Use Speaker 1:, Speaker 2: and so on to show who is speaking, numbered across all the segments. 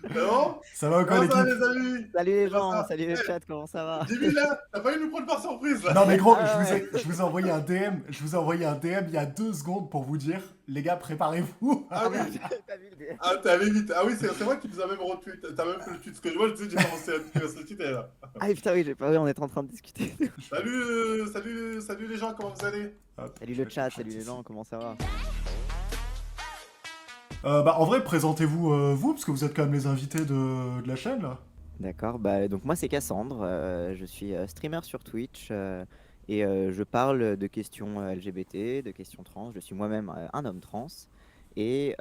Speaker 1: C'est bon?
Speaker 2: Ça va ou quoi
Speaker 1: Comment ça va
Speaker 2: l'équipe?
Speaker 1: les amis?
Speaker 3: Salut les
Speaker 1: Comment
Speaker 3: gens,
Speaker 1: ça?
Speaker 3: salut le
Speaker 1: Eh,
Speaker 3: chat, comment ça va?
Speaker 1: Jimmy là, t'as failli nous prendre par surprise là.
Speaker 2: Non mais gros,
Speaker 3: Ah ouais.
Speaker 2: je vous ai envoyé un DM, il y a 2 secondes pour vous dire, les gars, préparez-vous.
Speaker 1: Ah
Speaker 3: Ah
Speaker 1: oui.
Speaker 3: merde, t'as vu le DM?
Speaker 1: Ah t'es allé vite. Ah oui, c'est vrai que tu nous as même retweet. T'as même fait le tweet. Ce que je vois, je dis, j'ai commencé à tweeter ce tweet et là.
Speaker 3: Ah putain oui, j'ai pas vu, on est en train de discuter.
Speaker 1: Salut, salut les gens, comment vous allez?
Speaker 2: Hop,
Speaker 3: Salut
Speaker 2: je
Speaker 3: le
Speaker 2: vais
Speaker 3: chat,
Speaker 2: mettre
Speaker 3: salut les
Speaker 2: ici.
Speaker 3: gens, comment ça va?
Speaker 2: En vrai, présentez-vous vous, parce que vous êtes quand même les invités de la chaîne là.
Speaker 3: D'accord, bah donc moi c'est Cassandre, je suis streamer sur Twitch et je parle de questions LGBT, de questions trans. Je suis moi-même un homme trans et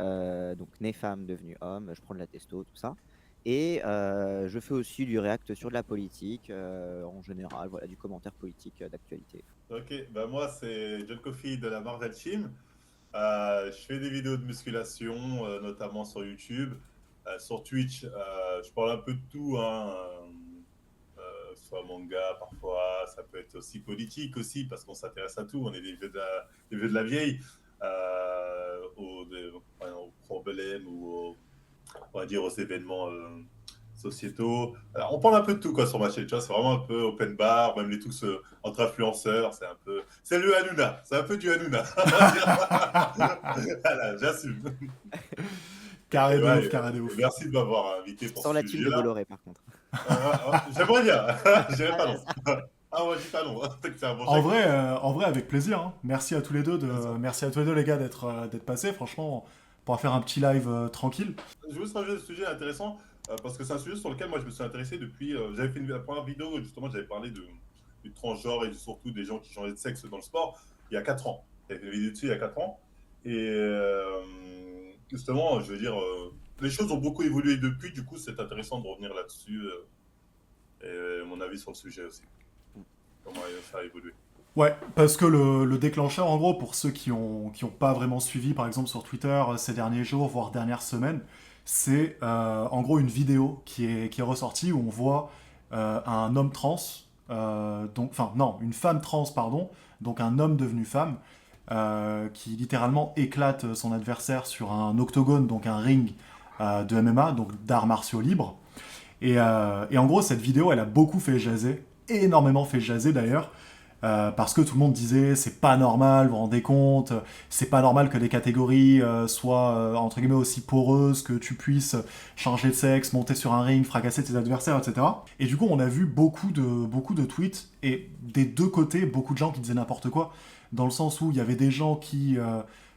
Speaker 3: donc né femme, devenu homme, je prends de la testo, tout ça. Et je fais aussi du react sur de la politique en général, voilà, du commentaire politique d'actualité.
Speaker 1: Ok, bah moi c'est John Coffey de la Marvel Team. Je fais des vidéos de musculation, notamment sur YouTube. Sur Twitch, je parle un peu de tout, hein. Soit manga parfois, ça peut être aussi politique aussi, parce qu'on s'intéresse à tout, on est des vieux de la vieille, aux problèmes ou on va dire aux événements sociétaux. Alors, on parle un peu de tout quoi sur ma chaîne, tu vois, c'est vraiment un peu open bar, même les trucs entre influenceurs, c'est un peu, c'est le Hanouna, c'est un peu du Hanouna. Voilà, j'assume.
Speaker 2: Carré
Speaker 1: Et
Speaker 2: de ouf,
Speaker 1: ouais,
Speaker 2: carré de ouf.
Speaker 1: merci de m'avoir invité pour
Speaker 3: Sans
Speaker 1: ce
Speaker 3: la team de
Speaker 1: sujet-là.
Speaker 3: Bolloré par contre.
Speaker 1: J'aimerais bien, je dirais pas
Speaker 3: Ah,
Speaker 1: non. Ah ouais, dis pas non, c'est un bon
Speaker 2: En
Speaker 1: chèque.
Speaker 2: vrai, avec plaisir, hein. Merci à tous les deux
Speaker 1: Bien sûr.
Speaker 2: merci à tous les deux les gars d'être passés. Franchement, on pourra faire un petit live tranquille.
Speaker 1: Je veux juste rajouter un sujet intéressant, parce que c'est un sujet sur lequel moi je me suis intéressé depuis. J'avais fait la première vidéo où justement j'avais parlé du transgenre et surtout des gens qui changeaient de sexe dans le sport il y a 4 ans. J'avais fait une vidéo dessus il y a 4 ans. Et justement, je veux dire, les choses ont beaucoup évolué depuis, du coup c'est intéressant de revenir là-dessus et mon avis sur le sujet aussi. Comment ça a évolué.
Speaker 2: Ouais, parce que le déclencheur, en gros, pour ceux qui ont pas vraiment suivi, par exemple sur Twitter ces derniers jours, voire dernières semaines, c'est en gros une vidéo qui est ressortie où on voit un homme trans, donc, enfin non, une femme trans, pardon, donc un homme devenu femme, qui littéralement éclate son adversaire sur un octogone, donc un ring de MMA, donc d'arts martiaux libres. Et en gros, cette vidéo, elle a beaucoup fait jaser, énormément fait jaser d'ailleurs, parce que tout le monde disait c'est pas normal, vous vous rendez compte, c'est pas normal que des catégories soient entre guillemets aussi poreuses, que tu puisses changer de sexe, monter sur un ring, fracasser tes adversaires, etc. Et du coup, on a vu beaucoup de tweets et des deux côtés, beaucoup de gens qui disaient n'importe quoi, dans le sens où il y avait des gens qui,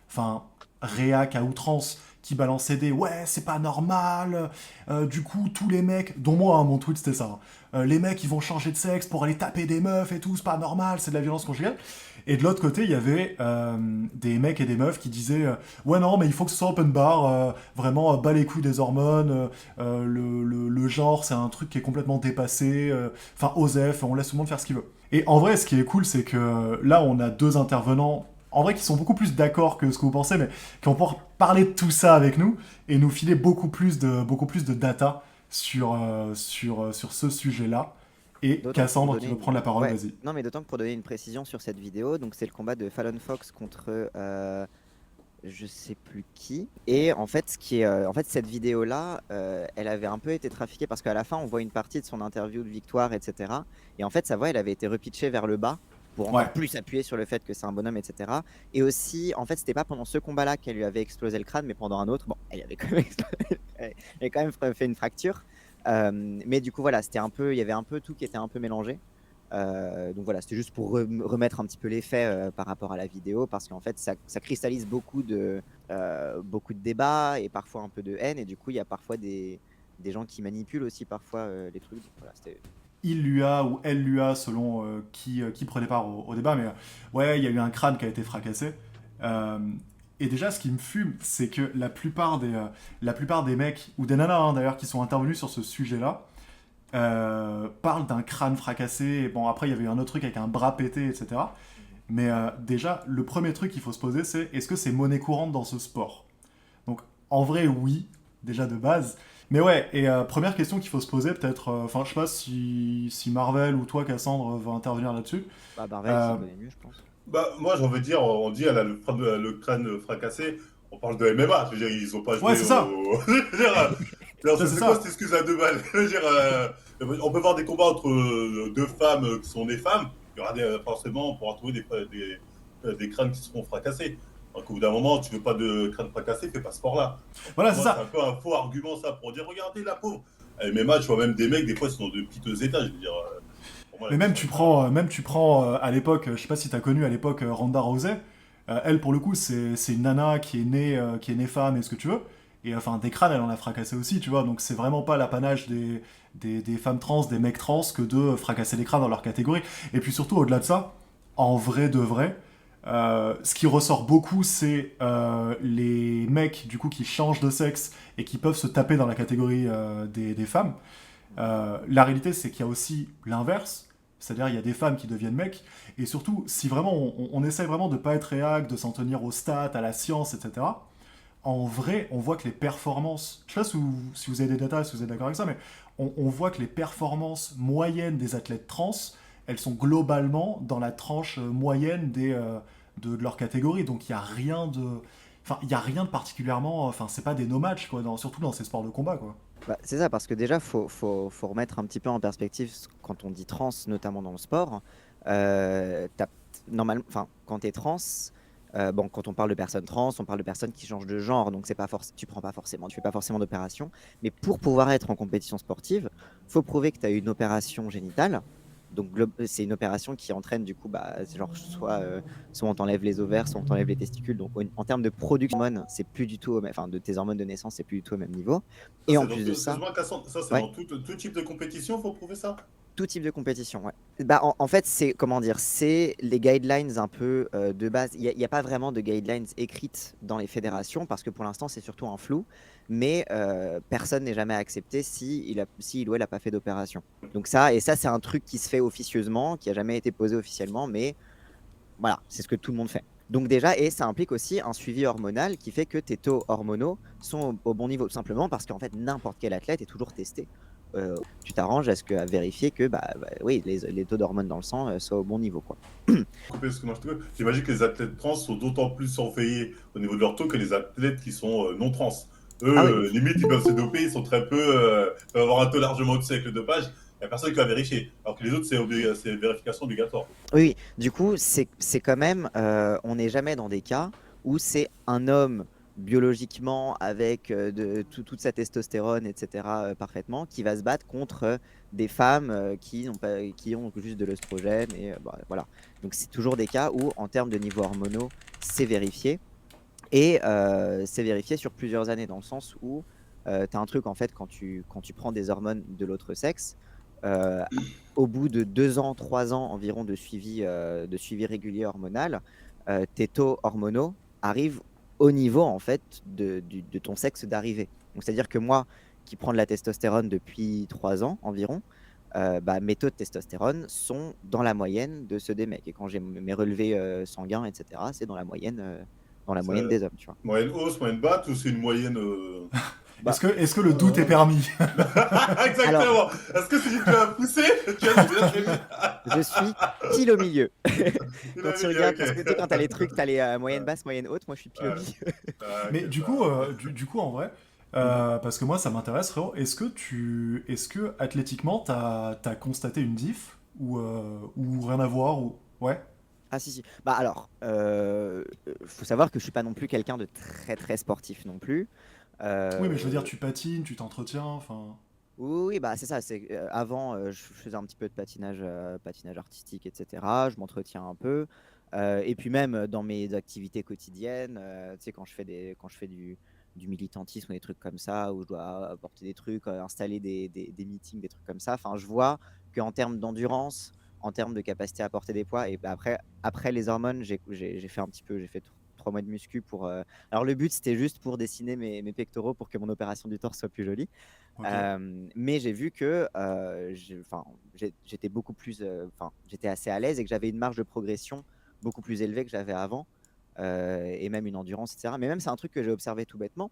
Speaker 2: enfin, réac à outrance, qui balançaient des ouais c'est pas normal, du coup tous les mecs, dont moi hein, mon tweet c'était ça, hein. Les mecs ils vont changer de sexe pour aller taper des meufs et tout, c'est pas normal, c'est de la violence conjugale. Et de l'autre côté il y avait des mecs et des meufs qui disaient ouais non mais il faut que ce soit open bar, vraiment bas les couilles des hormones, le genre c'est un truc qui est complètement dépassé, enfin osef, on laisse tout le monde faire ce qu'il veut. Et en vrai ce qui est cool c'est que là on a deux intervenants en vrai qui sont beaucoup plus d'accord que ce que vous pensez, mais qui vont pouvoir parler de tout ça avec nous et nous filer beaucoup plus de data sur ce sujet-là. Et
Speaker 3: D'autant que pour
Speaker 2: Cassandre qui
Speaker 3: donner
Speaker 2: veut prendre la parole,
Speaker 3: ouais,
Speaker 2: vas-y.
Speaker 3: non mais d'autant que pour donner une précision sur cette vidéo, donc c'est le combat de Fallon Fox contre je sais plus qui. Et en fait, en fait, cette vidéo-là, elle avait un peu été trafiquée parce qu'à la fin, on voit une partie de son interview de victoire, etc. Et en fait, sa voix, elle avait été repitchée vers le bas pour
Speaker 2: Ouais.
Speaker 3: encore plus appuyer sur le fait que c'est un bonhomme, etc. Et aussi, en fait, c'était pas pendant ce combat-là qu'elle lui avait explosé le crâne, mais pendant un autre. Bon, elle avait quand même, elle avait quand même fait une fracture. Mais du coup, voilà, c'était un peu, il y avait un peu tout qui était un peu mélangé. Donc voilà, c'était juste pour remettre un petit peu les faits par rapport à la vidéo, parce qu'en fait, ça cristallise beaucoup de débats et parfois un peu de haine, et du coup, il y a parfois des gens qui manipulent aussi parfois les trucs. Donc voilà, c'était...
Speaker 2: Il lui a ou elle lui a selon qui prenait part au débat, mais ouais, il y a eu un crâne qui a été fracassé. Euh, et déjà, ce qui me fume, c'est que la plupart des mecs, ou des nanas hein, d'ailleurs, qui sont intervenus sur ce sujet-là, parlent d'un crâne fracassé. Et bon, après, il y avait eu un autre truc avec un bras pété, etc. Mais déjà, le premier truc qu'il faut se poser, c'est est-ce que c'est monnaie courante dans ce sport? Donc, en vrai, oui, déjà de base. Mais ouais, et première question qu'il faut se poser, peut-être, enfin, je sais pas si Marvel ou toi, Cassandre, va intervenir là-dessus.
Speaker 3: Bah, Marvel s'y
Speaker 2: Euh,
Speaker 3: connaît mieux, je pense.
Speaker 1: Bah, moi, j'ai envie de dire, on dit elle a le crâne fracassé. On parle de MMA, je veux dire, ils ont pas
Speaker 2: Ouais,
Speaker 1: joué
Speaker 2: c'est ça.
Speaker 1: au. Je veux dire, non,
Speaker 2: C'est
Speaker 1: c'est quoi
Speaker 2: ça.
Speaker 1: cette excuse à deux balles? Je veux dire, on peut voir des combats entre deux femmes qui sont des femmes, il y aura forcément, on pourra trouver des crânes qui seront fracassés. Donc au bout d'un moment, tu veux pas de crâne fracassé, fais pas ce sport-là. Donc,
Speaker 2: Voilà,
Speaker 1: pour
Speaker 2: c'est
Speaker 1: moi, c'est
Speaker 2: ça.
Speaker 1: un peu un faux argument ça, pour dire, regardez la pauvre. MMA, tu vois même des mecs, des fois, ils sont de piteux états, je veux dire. Pour moi, la
Speaker 2: Mais
Speaker 1: question est là.
Speaker 2: même tu prends à l'époque, je sais pas si t'as connu à l'époque Ronda Rousey. Elle, pour le coup, c'est une nana qui est née femme et ce que tu veux. Et enfin, des crânes, elle en a fracassé aussi, tu vois. Donc c'est vraiment pas l'apanage des femmes trans, des mecs trans que de fracasser les crânes dans leur catégorie. Et puis surtout, au-delà de ça, en vrai de vrai, ce qui ressort beaucoup, c'est les mecs du coup qui changent de sexe et qui peuvent se taper dans la catégorie des femmes. La réalité, c'est qu'il y a aussi l'inverse, c'est-à-dire il y a des femmes qui deviennent mecs, et surtout, si vraiment on essaye vraiment de pas être réac, de s'en tenir aux stats, à la science, etc., en vrai, on voit que les performances, je sais pas si vous avez des datas, si vous êtes d'accord avec ça, mais on voit que les performances moyennes des athlètes trans, elles sont globalement dans la tranche moyenne de leur catégorie, donc il n'y a rien de... Enfin, il y a rien de particulièrement... Enfin, c'est pas des no-match, quoi, surtout dans ces sports de combat, quoi.
Speaker 3: Bah, c'est ça, parce que déjà, faut remettre un petit peu en perspective quand on dit trans, notamment dans le sport. Normalement, enfin, quand tu es trans, bon, quand on parle de personnes trans, on parle de personnes qui changent de genre, donc c'est pas tu prends pas forcément, tu fais pas forcément d'opération. Mais pour pouvoir être en compétition sportive, faut prouver que tu as eu une opération génitale. Donc c'est une opération qui entraîne du coup, bah, c'est genre soit on t'enlève les ovaires, soit on t'enlève les testicules. Donc en termes de production d'hormones, c'est plus du tout, enfin de tes hormones de naissance, c'est plus du tout au même niveau.
Speaker 1: Ça,
Speaker 3: Et en
Speaker 1: c'est dans
Speaker 3: plus de
Speaker 1: tout,
Speaker 3: ça,
Speaker 1: excuse-moi, Cassandre, ça, c'est
Speaker 3: ouais,
Speaker 1: dans tout type de compétition, faut prouver ça?
Speaker 3: tout type de compétition, ouais. Bah, en fait, c'est comment dire, c'est les guidelines un peu de base. Il y a pas vraiment de guidelines écrites dans les fédérations parce que pour l'instant, c'est surtout un flou. Mais personne n'est jamais accepté si il ou elle n'a pas fait d'opération. Donc ça, et ça, c'est un truc qui se fait officieusement, qui a jamais été posé officiellement, mais voilà, c'est ce que tout le monde fait. Donc déjà, et ça implique aussi un suivi hormonal qui fait que tes taux hormonaux sont au bon niveau, tout simplement parce qu'en fait, n'importe quel athlète est toujours testé. Tu t'arranges à vérifier que oui, les taux d'hormones dans le sang soient au bon niveau, quoi.
Speaker 1: Couper ce que moi je te veux. J'imagine que les athlètes trans sont d'autant plus surveillés au niveau de leur taux que les athlètes qui sont non trans.
Speaker 3: Ah oui,
Speaker 1: Eux, limite, ils peuvent se doper, ils sont très peu, peuvent avoir un taux largement au-dessus avec le dopage. Il n'y a personne qui va vérifier. Alors que les autres, c'est vérification obligatoire.
Speaker 3: oui, oui. Du coup, c'est quand même, on n'est jamais dans des cas où c'est un homme biologiquement avec toute sa testostérone, etc., parfaitement, qui va se battre contre des femmes qui ont juste de l'œstrogène. Et voilà. Donc, c'est toujours des cas où, en termes de niveau hormonaux, c'est vérifié. Et c'est vérifié sur plusieurs années, dans le sens où tu as un truc, en fait, quand tu prends des hormones de l'autre sexe, euh, au bout de 2 ans, 3 ans environ de suivi régulier hormonal, tes taux hormonaux arrivent au niveau en fait de ton sexe d'arrivée. Donc c'est-à-dire que moi, qui prends de la testostérone depuis 3 ans environ, mes taux de testostérone sont dans la moyenne de ceux des mecs. Et quand j'ai mes relevés sanguins, etc., c'est dans la moyenne
Speaker 1: Ça-
Speaker 3: des hommes, tu vois.
Speaker 1: Moyenne hausse, moyenne basse, ou c'est une moyenne.
Speaker 3: Bah,
Speaker 2: Est-ce que le doute est permis?
Speaker 3: alors,
Speaker 1: Exactement. Est-ce que si tu as poussé, tu as bien aimé?
Speaker 3: je suis pile au milieu.
Speaker 1: Il
Speaker 3: Quand
Speaker 1: a
Speaker 3: tu
Speaker 1: mis,
Speaker 3: regardes, parce que toi, quand tu as les
Speaker 1: ok.
Speaker 3: trucs, tu as les moyennes basses, moyennes hautes, moi je suis pile au
Speaker 1: Ouais.
Speaker 3: milieu.
Speaker 1: Ah,
Speaker 2: Mais
Speaker 1: ok,
Speaker 2: du
Speaker 1: ça
Speaker 2: coup,
Speaker 1: va.
Speaker 2: en vrai, parce que moi ça m'intéresse, frérot, est-ce que athlétiquement t'as constaté une diff ou rien à voir ou ouais?
Speaker 3: Ah si, si. Bah alors, faut savoir que je suis pas non plus quelqu'un de très très sportif non plus.
Speaker 2: Oui, mais je veux dire,
Speaker 3: Euh,
Speaker 2: tu patines, tu t'entretiens, enfin.
Speaker 3: oui, oui, bah c'est ça. Avant, je faisais un petit peu de patinage artistique, etc. Je m'entretiens un peu. Et puis même dans mes activités quotidiennes, tu sais, quand je fais du militantisme ou des trucs comme ça, où je dois apporter des trucs, installer des meetings, des trucs comme ça. Enfin, je vois qu'en termes d'endurance, en termes de capacité à porter des poids, et bah après les hormones, j'ai fait un petit peu, j'ai fait 3 mois de muscu pour. Alors le but, c'était juste pour dessiner mes pectoraux pour que mon opération du torse soit plus jolie.
Speaker 2: Ok.
Speaker 3: Mais j'ai vu que j'étais beaucoup plus, j'étais assez à l'aise et que j'avais une marge de progression beaucoup plus élevée que j'avais avant, et même une endurance, etc. Mais même, c'est un truc que j'ai observé tout bêtement,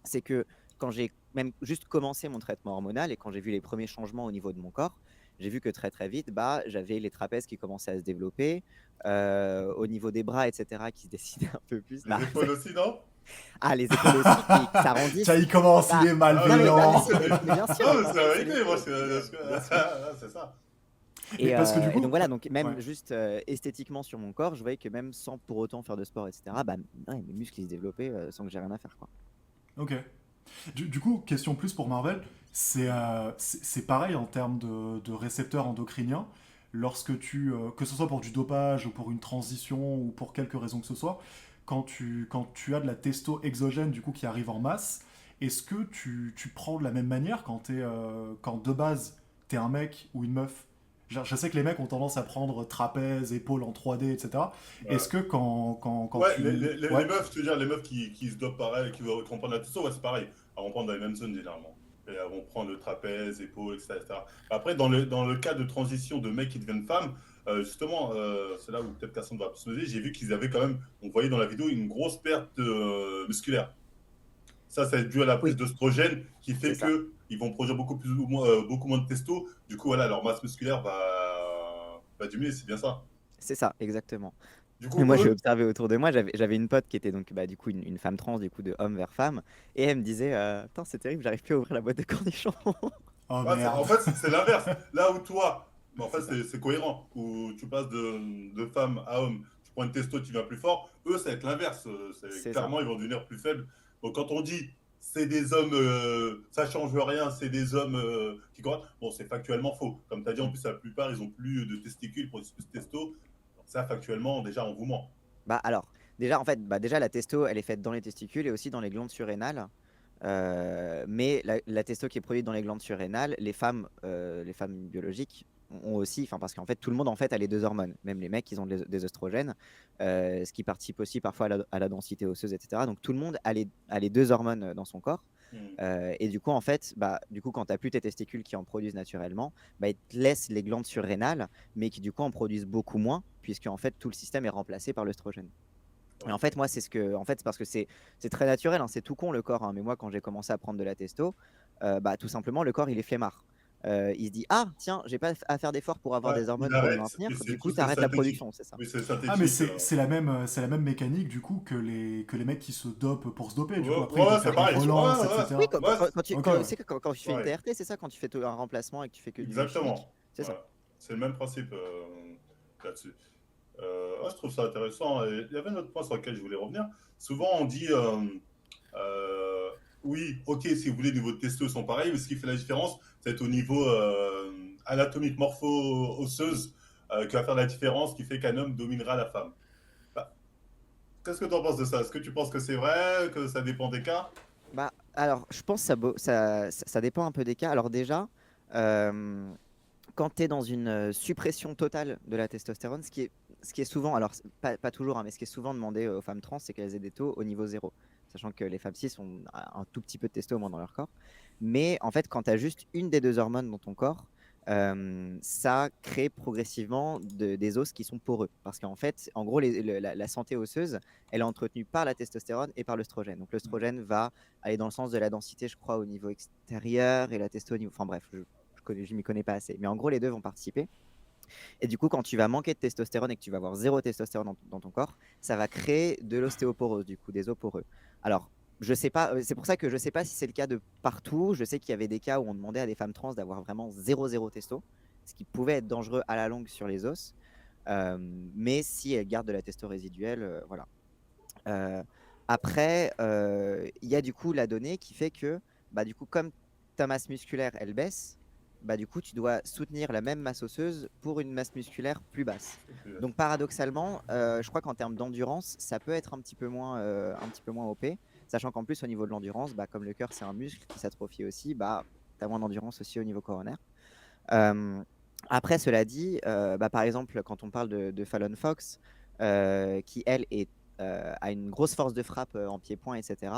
Speaker 3: c'est que quand j'ai même juste commencé mon traitement hormonal et quand j'ai vu les premiers changements au niveau de mon corps, j'ai vu que très très vite, j'avais les trapèzes qui commençaient à se développer, au niveau des bras, etc., qui se dessinaient un peu plus.
Speaker 1: Les épaules aussi, non?
Speaker 3: Ah, les épaules aussi qui
Speaker 2: Tiens,
Speaker 3: s'arrondissent.
Speaker 2: il commence,
Speaker 3: Bah,
Speaker 2: il est
Speaker 1: Ah
Speaker 3: non,
Speaker 1: oui,
Speaker 3: mais, non, mais,
Speaker 2: malveillant.
Speaker 3: si, mais bien sûr,
Speaker 1: non, mais
Speaker 3: bah,
Speaker 1: c'est la
Speaker 3: c'est
Speaker 1: vérité, moi,
Speaker 3: bien sûr.
Speaker 1: c'est ça.
Speaker 2: Mais parce que du
Speaker 3: Et
Speaker 2: coup,
Speaker 3: donc voilà, donc
Speaker 2: ouais.
Speaker 3: même juste esthétiquement sur mon corps, je voyais que même sans pour autant faire de sport, etc., bah, ouais, mes muscles ils se développaient sans que j'ai rien à faire, quoi.
Speaker 2: Ok. Du coup, question plus pour Marvel, c'est pareil en termes de récepteurs endocriniens. Lorsque que ce soit pour du dopage ou pour une transition ou pour quelque raison que ce soit, quand tu as de la testo exogène du coup qui arrive en masse, est-ce que tu prends de la même manière quand de base t'es un mec ou une meuf? Genre, je sais que les mecs ont tendance à prendre trapèze, épaules en 3D, etc. Est-ce
Speaker 1: Ouais.
Speaker 2: que quand
Speaker 1: Ouais,
Speaker 2: tu... Ouais,
Speaker 1: les meufs, tu veux dire, les meufs qui se dopent pareil, qui vont prendre la testo, ouais, c'est pareil. Elles vont prendre dans les mêmes zones généralement. Et elles vont prendre le trapèze, épaules, etc. Après, dans le cas de transition de mecs qui deviennent femmes, justement, c'est là où peut-être Cassandre va plus me dire, j'ai vu qu'ils avaient quand même, on voyait dans la vidéo, une grosse perte musculaire. Ça va être dû à la prise
Speaker 3: Oui,
Speaker 1: d'oestrogène qui
Speaker 3: c'est
Speaker 1: fait
Speaker 3: ça.
Speaker 1: qu'ils vont produire beaucoup moins de testo. Du coup, voilà, leur masse musculaire va diminuer, c'est bien ça.
Speaker 3: C'est ça, exactement.
Speaker 1: Du
Speaker 3: Et
Speaker 1: coup,
Speaker 3: moi, j'ai
Speaker 1: eux,
Speaker 3: observé autour de moi, j'avais une pote qui était donc bah, du coup une femme trans, du coup de homme vers femme, et elle me disait putain, c'est terrible, j'arrive plus à ouvrir la boîte de cornichons.
Speaker 2: oh
Speaker 1: ouais, en
Speaker 2: merde.
Speaker 1: fait, c'est l'inverse. Là où toi, en fait,
Speaker 3: C'est ça.
Speaker 1: c'est cohérent, où tu passes de femme à homme, tu prends une testo, tu viens plus fort. Eux, ça va être l'inverse.
Speaker 3: C'est ça.
Speaker 1: Clairement, ils vont devenir plus faibles. Donc, quand on dit c'est des hommes, ça change rien, c'est des hommes qui croient. Bon, c'est factuellement faux. Comme tu as dit, en
Speaker 3: Mm.
Speaker 1: plus, la plupart, ils ont plus de testicules pour plus de testo. Donc, ça, factuellement, déjà, on vous ment.
Speaker 3: Bah alors, déjà en fait, bah, déjà la testo, elle est faite dans les testicules et aussi dans les glandes surrénales. Mais la testo qui est produite dans les glandes surrénales, les femmes biologiques ont aussi, enfin parce qu'en fait tout le monde en fait a les deux hormones, même les mecs ils ont des oestrogènes, ce qui participe aussi parfois à la densité osseuse, etc. Donc tout le monde a les deux hormones dans son corps.
Speaker 1: Hmm.
Speaker 3: Et du coup en fait, bah, du coup quand tu n'as plus tes testicules qui en produisent naturellement, bah, ils te laissent les glandes surrénales, mais qui du coup en produisent beaucoup moins, puisque en fait tout le système est remplacé par l'œstrogène. Et en
Speaker 1: Ok.
Speaker 3: fait, moi, en fait, c'est parce que c'est très naturel, hein, c'est tout con le corps, hein, mais moi, quand j'ai commencé à prendre de la testo, bah, tout simplement, le corps, il est flemmard. Il se dit, ah, tiens, j'ai pas à faire d'efforts pour avoir
Speaker 1: Ouais,
Speaker 3: des
Speaker 1: il
Speaker 3: hormones pour les
Speaker 1: arrête, et
Speaker 3: maintenir, du
Speaker 1: c'est
Speaker 3: coup,
Speaker 1: tout,
Speaker 3: tu
Speaker 1: c'est
Speaker 3: arrêtes la
Speaker 1: synthétique.
Speaker 3: production, c'est ça.
Speaker 1: Oui, c'est
Speaker 2: Ah, mais
Speaker 1: synthétique.
Speaker 2: c'est la même mécanique du coup que les mecs qui se dopent pour se doper. Du coup,
Speaker 1: Ouais,
Speaker 2: après, ils
Speaker 1: ouais,
Speaker 2: peuvent
Speaker 1: c'est
Speaker 2: faire des
Speaker 1: pareil. Ouais,
Speaker 2: relances,
Speaker 3: Oui,
Speaker 2: etc.
Speaker 1: ouais,
Speaker 2: Ok, ouais.
Speaker 3: quand tu fais une
Speaker 1: pareil.
Speaker 3: TRT, c'est ça, quand tu fais un remplacement et que tu fais que du biochimique,
Speaker 1: Exactement.
Speaker 3: c'est ça.
Speaker 1: Voilà. C'est le même principe là-dessus. Ouais, je trouve ça intéressant. Et il y avait un autre point sur lequel je voulais revenir. Souvent, on dit euh, oui, ok, si vous voulez, niveau de testo sont pareils, mais ce qui fait la différence, c'est au niveau anatomique, morpho-osseuse, qui va faire la différence, qui fait qu'un homme dominera la femme. Bah, qu'est-ce que tu en penses de ça? Est-ce que tu penses que c'est vrai, que ça dépend des cas?
Speaker 3: Bah, alors, je pense que ça dépend un peu des cas. Alors déjà, euh, quand tu es dans une suppression totale de la testostérone, ce qui est souvent, alors pas toujours, hein, mais ce qui est souvent demandé aux femmes trans, c'est qu'elles aient des taux au niveau zéro. Sachant que les femmes cis ont un tout petit peu de testo au moins dans leur corps. Mais en fait, quand tu as juste une des deux hormones dans ton corps, ça crée progressivement des os qui sont poreux. Parce qu'en fait, en gros, la santé osseuse, elle est entretenue par la testostérone et par l'œstrogène. Donc l'œstrogène va aller dans le sens de la densité, je crois, au niveau extérieur et la testo au niveau. Enfin bref, je m'y connais pas assez. Mais en gros, les deux vont participer. Et du coup, quand tu vas manquer de testostérone et que tu vas avoir zéro testostérone dans ton corps, ça va créer de l'ostéoporose, du coup, des os poreux. Alors, je sais pas, c'est pour ça que je sais pas si c'est le cas de partout. Je sais qu'il y avait des cas où on demandait à des femmes trans d'avoir vraiment zéro testo, ce qui pouvait être dangereux à la longue sur les os. Mais si elles gardent de la testo résiduelle, voilà. Euh, Après, il y a du coup la donnée qui fait que, bah, du coup, comme ta masse musculaire, elle baisse, bah, du coup, tu dois soutenir la même masse osseuse pour une masse musculaire plus basse. Donc, paradoxalement, je crois qu'en termes d'endurance, ça peut être un petit peu moins OP, sachant qu'en plus, au niveau de l'endurance, bah, comme le cœur, c'est un muscle qui s'atrophie aussi, bah, tu as moins d'endurance aussi au niveau coronaire. Euh, Après, cela dit, bah, par exemple, quand on parle de Fallon Fox, qui elle a une grosse force de frappe en pied-point, etc.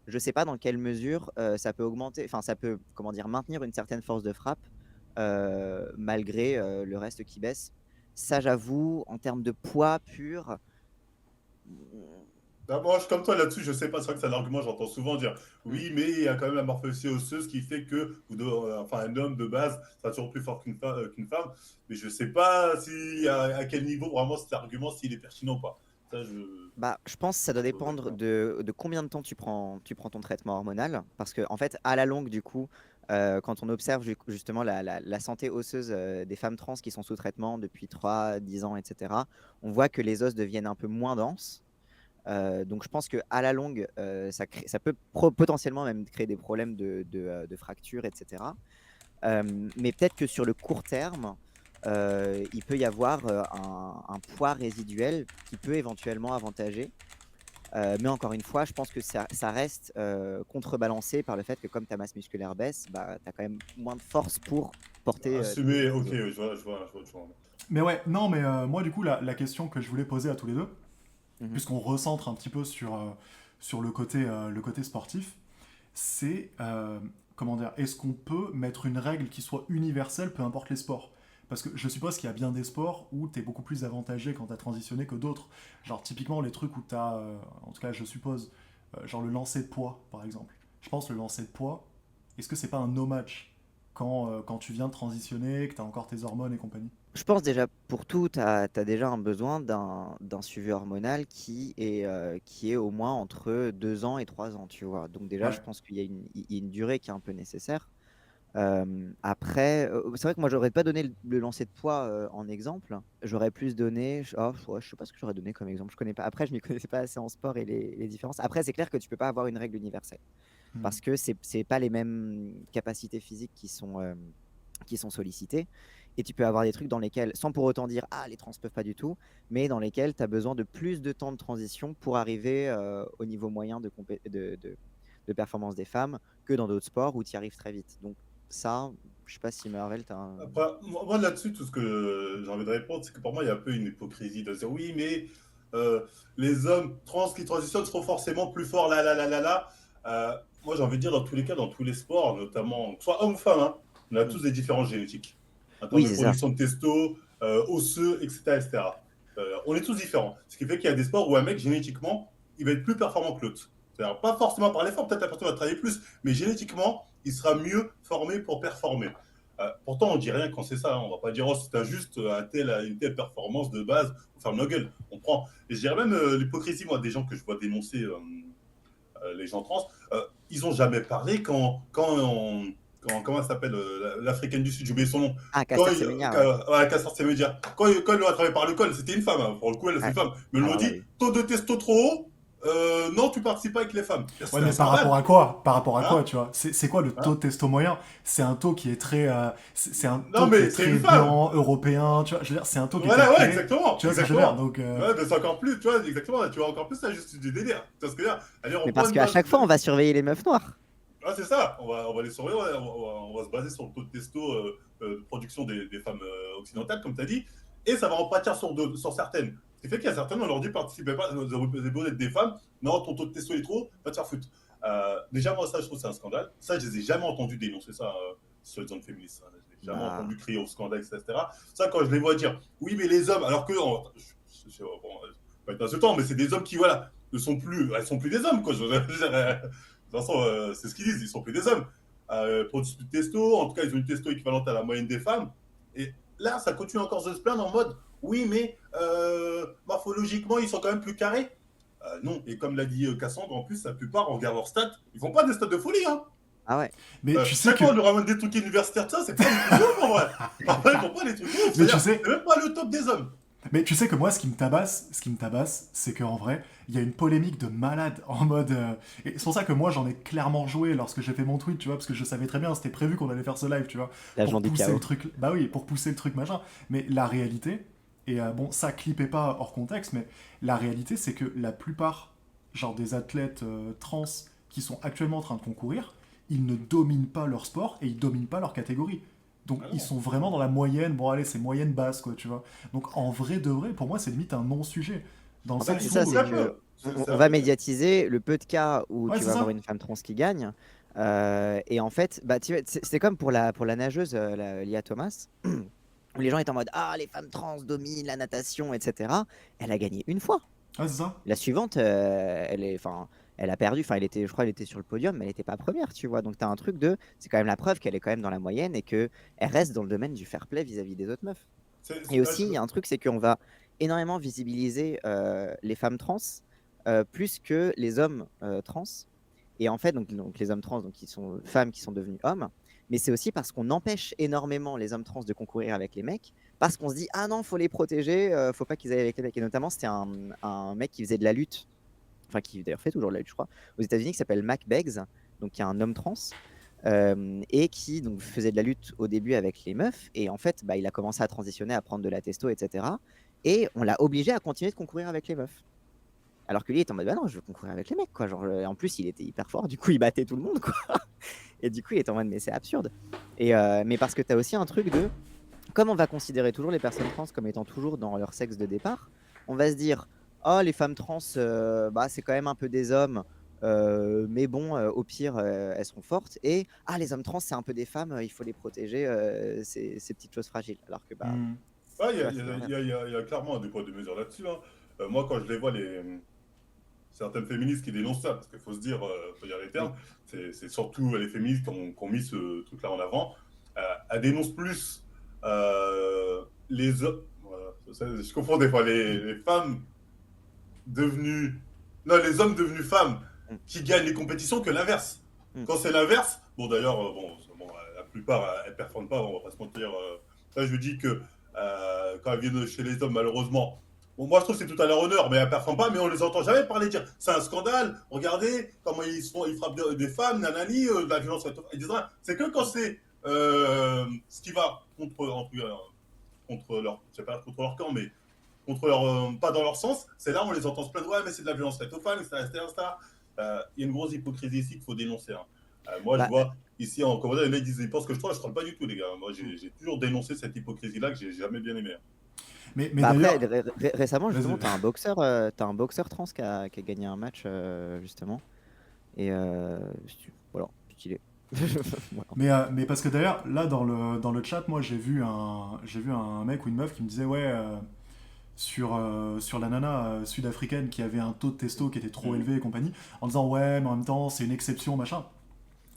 Speaker 3: Je ne sais pas dans quelle mesure ça peut augmenter, enfin ça peut, comment dire, maintenir une certaine force de frappe malgré le reste qui baisse. Ça, j'avoue, en termes de poids pur,
Speaker 1: Bah, moi, je suis comme toi là-dessus, je sais pas, c'est vrai que c'est un argument, j'entends souvent dire
Speaker 3: hmm,
Speaker 1: oui, mais il y a quand même la morphologie osseuse qui fait que enfin, un homme de base sera toujours plus fort qu'une femme. Mais je sais pas si, à quel niveau vraiment cet argument, s'il est pertinent ou pas. Ça,
Speaker 3: Bah, je pense que ça doit
Speaker 1: Je suis
Speaker 3: dépendre
Speaker 1: d'accord.
Speaker 3: de combien de temps tu prends ton traitement hormonal. Parce que, en fait, à la longue, du coup, quand on observe justement la santé osseuse des femmes trans qui sont sous traitement depuis 3, 10 ans, etc., on voit que les os deviennent un peu moins denses. Donc, je pense qu'à la longue, ça peut potentiellement même créer des problèmes de fractures, etc. Mais peut-être que sur le court terme, il peut y avoir un poids résiduel qui peut éventuellement avantager. Mais encore une fois, je pense que ça reste contrebalancé par le fait que comme ta masse musculaire baisse, bah, tu as quand même moins de force pour porter
Speaker 1: Assumer, ok,
Speaker 3: tes os.
Speaker 1: je vois.
Speaker 2: Mais ouais, non, mais moi, du coup, la question que je voulais poser à tous les deux,
Speaker 3: Mhm.
Speaker 2: puisqu'on recentre un petit peu sur le côté sportif, c'est, comment dire, est-ce qu'on peut mettre une règle qui soit universelle, peu importe les sports? Parce que je suppose qu'il y a bien des sports où tu es beaucoup plus avantagé quand tu as transitionné que d'autres. Genre, typiquement, les trucs où tu as, en tout cas, je suppose, genre le lancer de poids, par exemple. Je pense le lancer de poids, est-ce que c'est pas un no match quand tu viens de transitionner, que tu as encore tes hormones et compagnie?
Speaker 3: Je pense déjà pour tout, tu as déjà un besoin d'un suivi hormonal qui est au moins entre 2 ans et 3 ans, tu vois. Donc déjà, je
Speaker 2: Ouais.
Speaker 3: pense qu'il y a une durée qui est un peu nécessaire. Après, c'est vrai que moi, j'aurais pas donné le lancer de poids en exemple. J'aurais plus donné, ouais, je sais pas ce que j'aurais donné comme exemple. Je connais pas. Après, je m'y connaissais pas assez en sport et les différences. Après, c'est clair que tu peux pas avoir une règle universelle
Speaker 2: Hmm.
Speaker 3: parce que c'est pas les mêmes capacités physiques qui sont sollicitées. Et tu peux avoir des trucs dans lesquels, sans pour autant dire ah les trans peuvent pas du tout, mais dans lesquels tu as besoin de plus de temps de transition pour arriver au niveau moyen de performance des femmes que dans d'autres sports où tu y arrives très vite. Donc ça, je sais pas si Marvel, tu as un...
Speaker 1: Après, moi là-dessus, tout ce que j'ai envie de répondre, c'est que pour moi, il y a un peu une hypocrisie de dire oui, mais euh, les hommes trans qui transitionnent seront forcément plus forts, là. Moi, j'ai envie de dire, dans tous les cas, dans tous les sports, notamment, que ce soit homme ou femme, hein, on a
Speaker 3: Hmm.
Speaker 1: tous des différences génétiques en termes
Speaker 3: Oui,
Speaker 1: de
Speaker 3: c'est ça.
Speaker 1: production de testo, osseux, etc. etc. On est tous différents. Ce qui fait qu'il y a des sports où un mec, génétiquement, il va être plus performant que l'autre. C'est-à-dire, pas forcément par l'effort, peut-être la personne va travailler plus, mais génétiquement, il sera mieux formé pour performer. Pourtant, on dit rien quand c'est ça. Hein. On va pas dire, oh, c'est injuste, une telle performance de base, on ferme nos gueules. On prend. Et je dirais même l'hypocrisie, moi, des gens que je vois dénoncer les gens trans, ils ont jamais parlé comment ça s'appelle, l'Africaine du Sud, j'ai oublié son nom.
Speaker 3: Ah, Caster Semenya, ouais.
Speaker 1: Ouais, Caster Semenya. Quand il a travaillé par le col, c'était une femme. Hein. Pour le coup, elle, c'est
Speaker 3: Ouais.
Speaker 1: une femme. Mais ils l'ont
Speaker 3: Alors là,
Speaker 1: dit,
Speaker 3: oui.
Speaker 1: taux de testo trop haut, non, tu participes pas avec les femmes.
Speaker 2: Ouais,
Speaker 1: C'est un
Speaker 2: mais par rapport
Speaker 1: scandale.
Speaker 2: à quoi? Par rapport à quoi,
Speaker 1: Hein,
Speaker 2: tu vois? C'est quoi le taux
Speaker 1: hein.
Speaker 2: de testo moyen? C'est un taux qui est très, c'est un
Speaker 1: Non,
Speaker 2: taux qui
Speaker 1: mais
Speaker 2: est
Speaker 1: c'est
Speaker 2: très
Speaker 1: une femme.
Speaker 2: blanc, européen, tu vois? Je veux dire, c'est un taux qui est
Speaker 1: Voilà, ouais,
Speaker 2: calculé.
Speaker 1: exactement,
Speaker 2: Tu vois ce que je veux dire?
Speaker 1: exactement.
Speaker 2: Donc,
Speaker 1: Ouais, mais c'est encore plus, tu vois, exactement, tu vois encore plus la justice du délire. Tu vois ce que je veux dire? Allez, on
Speaker 3: Mais
Speaker 1: prend
Speaker 3: parce
Speaker 1: une
Speaker 3: qu'à
Speaker 1: base.
Speaker 3: chaque fois, on va surveiller les meufs noires.
Speaker 1: Ah, c'est ça, on va les surveiller, on va se baser sur le taux de testo de production des femmes occidentales, comme tu as dit, et ça va en pâtir sur certaines. Ce qui fait qu'il y a certaines, on leur dit participez pas, vous avez beau être des femmes, non, ton taux de testo est trop, va te faire foutre. Déjà, moi, ça, je trouve que c'est un scandale. Ça, je les ai jamais entendus dénoncer ça sur les zones féministes. Hein. Je n'ai jamais
Speaker 3: Bah,
Speaker 1: entendu crier au scandale, etc. Ça, quand je les vois dire, oui, mais les hommes, alors que, bon, pas être insultant, mais c'est des hommes qui, voilà, elles sont plus des hommes, quoi. De toute façon, c'est ce qu'ils disent, ils sont plus des hommes. Produisent plus de testo, en tout cas, ils ont une testo équivalente à la moyenne des femmes. Et là, ça continue encore de se plaindre en mode, oui, mais morphologiquement, ils sont quand même plus carrés. Non, et comme l'a dit Cassandre, en plus, la plupart, on regarde leurs stats, ils font pas des stats de folie. Hein.
Speaker 3: ah ouais.
Speaker 2: mais tu sais
Speaker 1: Chaque fois, on
Speaker 2: que,
Speaker 1: nous ramène des trucs universitaires de ça, c'est pas des trucs de ouf en vrai. En vrai, ils font pas des trucs de ouf.
Speaker 2: mais tu
Speaker 1: C'est-à-dire,
Speaker 2: sais,
Speaker 1: c'est même pas le top des hommes.
Speaker 2: mais tu sais que moi, ce qui me tabasse, c'est qu'en vrai, il y a une polémique de malade en mode. Et c'est pour ça que moi, j'en ai clairement joué lorsque j'ai fait mon tweet, tu vois, parce que je savais très bien, c'était prévu qu'on allait faire ce live, tu vois, pour
Speaker 3: L'agent du
Speaker 2: pousser le
Speaker 3: chaos.
Speaker 2: truc. Bah oui, pour pousser le truc machin. Mais la réalité, et bon, ça clippez pas hors contexte, mais la réalité, c'est que la plupart, genre des athlètes trans qui sont actuellement en train de concourir, ils ne dominent pas leur sport et ils dominent pas leur catégorie. Donc
Speaker 1: Ah
Speaker 2: ils
Speaker 1: non.
Speaker 2: sont vraiment dans la moyenne, bon allez, c'est moyenne basse, quoi, tu vois. Donc en vrai de vrai, pour moi, c'est limite un non-sujet. Dans le
Speaker 3: En fait,
Speaker 1: Bah,
Speaker 3: c'est
Speaker 2: sens
Speaker 3: ça,
Speaker 1: c'est
Speaker 2: où...
Speaker 3: c'est
Speaker 1: très
Speaker 3: que
Speaker 1: peu.
Speaker 3: on
Speaker 1: Un
Speaker 3: va
Speaker 1: peu.
Speaker 3: médiatiser le peu de cas où
Speaker 2: Ouais,
Speaker 3: tu
Speaker 2: c'est
Speaker 3: vas avoir
Speaker 2: ça.
Speaker 3: une femme trans qui gagne. Et en fait, bah, c'était comme pour la nageuse, Lia Thomas, où les gens étaient en mode ah, les femmes trans dominent la natation, etc. Elle a gagné une fois.
Speaker 2: Ouais, c'est ça.
Speaker 3: La suivante, enfin, elle a perdu. Enfin, je crois, elle était sur le podium, mais elle n'était pas première, tu vois. Donc, tu as un truc c'est quand même la preuve qu'elle est quand même dans la moyenne et qu'elle reste dans le domaine du fair play vis-à-vis des autres meufs. Et
Speaker 1: Ah,
Speaker 3: aussi, il y a un truc, c'est qu'on va énormément visibiliser les femmes trans, plus que les hommes trans. Et en fait, donc les hommes trans, donc, qui sont femmes qui sont devenues hommes, mais c'est aussi parce qu'on empêche énormément les hommes trans de concourir avec les mecs, parce qu'on se dit, ah non, faut les protéger, faut pas qu'ils aillent avec les mecs. Et notamment, c'était un mec qui faisait de la lutte, enfin qui d'ailleurs fait toujours de la lutte, je crois, aux États-Unis, qui s'appelle Mac Beggs, donc qui est un homme trans, et qui donc faisait de la lutte au début avec les meufs. Et en fait, il a commencé à transitionner, à prendre de la testo, etc. Et on l'a obligé à continuer de concourir avec les meufs. Alors que lui est en mode, bah non, je veux concourir avec les mecs, quoi. Genre, en plus, il était hyper fort, du coup, il battait tout le monde, quoi. Et du coup, il est en mode, mais c'est absurde. Mais parce que tu as aussi un truc de, comme on va considérer toujours les personnes trans comme étant toujours dans leur sexe de départ, on va se dire, oh, les femmes trans, c'est quand même un peu des hommes, mais bon, au pire, elles sont fortes. Et, ah, les hommes trans, c'est un peu des femmes, il faut les protéger, ces petites choses fragiles. Alors que,
Speaker 1: Ouais,
Speaker 3: tu vois, c'est vrai.
Speaker 1: il y a clairement des poids de mesure là-dessus. Hein. Moi, quand je les vois, certaines féministes qui dénoncent ça, parce qu'il faut se dire, faut dire les termes, c'est surtout les féministes qui ont mis ce truc-là en avant. Elles dénoncent plus les hommes. Voilà, je confonds des fois les femmes devenues. Non, les hommes devenus femmes qui gagnent les compétitions que l'inverse. Quand c'est l'inverse, bon d'ailleurs, la plupart elles performent pas, on va pas se mentir. Là, je dis que quand elles viennent chez les hommes, malheureusement, bon, moi je trouve que c'est tout à leur honneur, mais elles performent pas, mais on les entend jamais parler dire c'est un scandale, regardez comment ils frappent des femmes, nanani, de la violence. Ils disent rien. C'est que quand c'est ce qui va contre leur, je sais pas contre leur camp, mais contre leur, pas dans leur sens, c'est là où on les entend se plaindre, ouais, mais c'est de la violence faite aux femmes, etc. Il y a une grosse hypocrisie ici qu'il faut dénoncer. Hein. Moi, je vois ici en commentaire, les mecs disent, ils pensent que je troll pas du tout, les gars. Moi, j'ai toujours dénoncé cette hypocrisie-là que j'ai jamais bien aimé.
Speaker 2: Mais
Speaker 3: après,
Speaker 2: d'ailleurs,
Speaker 3: récemment, justement, t'as un boxeur trans qui a gagné un match, justement. Et voilà, stylé. Voilà.
Speaker 2: mais parce que d'ailleurs, là dans le chat, moi j'ai vu un mec ou une meuf qui me disait ouais sur la nana sud-africaine qui avait un taux de testo qui était trop élevé et compagnie, en disant ouais mais en même temps c'est une exception machin.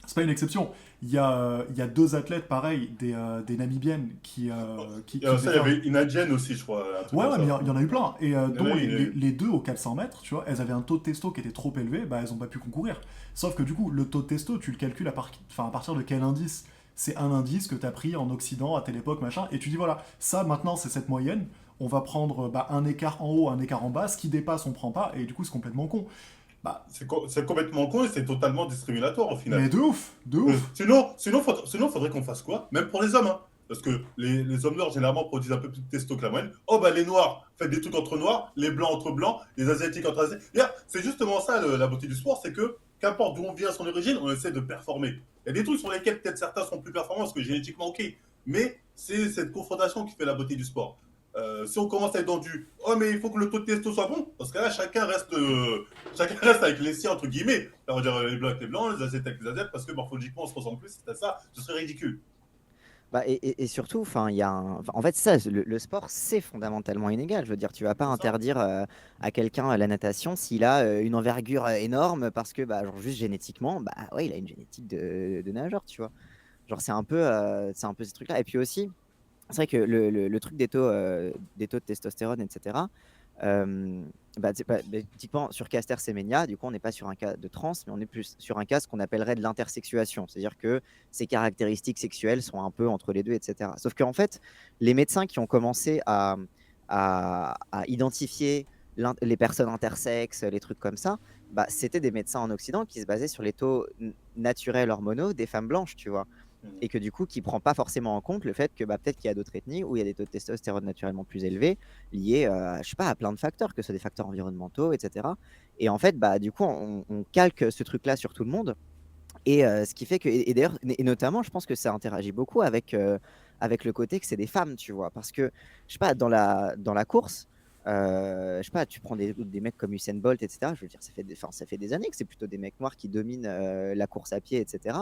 Speaker 2: C'est pas une exception. Il y a deux athlètes pareil, des Namibiennes qui
Speaker 1: ça, il y avait une Indienne aussi, je crois.
Speaker 2: Ouais, mais il y en a eu plein. Et dont
Speaker 1: a eu.
Speaker 2: les deux au 400 mètres, tu vois, elles avaient un taux de testo qui était trop élevé, elles ont pas pu concourir. Sauf que du coup, le taux de testo, tu le calcules à partir de quel indice? C'est un indice que tu as pris en Occident à telle époque, machin, et tu dis voilà, ça maintenant c'est cette moyenne, on va prendre un écart en haut, un écart en bas, ce qui dépasse on prend pas, et du coup c'est complètement con.
Speaker 1: C'est complètement con et c'est totalement discriminatoire au final.
Speaker 2: Mais de ouf, de ouf.
Speaker 1: Sinon, faudrait qu'on fasse quoi? Même pour les hommes, hein. Parce que les hommes noirs, généralement, produisent un peu plus de testo que la moyenne. Oh, les noirs, faites des trucs entre noirs, les blancs entre blancs, les asiatiques entre asiatiques. C'est justement ça, la beauté du sport, c'est que, qu'importe d'où on vient, son origine, on essaie de performer. Il y a des trucs sur lesquels peut-être certains sont plus performants parce que génétiquement, ok. Mais c'est cette confrontation qui fait la beauté du sport. Si on commence à être dans du oh mais il faut que le taux de testo soit bon, parce que là chacun reste avec les siens entre guillemets. Là, on va dire les blancs avec les blancs, les asiates avec les asiates, parce que morphologiquement on se ressemble plus, c'est ça, ce serait ridicule.
Speaker 3: Et surtout, il y a en fait, ça, le sport, c'est fondamentalement inégal. Je veux dire, tu vas pas interdire à quelqu'un la natation s'il a une envergure énorme parce que, genre, juste génétiquement, ouais, il a une génétique de nageur, tu vois. Genre, c'est un peu ces trucs-là. Et puis aussi, c'est vrai que le truc des taux de testostérone, etc. Typiquement sur Caster Semenya, du coup, on n'est pas sur un cas de trans, mais on est plus sur un cas ce qu'on appellerait de l'intersexuation, c'est-à-dire que ces caractéristiques sexuelles sont un peu entre les deux, etc. Sauf qu'en fait, les médecins qui ont commencé à identifier les personnes intersexes, les trucs comme ça, c'était des médecins en Occident qui se basaient sur les taux naturels hormonaux des femmes blanches, tu vois. Et que du coup, qui ne prend pas forcément en compte le fait que peut-être qu'il y a d'autres ethnies où il y a des taux de testostérone naturellement plus élevés liés je sais pas, à plein de facteurs, que ce soit des facteurs environnementaux, etc. Et en fait, du coup, on calque ce truc-là sur tout le monde. Et ce qui fait que, et d'ailleurs, et notamment, je pense que ça interagit beaucoup avec le côté que c'est des femmes, tu vois. Parce que, je sais pas, dans la course, je sais pas, tu prends des mecs comme Usain Bolt, etc. Je veux dire, ça fait des années que c'est plutôt des mecs noirs qui dominent la course à pied, etc.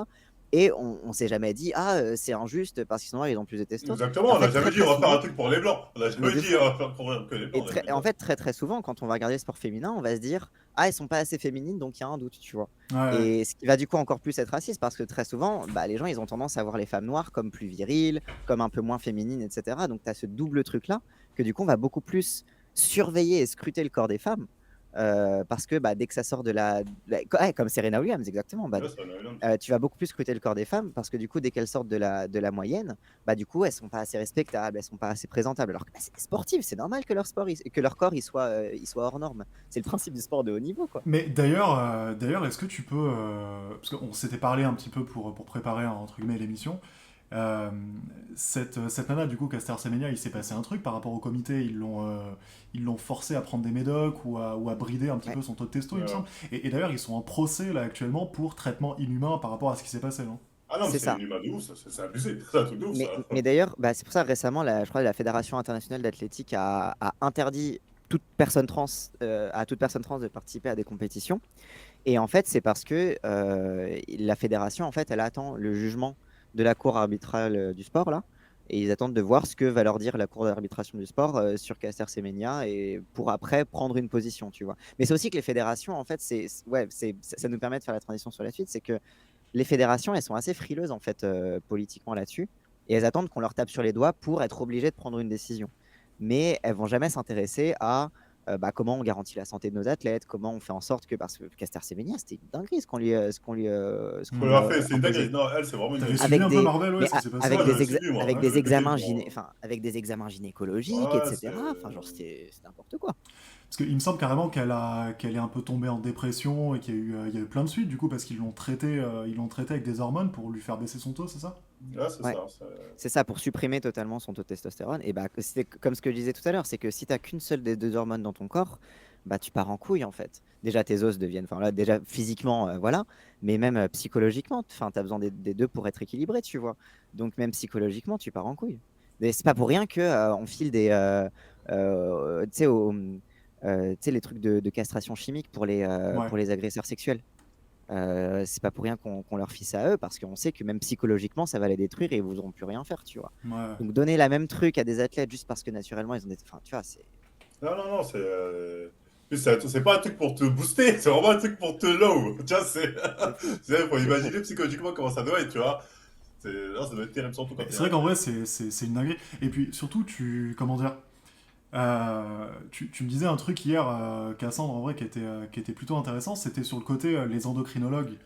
Speaker 3: Et on s'est jamais dit c'est injuste parce qu'ils sont noirs, ils ont plus de testo.
Speaker 1: Exactement, on n'a jamais dit on va faire un truc pour les blancs. On n'a jamais dit on va faire pour que les blancs.
Speaker 3: En fait, très très souvent, quand on va regarder le sport féminin, on va se dire elles sont pas assez féminines, donc il y a un doute, tu vois.
Speaker 2: Ouais.
Speaker 3: Et ce qui va du coup encore plus être raciste parce que très souvent, les gens ils ont tendance à voir les femmes noires comme plus viriles, comme un peu moins féminines, etc. Donc tu as ce double truc là que du coup on va beaucoup plus surveiller et scruter le corps des femmes parce que bah, dès que ça sort ouais, comme Serena Williams, exactement. Bah,
Speaker 1: Ouais, c'est Serena Williams.
Speaker 3: tu vas beaucoup plus scruter le corps des femmes parce que du coup, dès qu'elles sortent de la moyenne, bah, du coup, elles sont pas assez respectables, elles sont pas assez présentables. Alors que bah, c'est des sportives, c'est normal que leur sport, que leur corps il soit hors norme. C'est le principe du sport de haut niveau, quoi.
Speaker 2: Mais d'ailleurs, est-ce que tu peux, parce qu'on s'était parlé un petit peu pour préparer entre guillemets l'émission, euh, cette nana du coup Caster Semenya, il s'est passé un truc par rapport au comité, ils l'ont forcé à prendre des médocs ou à brider un petit
Speaker 3: Ouais.
Speaker 2: peu son taux de testo, il me
Speaker 1: Ouais.
Speaker 2: semble. Et d'ailleurs, ils sont en procès là actuellement pour traitement inhumain par rapport à ce qui s'est passé, non?
Speaker 1: Ah non, mais
Speaker 3: C'est
Speaker 1: c'est
Speaker 3: ça.
Speaker 1: inhumain de ouf, c'est abusé. C'est un truc de ouf, ça.
Speaker 3: Mais d'ailleurs, bah, c'est pour ça récemment, je crois que la Fédération internationale d'athlétique a interdit à toute personne trans de participer à des compétitions. Et en fait, c'est parce que la fédération, en fait, elle attend le jugement de la cour arbitrale du sport, là. Et ils attendent de voir ce que va leur dire la cour d'arbitration du sport sur Caster Semenya et pour après prendre une position, tu vois. Mais c'est aussi que les fédérations, en fait, ouais, ça nous permet de faire la transition sur la suite, c'est que les fédérations, elles sont assez frileuses, en fait, politiquement là-dessus. Et elles attendent qu'on leur tape sur les doigts pour être obligées de prendre une décision. Mais elles vont jamais s'intéresser à bah, comment on garantit la santé de nos athlètes, comment on fait en sorte que, parce que Caster Semenya, c'était une dinguerie ce qu'on
Speaker 1: On
Speaker 3: lui
Speaker 1: l'a
Speaker 3: a
Speaker 1: fait, c'est une dinguerie.
Speaker 3: imposé.
Speaker 1: Non, elle, c'est vraiment une
Speaker 2: T'avais
Speaker 1: dinguerie.
Speaker 2: suivi
Speaker 3: Avec
Speaker 2: un peu
Speaker 3: des,
Speaker 2: Marvel, ouais,
Speaker 3: mais
Speaker 2: ce qui s'est passé?
Speaker 1: Ouais, j'avais suivi, moi.
Speaker 3: avec
Speaker 1: Hein, je
Speaker 3: des
Speaker 1: l'ai pété,
Speaker 3: examens
Speaker 1: moi.
Speaker 3: enfin, avec des examens gynécologiques,
Speaker 1: Ouais, c'est.
Speaker 3: etc. Enfin, genre, c'est n'importe quoi.
Speaker 2: Parce qu'il me semble carrément qu'elle est un peu tombée en dépression et il y a eu plein de suites du coup parce ils l'ont traité avec des hormones pour lui faire baisser son taux, c'est ça?
Speaker 1: Ouais, c'est
Speaker 3: Ouais.
Speaker 1: ça.
Speaker 3: C'est ça, pour supprimer totalement son taux de testostérone. Et bah, c'est comme ce que je disais tout à l'heure, c'est que si tu n'as qu'une seule des deux hormones dans ton corps, bah, tu pars en couille en fait. Déjà, tes os deviennent, enfin là, déjà physiquement, voilà, mais même psychologiquement, tu as besoin des deux pour être équilibré, tu vois. Donc, même psychologiquement, tu pars en couille. Et c'est pas pour rien que on file tu sais, tu sais, les trucs de castration chimique
Speaker 2: Ouais.
Speaker 3: pour les agresseurs sexuels. C'est pas pour rien qu'on leur fie ça à eux, parce qu'on sait que même psychologiquement, ça va les détruire et ils voudront plus rien faire, tu vois.
Speaker 2: Ouais.
Speaker 3: Donc donner la même truc à des athlètes juste parce que naturellement ils ont des. Enfin, tu vois, c'est.
Speaker 1: Non, non, non, c'est. Puis c'est pas un truc pour te booster, c'est vraiment un truc pour te low. Tu vois, c'est.
Speaker 3: C'est fou.
Speaker 1: C'est pour
Speaker 3: C'est fou.
Speaker 1: imaginer psychologiquement comment ça doit être, tu vois. Non, ça doit être terrible, surtout quand
Speaker 2: Mais
Speaker 1: t'es
Speaker 2: c'est vrai
Speaker 1: un
Speaker 2: qu'en vrai,
Speaker 1: athlète.
Speaker 2: c'est une dinguerie. Et puis surtout, comment dire, tu me disais un truc hier, Cassandre, en vrai, qui était plutôt intéressant. C'était sur le côté, les endocrinologues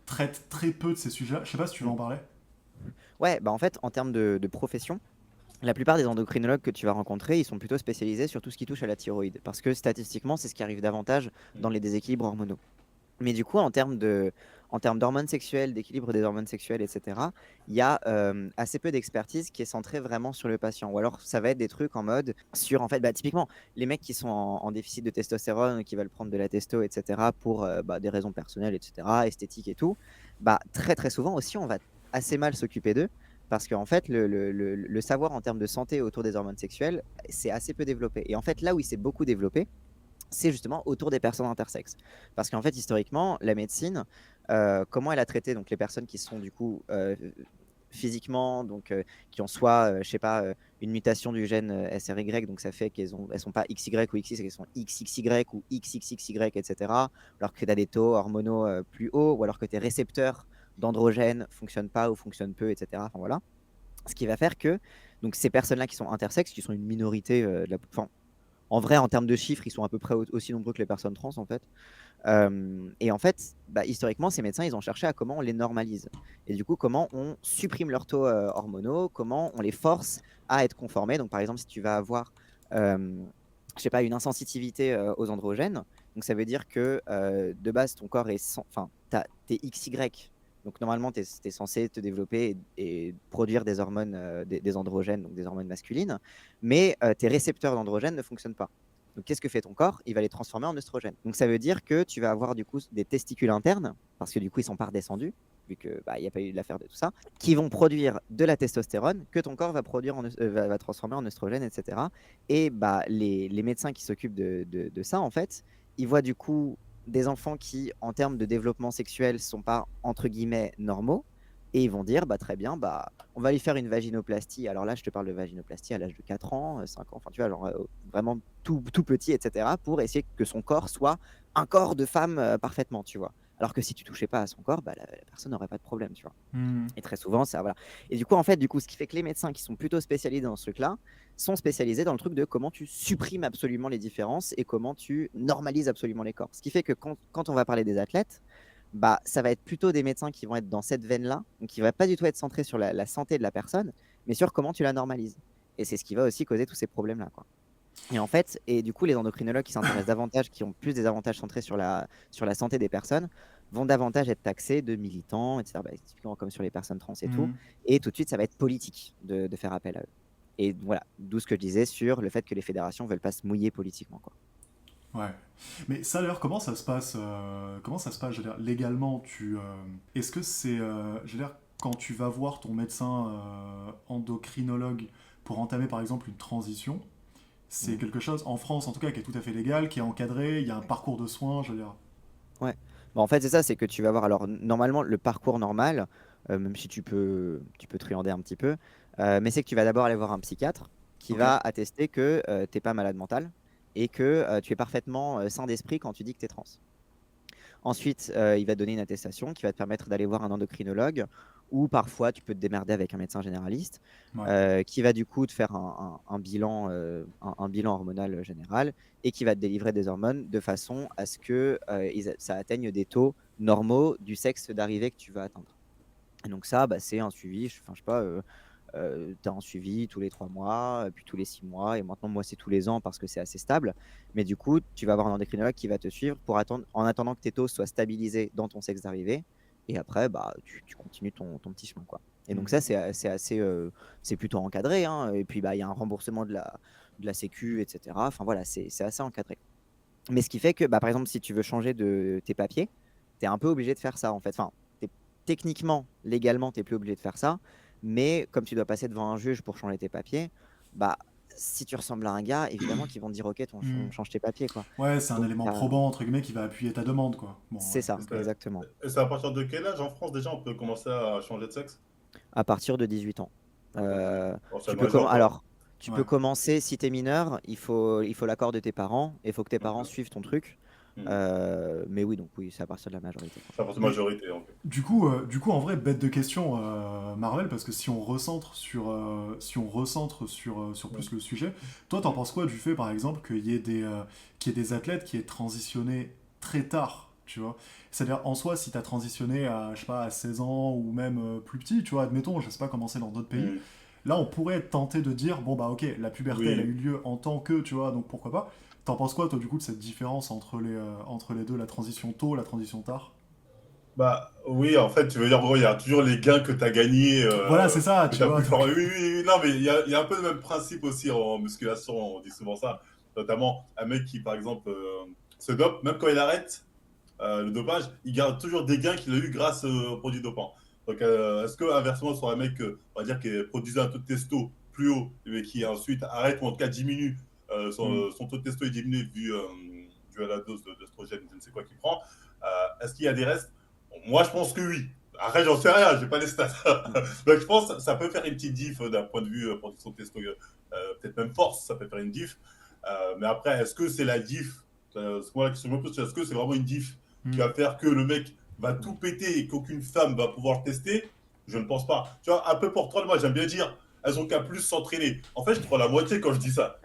Speaker 2: traitent très peu de ces sujets-là. Je sais pas si tu veux en parler.
Speaker 3: Ouais, bah en fait, en termes de profession, la plupart des endocrinologues que tu vas rencontrer, ils sont plutôt spécialisés sur tout ce qui touche à la thyroïde. Parce que statistiquement, c'est ce qui arrive davantage dans les déséquilibres hormonaux. Mais du coup, en termes d'hormones sexuelles, d'équilibre des hormones sexuelles, etc., il y a assez peu d'expertise qui est centrée vraiment sur le patient. Ou alors, ça va être des trucs en mode sur, en fait, bah, typiquement, les mecs qui sont en déficit de testostérone, qui veulent prendre de la testo, etc., pour bah, des raisons personnelles, etc., esthétiques et tout, bah, très très souvent aussi, on va assez mal s'occuper d'eux. Parce qu'en fait, le savoir en termes de santé autour des hormones sexuelles, c'est assez peu développé. Et en fait, là où il s'est beaucoup développé, c'est justement autour des personnes intersexes. Parce qu'en fait, historiquement, la médecine, comment elle a traité donc, les personnes qui sont du coup physiquement, donc qui ont soit, je sais pas, une mutation du gène SRY, donc ça fait elles sont pas XY ou XX, elles sont XXY ou XXXY, etc. Alors que tu as des taux hormonaux plus hauts, ou alors que tes récepteurs d'androgènes fonctionnent pas ou fonctionnent peu, etc. Enfin voilà. Ce qui va faire que donc, ces personnes-là qui sont intersexes, qui sont une minorité enfin, en vrai, en termes de chiffres, ils sont à peu près aussi nombreux que les personnes trans, en fait. Et en fait, bah, historiquement, ces médecins, ils ont cherché à comment on les normalise. Et du coup, comment on supprime leurs taux hormonaux, comment on les force à être conformés. Donc, par exemple, si tu vas avoir, je sais pas, une insensitivité aux androgènes, donc ça veut dire que de base, ton corps est, enfin, t'es XY. Donc normalement, tu es censé te développer et produire des hormones, des androgènes, donc des hormones masculines, mais tes récepteurs d'androgènes ne fonctionnent pas. Donc qu'est-ce que fait ton corps? Il va les transformer en œstrogènes. Donc ça veut dire que tu vas avoir du coup des testicules internes, parce que du coup ils sont pas redescendus, vu qu'il n'y a pas eu l'affaire de tout ça, qui vont produire de la testostérone que ton corps va, va transformer en œstrogène, etc. Et bah, les médecins qui s'occupent de ça, en fait, ils voient du coup des enfants qui, en termes de développement sexuel, sont pas entre guillemets normaux, et ils vont dire bah, très bien, bah, on va lui faire une vaginoplastie. Alors là, je te parle de vaginoplastie à l'âge de 4 ans, 5 ans, enfin tu vois, genre vraiment tout petit, etc., pour essayer que son corps soit un corps de femme parfaitement, tu vois. Alors que si tu touchais pas à son corps, bah, la personne n'aurait pas de problème, tu vois.
Speaker 2: Hmm.
Speaker 3: Et très souvent, ça, voilà. Et du coup, en fait, ce qui fait que les médecins qui sont plutôt spécialisés dans ce truc-là sont spécialisés dans le truc de comment tu supprimes absolument les différences et comment tu normalises absolument les corps. Ce qui fait que quand on va parler des athlètes, bah, ça va être plutôt des médecins qui vont être dans cette veine-là, donc qui ne va pas du tout être centré sur la santé de la personne, mais sur comment tu la normalises. Et c'est ce qui va aussi causer tous ces problèmes-là, quoi. Et en fait, et du coup, les endocrinologues qui s'intéressent davantage, qui ont plus des avantages centrés sur la santé des personnes, vont davantage être taxés de militants, etc. Bah, typiquement comme sur les personnes trans et tout.
Speaker 2: Hmm.
Speaker 3: Et tout de suite, ça va être politique de faire appel à eux. Et voilà, d'où ce que je disais sur le fait que les fédérations ne veulent pas se mouiller politiquement, quoi.
Speaker 2: Ouais. Mais ça d'ailleurs, comment ça se passe je veux dire, légalement, est-ce que c'est, je veux dire, quand tu vas voir ton médecin endocrinologue pour entamer par exemple une transition, c'est
Speaker 3: Mhm.
Speaker 2: quelque chose, en France en tout cas, qui est tout à fait légal, qui est encadré, il y a un parcours de soins, je veux dire.
Speaker 3: Ouais. Bah, en fait, c'est ça, c'est que tu vas voir. Alors, normalement, le parcours normal, même si tu peux truander un petit peu, mais c'est que tu vas d'abord aller voir un psychiatre qui
Speaker 2: Ok.
Speaker 3: va attester que tu n'es pas malade mental et que tu es parfaitement sain d'esprit quand tu dis que tu es trans. Ensuite, il va te donner une attestation qui va te permettre d'aller voir un endocrinologue ou parfois tu peux te démerder avec un médecin généraliste
Speaker 2: Ouais.
Speaker 3: qui va du coup te faire un bilan, un bilan hormonal général et qui va te délivrer des hormones de façon à ce que ça atteigne des taux normaux du sexe d'arrivée que tu vas atteindre. Et donc ça, bah, c'est un suivi, enfin, je sais pas, tu as un suivi tous les 3 mois, puis tous les 6 mois, et maintenant, moi, c'est tous les ans parce que c'est assez stable. Mais du coup, tu vas avoir un endocrinologue qui va te suivre en attendant que tes taux soient stabilisés dans ton sexe d'arrivée. Et après, bah, tu continues ton petit chemin, quoi. Et donc
Speaker 2: Hmm.
Speaker 3: ça, c'est assez, c'est plutôt encadré, hein. Et puis, bah, il y a un remboursement de la Sécu, etc. Enfin, voilà, c'est assez encadré. Mais ce qui fait que, bah, par exemple, si tu veux changer de tes papiers, tu es un peu obligé de faire ça, en fait. Enfin, techniquement, légalement, tu n'es plus obligé de faire ça. Mais comme tu dois passer devant un juge pour changer tes papiers, bah, si tu ressembles à un gars, évidemment qu'ils vont te dire ok,
Speaker 2: Hmm.
Speaker 3: on change tes papiers, quoi.
Speaker 2: Ouais, c'est un
Speaker 3: Donc,
Speaker 2: élément probant, entre guillemets, qui va appuyer ta demande, quoi. Bon, ouais,
Speaker 3: c'est ça,
Speaker 2: ok.
Speaker 3: exactement.
Speaker 1: Et c'est à partir de quel âge en France déjà on peut commencer à changer de sexe?
Speaker 3: À partir de 18 ans.
Speaker 1: À partir de 18
Speaker 3: Euh,
Speaker 1: ans. Bon, c'est
Speaker 3: tu peux
Speaker 1: majeur quoi.
Speaker 3: Alors, tu peux
Speaker 2: Ouais.
Speaker 3: commencer si tu es mineur, il faut l'accord de tes parents et il faut que tes parents
Speaker 1: D'accord.
Speaker 3: suivent ton truc.
Speaker 1: Hmm.
Speaker 3: Mais oui, donc oui, c'est à partir de la majorité, quoi.
Speaker 1: C'est à partir de
Speaker 2: Mais
Speaker 1: majorité en fait.
Speaker 2: du coup, en vrai, bête de question, Marvel, parce que si on recentre sur
Speaker 1: Hmm.
Speaker 2: plus le sujet, toi, t'en penses quoi du fait, par exemple, qu'il y ait des athlètes qui aient transitionné très tard, tu vois? C'est-à-dire, en soi, si t'as transitionné à, je sais pas, à 16 ans ou même plus petit, tu vois, admettons, je sais pas comment c'est dans d'autres pays,
Speaker 1: Hmm.
Speaker 2: là, on pourrait être tenté de dire, bon, bah, ok, la puberté, elle a eu
Speaker 1: Oui.
Speaker 2: lieu en tant que, tu vois, donc pourquoi pas? T'en penses quoi, toi, du coup, de cette différence entre les deux, la transition tôt, la transition tard?
Speaker 1: Bah oui, en fait, tu veux dire, bon, il y a toujours les gains que tu as gagnés,
Speaker 2: Voilà, c'est ça,
Speaker 1: que
Speaker 2: tu
Speaker 1: tu as
Speaker 2: vois.
Speaker 1: pu faire.
Speaker 2: Donc,
Speaker 1: Oui, oui, oui, non, mais il y a un peu le même principe aussi en musculation, on dit souvent ça. Notamment, un mec qui, par exemple, se dope, même quand il arrête le dopage, il garde toujours des gains qu'il a eu grâce aux produits dopants. Donc, est-ce que, inversement, sur un mec, on va dire, qui produisait un taux de testo plus haut, mais qui ensuite arrête ou en tout cas diminue,
Speaker 2: hmm.
Speaker 1: son taux de testo est diminué vu à la dose d'œstrogène, je ne sais quoi qu'il prend, est-ce qu'il y a des restes? Bon, moi, je pense que oui. Après, j'en sais rien, j'ai pas les stats. Donc, je pense que ça peut faire une petite diff d'un point de vue production de testo, peut-être même force, ça peut faire une diff. Mais après, est-ce que c'est la diff moi, la question que je me pose, c'est est-ce que c'est vraiment une diff qui
Speaker 2: Hmm.
Speaker 1: va faire que le mec va tout péter et qu'aucune femme va pouvoir le tester? Je ne pense pas. Tu vois, un peu pour troll, moi, j'aime bien dire, elles ont qu'à plus s'entraîner. En fait, je troll la moitié quand je dis ça.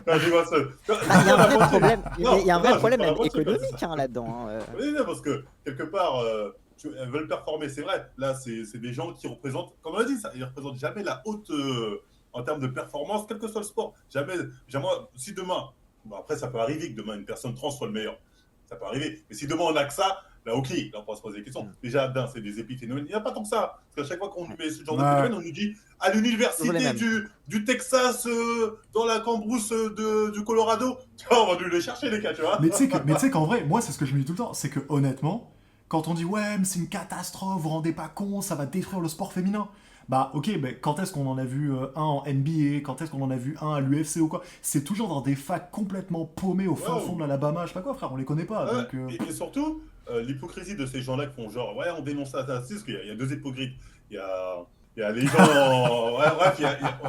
Speaker 1: Quand je dis moi seul.
Speaker 3: Bah, il
Speaker 1: Je
Speaker 3: y a un
Speaker 1: troll la
Speaker 3: vrai
Speaker 1: moitié.
Speaker 3: problème, il
Speaker 1: Non,
Speaker 3: y a un vrai
Speaker 1: non, je
Speaker 3: problème
Speaker 1: troll la
Speaker 3: même
Speaker 1: moitié quand je dis ça.
Speaker 3: économique, hein, là-dedans, hein.
Speaker 1: Oui, non, parce que quelque part, elles veulent performer, c'est vrai. Là, c'est des gens qui représentent, comme on l'a dit, ça, ils représentent jamais la haute en termes de performance, quel que soit le sport. Jamais, jamais si demain, bon, après, ça peut arriver que demain une personne trans soit le meilleur. Ça peut arriver. Mais si demain on a que ça, là, ok, là, on pourra se poser des questions.
Speaker 3: Mm.
Speaker 1: Déjà, d'un, c'est des épiphénomènes. Il n'y a pas tant que ça. Parce qu'à chaque fois qu'on nous
Speaker 3: Ouais.
Speaker 1: met ce genre de
Speaker 2: Ouais,
Speaker 1: phénomène, on nous dit à
Speaker 3: Toujours les
Speaker 1: l'université
Speaker 3: mêmes.
Speaker 1: du Texas, dans la cambrousse du Colorado, tu vois, on va nous les chercher, les cas, tu vois.
Speaker 2: mais tu sais qu'en vrai, moi, c'est ce que je me dis tout le temps, c'est que honnêtement, quand on dit ouais, mais c'est une catastrophe, vous vous rendez pas compte, ça va détruire le sport féminin. Bah ok, mais quand est-ce qu'on en a vu un en NBA, quand est-ce qu'on en a vu un à l'UFC ou quoi? C'est toujours dans des facs complètement paumés au fin fond de
Speaker 1: Wow.
Speaker 2: l'Alabama, je sais pas quoi frère, on les connaît pas,
Speaker 1: Ouais,
Speaker 2: donc...
Speaker 1: et surtout, l'hypocrisie de ces gens-là qui font genre, ouais, on dénonce ça, parce qu'il y a deux hypocrites. Il y a les gens. Ouais, bref,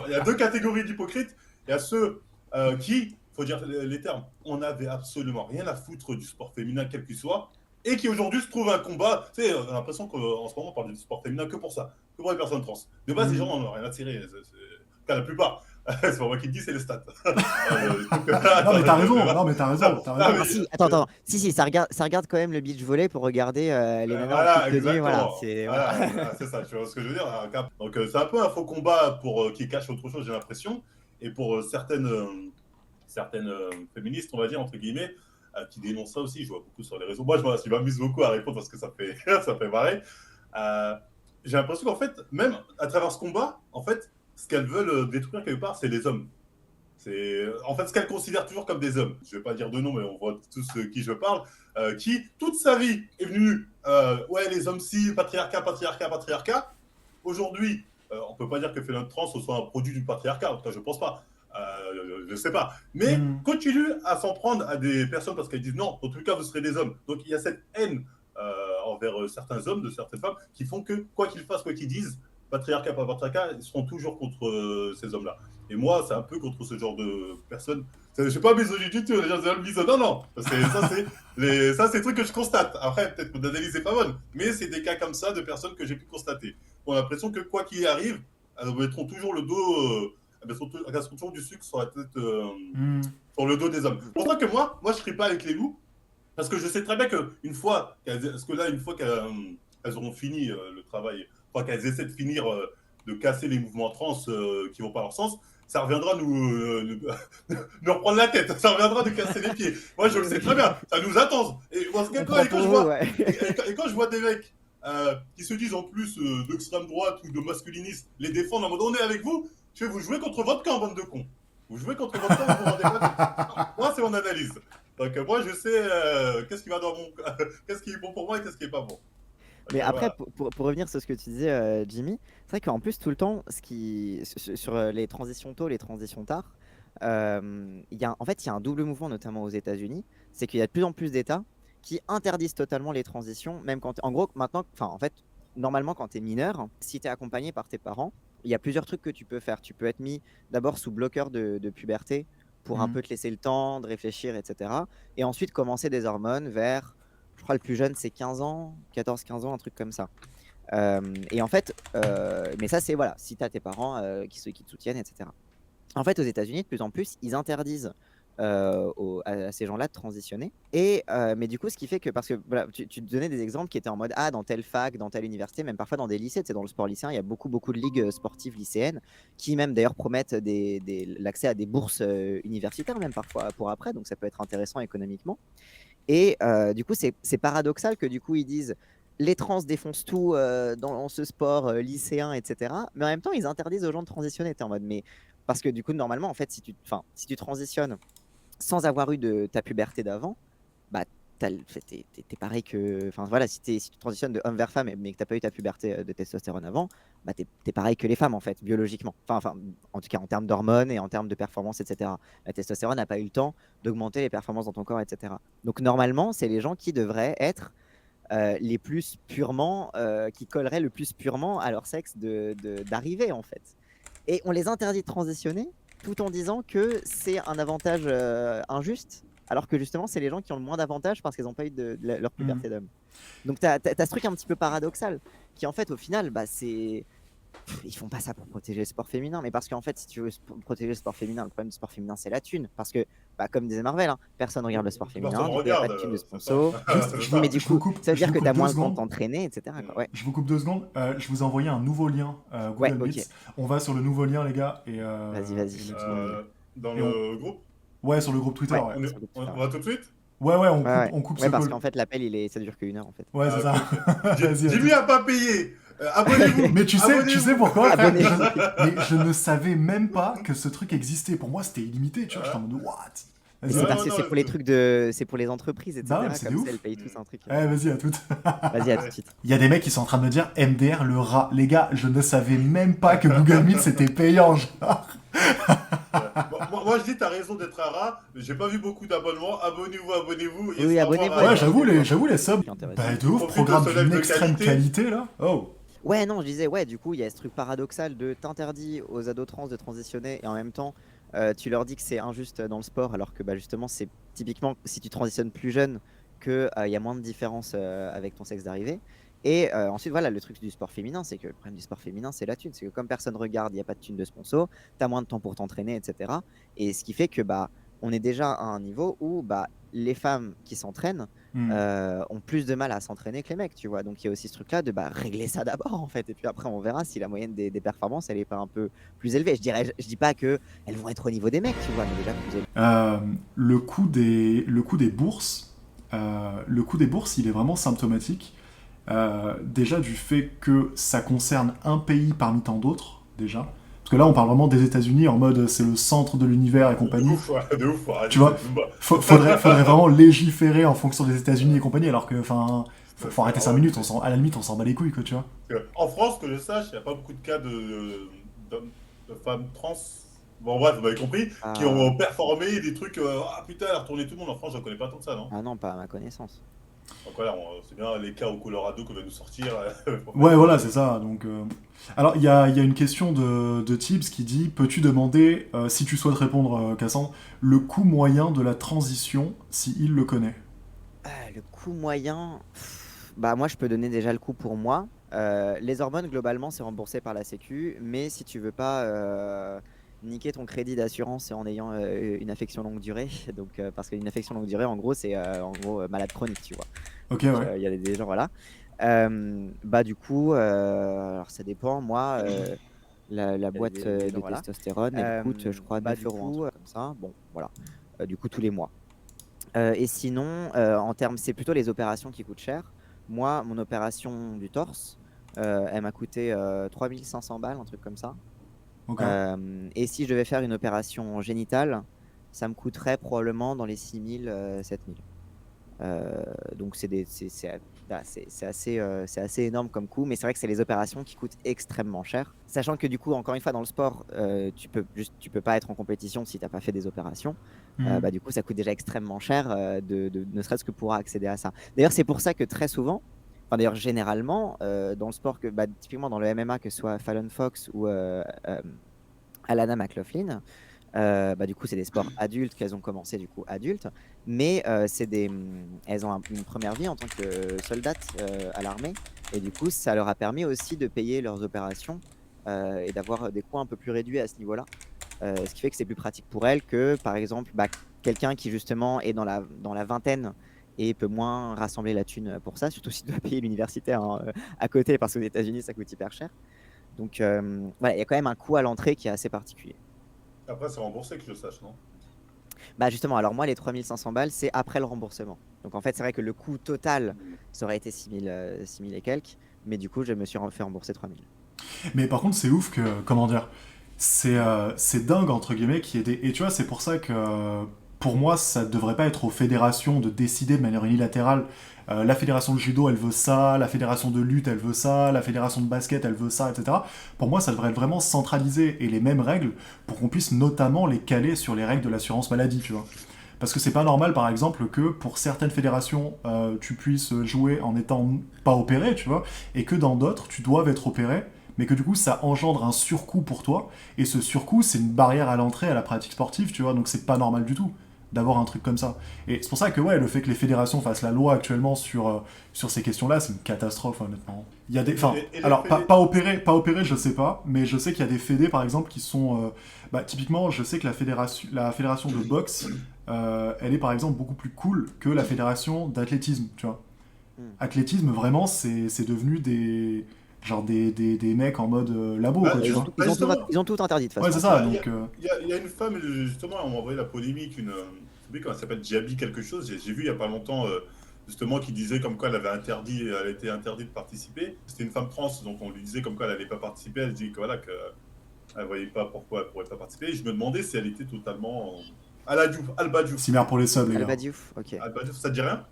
Speaker 1: il y a deux catégories d'hypocrites. Il y a ceux qui, faut dire les termes, on n'avait absolument rien à foutre du sport féminin, quel qu'il soit. et qui aujourd'hui se trouve un combat. Tu sais, on a l'impression qu'en ce moment, on parle du sport féminin que pour ça, que pour les personnes trans. De base, les gens n'en ont rien à tirer. Enfin, la plupart. C'est pas moi qui le dis, c'est les stats.
Speaker 2: Non, mais t'as raison. Non, mais t'as raison. T'as
Speaker 1: Non,
Speaker 2: raison.
Speaker 3: Ah, si, attends. Si, ça regarde quand même le beach volley pour regarder les nanas en
Speaker 1: Voilà,
Speaker 3: petite tenue. Voilà,
Speaker 1: exactement.
Speaker 3: c'est
Speaker 1: Voilà, c'est ça, tu vois ce que je veux dire. Donc, c'est un peu un faux combat pour qui cache autre chose, j'ai l'impression. Et pour certaines féministes, on va dire, entre guillemets, qui dénoncent ça aussi. Je vois beaucoup sur les réseaux. Moi, je m'amuse beaucoup à répondre parce que ça fait, ça fait marrer. Euh, j'ai l'impression qu'en fait, même à travers ce combat, en fait, ce qu'elles veulent détruire quelque part, c'est les hommes. C'est en fait ce qu'elles considèrent toujours comme des hommes. Je vais pas dire de nom, mais on voit tous qui je parle, qui toute sa vie est venu, ouais, les hommes si, patriarcat, patriarcat, patriarcat. Aujourd'hui, on peut pas dire que Félin Trans soit un produit du patriarcat. En tout cas, je pense pas. Je sais pas. Mais continue à s'en prendre à des personnes parce qu'elles disent non, en tout cas, vous serez des hommes. Donc il y a cette haine envers certains hommes, de certaines femmes, qui font que quoi qu'ils fassent, quoi qu'ils disent, patriarcat, pas patriarcat, ils seront toujours contre ces hommes-là. Et moi, c'est un peu contre ce genre de personnes. Je suis pas misogyne du tout, les gens disent misogyne. Non, non. Ça, c'est des trucs que je constate. Après, peut-être que mon analyse n'est pas bonne, mais c'est des cas comme ça de personnes que j'ai pu constater. On a l'impression que quoi qu'il arrive, elles mettront toujours le dos, elles mettront toujours du sucre sur la tête, sur le dos des hommes. Pour ça que moi, je ne serai pas avec les loups, parce que je sais très bien qu'une fois, une fois qu'elles auront fini le travail, enfin qu'elles essaient de finir de casser les mouvements trans qui vont pas dans leur sens, ça reviendra nous reprendre la tête, ça reviendra nous casser les pieds. Moi, je le sais très bien, ça nous attend. Et quand je vois des mecs qui se disent en plus d'extrême droite ou de masculinistes les défendre en mode on est avec vous, je vais vous jouer contre votre camp, bande de cons. Vous jouez contre votre camp, vous vous rendez compte. Moi, c'est mon analyse. Donc, moi, je sais qu'est-ce qui va dans mon. Qu'est-ce qui est bon pour moi et qu'est-ce qui est pas bon.
Speaker 3: Mais
Speaker 1: Donc,
Speaker 3: après,
Speaker 1: voilà.
Speaker 3: pour revenir sur ce que tu disais, Jimmy, c'est vrai qu'en plus, tout le temps, sur les transitions tôt, les transitions tard, en fait, il y a un double mouvement, notamment aux États-Unis. C'est qu'il y a de plus en plus d'États qui interdisent totalement les transitions, même quand. En gros, maintenant, en fait, normalement, quand tu es mineur, si tu es accompagné par tes parents, il y a plusieurs trucs que tu peux faire. Tu peux être mis d'abord sous bloqueur de puberté pour un peu te laisser le temps de réfléchir, etc. Et ensuite commencer des hormones vers, je crois le plus jeune c'est 15 ans, 14-15 ans, un truc comme ça. Et en fait, mais ça c'est voilà, si tu as tes parents qui te soutiennent, etc. En fait, aux États-Unis, de plus en plus, ils interdisent à ces gens-là de transitionner. Mais du coup, ce qui fait que, parce que voilà, tu te donnais des exemples qui étaient en mode, dans telle fac, dans telle université, même parfois dans des lycées, dans le sport lycéen, il y a beaucoup de ligues sportives lycéennes qui même d'ailleurs promettent l'accès à des bourses universitaires, même parfois pour après, donc ça peut être intéressant économiquement. Et du coup, c'est paradoxal que du coup, ils disent les trans défoncent tout dans ce sport lycéen, etc. Mais en même temps, ils interdisent aux gens de transitionner. T'es en mode, mais parce que du coup, normalement, en fait, si tu transitionnes sans avoir eu de ta puberté d'avant, bah, t'es pareil que. Enfin voilà, si tu transitionnes de homme vers femme, mais que t'as pas eu ta puberté de testostérone avant, bah, t'es pareil que les femmes, en fait, biologiquement. Enfin, en tout cas, en termes d'hormones et en termes de performance, etc. La testostérone n'a pas eu le temps d'augmenter les performances dans ton corps, etc. Donc, normalement, c'est les gens qui devraient être les plus purement, qui colleraient le plus purement à leur sexe d'arrivée, en fait. Et on les interdit de transitionner tout en disant que c'est un avantage injuste, alors que justement, c'est les gens qui ont le moins d'avantages parce qu'ils n'ont pas eu leur puberté d'homme. Donc, tu as ce truc un petit peu paradoxal, qui en fait, au final, bah, ils font pas ça pour protéger le sport féminin, mais parce qu'en fait, si tu veux protéger le sport féminin, le problème du sport féminin, c'est la thune. Parce que, bah, comme disait Marvel, personne regarde le sport féminin, donc il n'y a pas de thune de sponsor. Mais du coup, ça veut dire que tu as moins le temps de t'entraîner, etc. Ouais.
Speaker 2: Je vous coupe 2 secondes. Je vous ai envoyé un nouveau lien Google Meets. On va sur le nouveau lien, les gars.
Speaker 3: Vas-y.
Speaker 1: Dans le groupe.
Speaker 2: Ouais, sur le groupe Twitter.
Speaker 1: On va tout de suite.
Speaker 2: Ouais, on coupe ce
Speaker 3: parce
Speaker 2: call.
Speaker 3: qu'en fait, l'appel, ça dure qu'1 heure, en fait.
Speaker 2: Ouais, c'est ça.
Speaker 1: Jimmy a pas payé. Abonnez-vous.
Speaker 2: Mais tu sais pourquoi
Speaker 3: Mais
Speaker 2: je ne savais même pas que ce truc existait. Pour moi, c'était illimité. Tu vois, j'étais en mode what.
Speaker 3: C'est pour les trucs c'est pour les entreprises, etc.
Speaker 2: Bah ouais,
Speaker 3: comme ça, elles payent tous un truc.
Speaker 2: Vas-y, à toutes.
Speaker 3: Vas-y, à tout de suite.
Speaker 2: Il y a des mecs qui sont en train de me dire MDR le rat. Les gars, je ne savais même pas que Google Meet c'était payant, genre.
Speaker 1: Moi je dis t'as raison d'être un rat, mais j'ai pas vu beaucoup d'abonnements. Abonnez-vous.
Speaker 3: Oui, abonnez-vous.
Speaker 2: Ouais, j'avoue les subs.
Speaker 3: Bah,
Speaker 2: de ouf, programme d'une extrême qualité là. Oh.
Speaker 3: Ouais, non, je disais, du coup, il y a ce truc paradoxal de t'interdire aux ados trans de transitionner et en même temps, tu leur dis que c'est injuste dans le sport, alors que bah, justement, c'est typiquement si tu transitionnes plus jeune qu'il y a moins de différence avec ton sexe d'arrivée. Et ensuite, voilà, le truc du sport féminin, c'est que le problème du sport féminin, c'est la thune. C'est que comme personne regarde, il n'y a pas de thune de sponsor, tu as moins de temps pour t'entraîner, etc. Et ce qui fait que on est déjà à un niveau où les femmes qui s'entraînent ont plus de mal à s'entraîner que les mecs, tu vois. Donc il y a aussi ce truc-là de régler ça d'abord, en fait. Et puis après, on verra si la moyenne des performances, elle est pas un peu plus élevée. Je dis pas qu'elles vont être au niveau des mecs, tu vois, mais déjà plus élevées.
Speaker 2: Le coût des bourses, il est vraiment symptomatique. Déjà du fait que ça concerne un pays parmi tant d'autres, déjà. Parce que là, on parle vraiment des États-Unis en mode c'est le centre de l'univers et compagnie.
Speaker 1: De ouf, ouais,
Speaker 2: tu vois, faudrait vraiment légiférer en fonction des États-Unis et compagnie, alors que, enfin, faut arrêter 5 minutes, à la limite, on s'en bat les couilles, quoi, tu vois.
Speaker 1: En France, que je sache, il n'y a pas beaucoup de cas de femmes trans. Bon, bref, vous m'avez compris, qui ont performé des trucs. Ah putain, elle a retourné tout le monde. En France, je ne connais pas tant que ça, non?
Speaker 3: Ah non, pas à ma connaissance.
Speaker 1: Donc voilà, c'est bien les cas au Colorado qu'on va nous sortir.
Speaker 2: Ouais, voilà, c'est ça. Donc, alors, il y a une question de Tibbs qui dit peux-tu demander, si tu souhaites répondre, Cassandre, le coût moyen de la transition, si il le connaît?
Speaker 3: Le coût moyen, moi, je peux donner déjà le coût pour moi. Les hormones, globalement, c'est remboursé par la Sécu, mais si tu veux pas niquer ton crédit d'assurance en ayant une affection longue durée, donc parce qu'une affection longue durée, en gros, c'est malade chronique, tu vois.
Speaker 2: Ok,
Speaker 3: Donc,
Speaker 2: ouais.
Speaker 3: il y a des gens, voilà. Du coup, alors ça dépend. Moi, la boîte de testostérone, elle coûte, je crois, 9 euros, un truc comme ça. Bon, voilà. Du coup, tous les mois. Et sinon, en termes, c'est plutôt les opérations qui coûtent cher. Moi, mon opération du torse, elle m'a coûté 3500 balles, un truc comme ça.
Speaker 2: Ok.
Speaker 3: Et si je devais faire une opération génitale, ça me coûterait probablement dans les 6000, 7000. Donc c'est assez énorme comme coût, mais c'est vrai que c'est les opérations qui coûtent extrêmement cher. Sachant que du coup, encore une fois, dans le sport, tu peux pas être en compétition si tu n'as pas fait des opérations. Du coup, ça coûte déjà extrêmement cher, ne serait-ce que pour accéder à ça. D'ailleurs, c'est pour ça que très souvent, enfin d'ailleurs généralement, dans le sport, typiquement dans le MMA, que ce soit Fallon Fox ou Alana McLaughlin, du coup, c'est des sports adultes qu'elles ont commencé du coup adultes, mais elles ont une première vie en tant que soldates à l'armée, et du coup, ça leur a permis aussi de payer leurs opérations et d'avoir des coûts un peu plus réduits à ce niveau-là. Ce qui fait que c'est plus pratique pour elles que, par exemple, quelqu'un qui justement est dans la vingtaine et peut moins rassembler la thune pour ça, surtout s'il doit payer l'universitaire à côté, parce qu'aux États-Unis, ça coûte hyper cher. Donc, voilà, il y a quand même un coût à l'entrée qui est assez particulier.
Speaker 1: Après, c'est remboursé, que je sache, non?
Speaker 3: Justement, alors moi, les 3500 balles, c'est après le remboursement. Donc en fait, c'est vrai que le coût total, ça aurait été 6000 et quelques, mais du coup, je me suis fait rembourser 3000.
Speaker 2: Mais par contre, c'est ouf que, comment dire, c'est dingue, entre guillemets, qu'il y ait des... Et tu vois, c'est pour ça que, pour moi, ça devrait pas être aux fédérations de décider de manière unilatérale. La fédération de judo, elle veut ça, la fédération de lutte, elle veut ça, la fédération de basket, elle veut ça, etc. Pour moi, ça devrait être vraiment centralisé et les mêmes règles pour qu'on puisse notamment les caler sur les règles de l'assurance maladie, tu vois. Parce que c'est pas normal, par exemple, que pour certaines fédérations, tu puisses jouer en étant pas opéré, tu vois, et que dans d'autres, tu doives être opéré, mais que du coup, ça engendre un surcoût pour toi, et ce surcoût, c'est une barrière à l'entrée à la pratique sportive, tu vois, donc c'est pas normal du tout d'avoir un truc comme ça. Et c'est pour ça que, ouais, le fait que les fédérations fassent la loi actuellement sur ces questions-là, c'est une catastrophe, honnêtement. Il y a des... Enfin, alors, pas opéré, je sais pas, mais je sais qu'il y a des fédés, par exemple, qui sont... typiquement, je sais que la fédération de boxe, elle est, par exemple, beaucoup plus cool que la fédération d'athlétisme, tu vois. Athlétisme, vraiment, c'est devenu des... Genre des mecs en mode labo, quoi, tu vois.
Speaker 3: Ils ont tout interdit, de toute façon.
Speaker 2: Ouais, c'est ça, donc...
Speaker 1: Il y a une femme, justement, on m'a envoyé la polémique, je sais plus comment elle s'appelle, Diaby quelque chose, j'ai vu il y a pas longtemps, justement, qui disait comme quoi elle était interdite de participer. C'était une femme trans, donc on lui disait comme quoi elle n'allait pas participer, elle dit que voilà, qu'elle voyait pas pourquoi elle pourrait pas participer. Et je me demandais si elle était totalement... Alba Diouf.
Speaker 2: Cimer pour les subs, les gars.
Speaker 3: Alba Diouf, ok.
Speaker 1: Alba Diouf, ça te dit rien?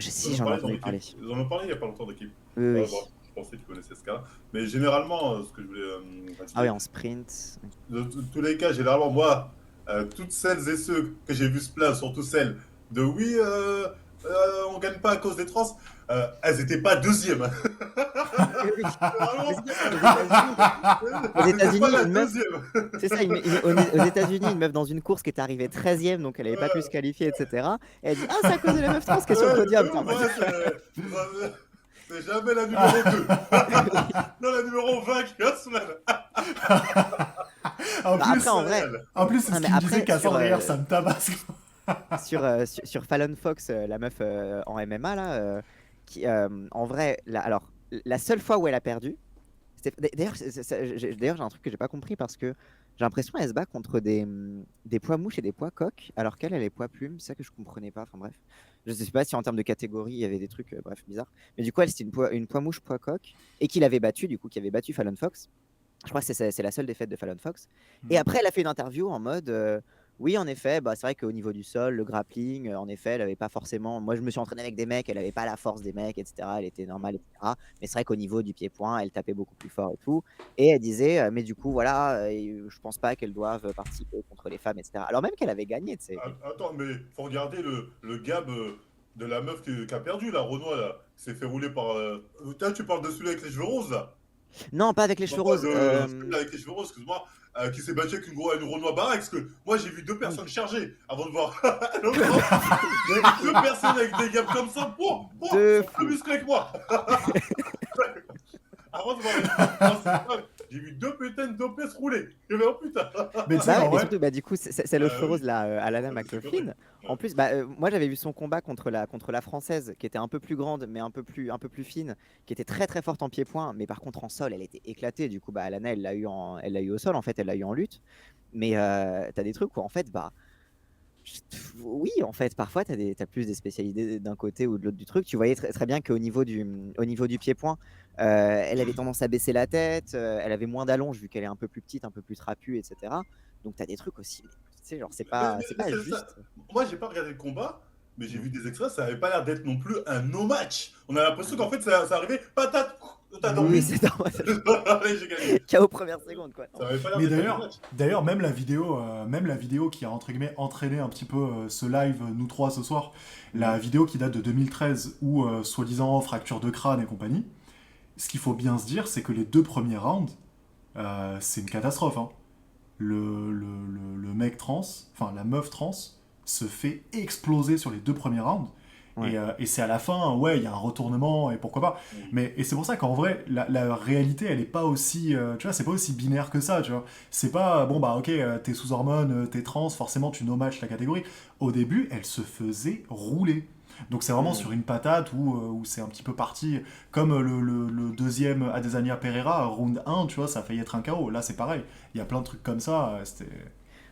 Speaker 3: Si, j'en ai entendu parler.
Speaker 1: Ils en ont parlé il y a pas longtemps d'équipe.
Speaker 3: Oui.
Speaker 1: Bon, je pensais que tu connaissais ce cas. Mais généralement, ce que je voulais...
Speaker 3: Ah oui, en sprint.
Speaker 1: Dans tous les cas, généralement, moi, toutes celles et ceux que j'ai vu se plaindre, surtout celles de on gagne pas à cause des trans, elles étaient pas deuxièmes.
Speaker 3: oui.
Speaker 1: Vraiment,
Speaker 3: Aux
Speaker 1: c'était
Speaker 3: États-Unis,
Speaker 1: pas la
Speaker 3: une meuf,
Speaker 1: deuxième.
Speaker 3: c'est ça, aux États-Unis, une meuf dans une course qui était arrivée 13e, donc elle n'avait pas pu se qualifier, etc. Et elle dit, ah, c'est à cause de la meuf trans qui est sur le podium. Putain,
Speaker 1: Ouais, c'est jamais la numéro 2. Non, la numéro 20 qui a semaine.
Speaker 2: En
Speaker 3: Bah,
Speaker 2: plus,
Speaker 3: après, en vrai,
Speaker 2: c'est
Speaker 3: non,
Speaker 2: ce
Speaker 3: mais
Speaker 2: qu'il me disait
Speaker 3: après,
Speaker 2: qu'à
Speaker 3: sur,
Speaker 2: derrière, ça me tabasse.
Speaker 3: sur Fallon Fox, la meuf en MMA, là, en vrai, alors, la seule fois où elle a perdu, d'ailleurs, j'ai un truc que j'ai pas compris parce que j'ai l'impression qu'elle se bat contre des poids mouches et des poids coqs, alors qu'elle, elle est poids plumes. C'est ça que je comprenais pas. Enfin bref, je sais pas si en termes de catégorie, il y avait des trucs, bref, bizarres. Mais du coup, elle, c'était une poids mouche, poids coq, et qui l'avait battue, du coup, qui avait battu Fallon Fox. Je crois que c'est la seule défaite de Fallon Fox. Et après, elle a fait une interview en mode oui, en effet, bah, c'est vrai qu'au niveau du sol, le grappling, en effet, elle avait pas forcément. Moi, je me suis entraîné avec des mecs, elle avait pas la force des mecs, etc. Elle était normale, etc. Mais c'est vrai qu'au niveau du pied-point, elle tapait beaucoup plus fort et tout. Et elle disait, mais du coup, voilà, je pense pas qu'elles doivent participer contre les femmes, etc. Alors même qu'elle avait gagné, tu sais.
Speaker 1: Attends, mais faut regarder le gab de la meuf qui a perdu, la Renoir, là, qui s'est fait rouler par. Tu parles de celui avec les cheveux roses, là?
Speaker 3: Non, pas avec les cheveux
Speaker 1: Non, pas
Speaker 3: roses.
Speaker 1: de celui avec les cheveux roses, excuse-moi, qui s'est battu avec une Renoir baraque, parce que moi j'ai vu deux personnes chargées avant de voir. Deux personnes avec des gaps comme ça, sont plus musclés que moi. Avant de voir j'ai vu deux putains d'OP se rouler. Je vais oh putain.
Speaker 2: Mais tu sais, en
Speaker 3: Et
Speaker 2: vrai,
Speaker 3: surtout, bah, du coup, c'est le cheveu
Speaker 1: oui.
Speaker 3: rose là, Alana
Speaker 1: C'est
Speaker 3: McLaughlin.
Speaker 1: correct.
Speaker 3: En plus, bah, moi j'avais vu son combat contre la française, qui était un peu plus grande, mais un peu plus fine, qui était très très forte en pied-point, mais par contre en sol, elle était éclatée. Du coup, bah, Alana, elle l'a eu au sol, en fait, elle l'a eu en lutte. Mais t'as des trucs où en fait, bah, oui, en fait, parfois, tu as plus des spécialités d'un côté ou de l'autre du truc. Tu voyais très, très bien qu'au niveau du pied-point, elle avait tendance à baisser la tête, elle avait moins d'allonge vu qu'elle est un peu plus petite, un peu plus trapue, etc. Donc, tu as des trucs aussi. Tu sais, genre, c'est pas juste.
Speaker 1: Ça. Moi, j'ai pas regardé le combat, mais j'ai vu des extraits, ça avait pas l'air d'être non plus un no match. On a l'impression qu'en fait, ça arrivait, patate, t'as dormi.
Speaker 3: Oui, c'est normal.
Speaker 1: Allez, j'ai gagné.
Speaker 3: KO première seconde, quoi.
Speaker 1: Ça avait pas l'air
Speaker 2: mais
Speaker 1: d'être un no match.
Speaker 2: d'ailleurs, même la vidéo qui a entre guillemets entraîné un petit peu ce live, nous trois ce soir, la vidéo qui date de 2013 où soi-disant fracture de crâne et compagnie, ce qu'il faut bien se dire, c'est que les deux premiers rounds, c'est une catastrophe. Hein. Le mec trans, enfin la meuf trans, se fait exploser sur les deux premiers rounds.
Speaker 3: Ouais.
Speaker 2: Et c'est à la fin, ouais, il y a un retournement et pourquoi pas. Et c'est pour ça qu'en vrai, la réalité, elle est pas aussi, tu vois, c'est pas aussi binaire que ça, tu vois. C'est pas, bon bah ok, t'es sous hormones, t'es trans, forcément tu no-match la catégorie. Au début, elle se faisait rouler. Donc c'est vraiment sur une patate où c'est un petit peu parti, comme le deuxième Adesanya Pereira, round 1, tu vois, ça a failli être un KO. Là c'est pareil, il y a plein de trucs comme ça, c'était...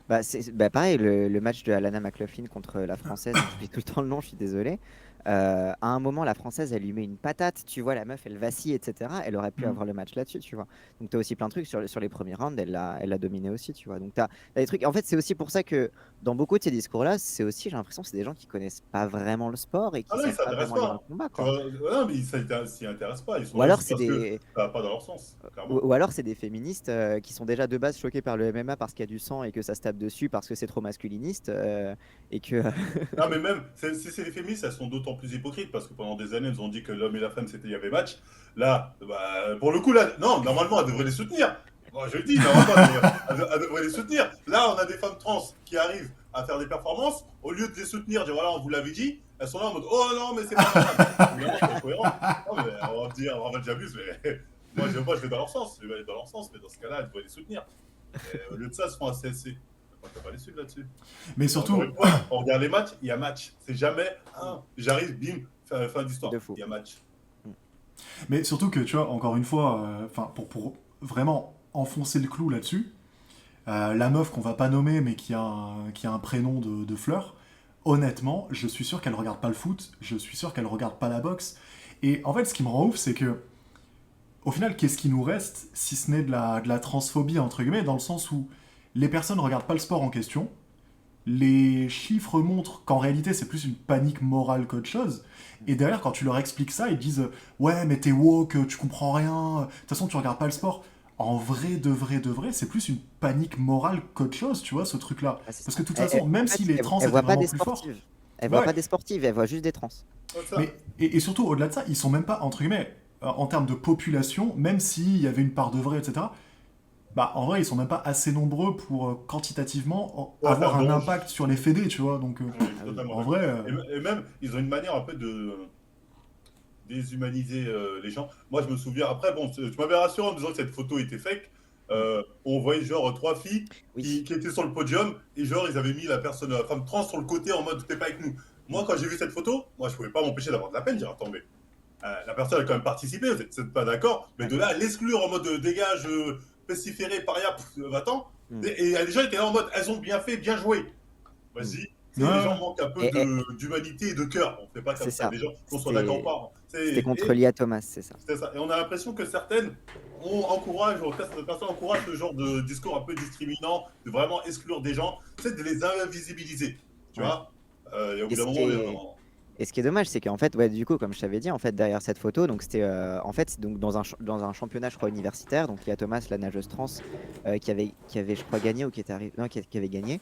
Speaker 3: Bah, pareil, le match de Alana McLaughlin contre la française, j'oublie tout le temps le nom, je suis désolé. À un moment, la française, elle lui met une patate, tu vois, la meuf, elle vacille, etc. Elle aurait pu avoir le match là-dessus, tu vois. Donc, tu as aussi plein de trucs sur les premiers rounds, elle l'a dominé aussi, tu vois. Donc, tu as des trucs. En fait, c'est aussi pour ça que dans beaucoup de ces discours-là, c'est aussi, j'ai l'impression, c'est des gens qui connaissent pas vraiment le sport et qui savent pas vraiment lire un combat, quoi.
Speaker 1: Non, mais ils s'y intéressent pas. Ils sont
Speaker 3: Ou alors,
Speaker 1: juste
Speaker 3: c'est
Speaker 1: parce que
Speaker 3: des.
Speaker 1: ça va pas dans leur sens. Clairement.
Speaker 3: Ou alors c'est des féministes qui sont déjà de base choqués par le MMA parce qu'il y a du sang et que ça se tape dessus parce que c'est trop masculiniste et que
Speaker 1: Non, mais même, si c'est les féministes, elles sont d'autant plus hypocrites parce que pendant des années, elles ont dit que l'homme et la femme, il y avait match. Là, bah, pour le coup, là, non, normalement, elles devraient les soutenir. Bon, je le dis, normalement, elles devraient les soutenir. Là, on a des femmes trans qui arrivent à faire des performances. Au lieu de les soutenir, dire voilà, on vous l'avait dit, elles sont là en mode oh non, mais c'est pas normal. Évidemment, c'est incohérent. Non, mais on va dire, en fait, j'abuse, mais moi, je vais dans leur sens. Je vais aller dans leur sens, mais dans ce cas-là, elles devraient les soutenir. Et au lieu de ça, elles se font un CSC. On pas les suivre là-dessus.
Speaker 2: Mais surtout,
Speaker 1: on regarde les matchs, il y a match. C'est jamais j'arrive, bim, fin d'histoire. Il y a match.
Speaker 2: Mais surtout que tu vois, encore une fois, pour vraiment enfoncer le clou là-dessus, la meuf qu'on va pas nommer mais qui a un prénom de fleur, honnêtement, je suis sûr qu'elle regarde pas le foot, je suis sûr qu'elle regarde pas la boxe. Et en fait, ce qui me rend ouf, c'est que au final, qu'est-ce qui nous reste si ce n'est de la transphobie entre guillemets, dans le sens où les personnes ne regardent pas le sport en question. Les chiffres montrent qu'en réalité, c'est plus une panique morale qu'autre chose. Et derrière, quand tu leur expliques ça, ils disent « Ouais, mais t'es woke, tu comprends rien, de toute façon, tu regardes pas le sport. » En vrai, de vrai, c'est plus une panique morale qu'autre chose, tu vois, ce truc-là. Parce que de toute façon, même si les trans étaient vraiment plus forts...
Speaker 3: Elle voit pas des sportives, elle voit juste des trans.
Speaker 2: Mais, et surtout, au-delà de ça, ils sont même pas, entre guillemets... en termes de population, même s'il y avait une part de vrai, etc., bah, en vrai, ils sont même pas assez nombreux pour quantitativement
Speaker 1: Ouais,
Speaker 2: avoir
Speaker 1: faire
Speaker 2: un
Speaker 1: bronche.
Speaker 2: impact sur les fédés, tu vois. Donc,
Speaker 1: Oui, je suis
Speaker 3: Ah oui.
Speaker 1: totalement
Speaker 2: en
Speaker 1: d'accord.
Speaker 2: vrai,
Speaker 1: Et même, ils ont une manière un peu de déshumaniser les gens. Moi, je me souviens, après, bon, tu m'avais rassuré en me disant que cette photo était fake.
Speaker 3: Mm.
Speaker 1: On voyait genre trois filles
Speaker 3: Oui,
Speaker 1: qui étaient sur le podium et genre ils avaient mis la personne, la femme trans sur le côté en mode t'es pas avec nous.
Speaker 3: mm.
Speaker 1: Moi, quand j'ai vu cette photo, moi, je pouvais pas m'empêcher d'avoir de la peine. J'ai dit, attends, mais la personne a quand même participé, vous n'êtes pas d'accord, mais
Speaker 3: Ouais.
Speaker 1: de là à l'exclure en mode dégage, pestiféré, paria, va-t'en.
Speaker 3: Mm.
Speaker 1: Et les gens étaient là en mode elles ont bien fait, bien joué.
Speaker 3: Mm.
Speaker 1: Vas-y.
Speaker 2: ouais,
Speaker 1: Les
Speaker 2: ouais.
Speaker 1: gens manquent un peu
Speaker 3: Et
Speaker 1: d'humanité et de cœur. On ne fait pas
Speaker 3: c'est
Speaker 1: comme ça.
Speaker 3: ça.
Speaker 1: Les gens, qu'on soit d'accord ou
Speaker 3: C'était
Speaker 1: pas.
Speaker 3: c'était contre
Speaker 1: Et
Speaker 3: Lia Thomas, c'est ça.
Speaker 1: c'est ça. Et on a l'impression que certaines encouragent, certaines personnes encouragent ce genre de discours un peu discriminant, de vraiment exclure des gens, de les invisibiliser. Tu
Speaker 3: Ouais.
Speaker 1: vois. Et au bout
Speaker 3: Et
Speaker 1: d'un
Speaker 3: ce qui
Speaker 1: moment,
Speaker 3: est, et ce qui est dommage, c'est qu'en fait, ouais, du coup, comme je t'avais dit, en fait, derrière cette photo, donc c'était, en fait, c'est donc dans un championnat, je crois, universitaire, donc Lia Thomas, la nageuse trans, qui avait, je crois, gagné ou qui était arrivé, non, qui avait gagné.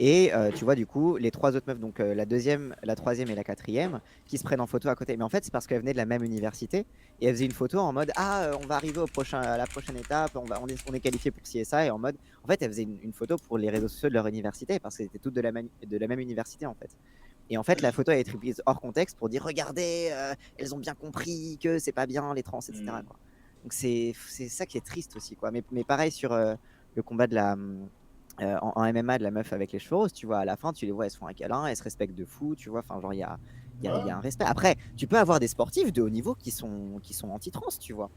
Speaker 3: Et tu vois, du coup, les trois autres meufs, donc la deuxième, la troisième et la quatrième, qui se prennent en photo à côté. Mais en fait, c'est parce qu'elles venaient de la même université et elles faisaient une photo en mode ah, on va arriver à la prochaine étape, on est qualifié pour ci et ça. Et en mode, en fait, elles faisaient une photo pour les réseaux sociaux de leur université parce qu'elles étaient toutes de la même université en fait. Et en fait, la photo a été prise hors contexte pour dire regardez, elles ont bien compris que c'est pas bien les trans, etc.
Speaker 1: hmm.
Speaker 3: quoi. Donc c'est ça qui est triste aussi, quoi. Mais pareil sur le combat en MMA de la meuf avec les cheveux roses, tu vois, à la fin, tu les vois, elles se font un câlin, elles se respectent de fou, tu vois, enfin, genre, il y a un
Speaker 1: Ouais.
Speaker 3: respect. Après, tu peux avoir des sportifs de haut niveau qui sont anti-trans, tu vois.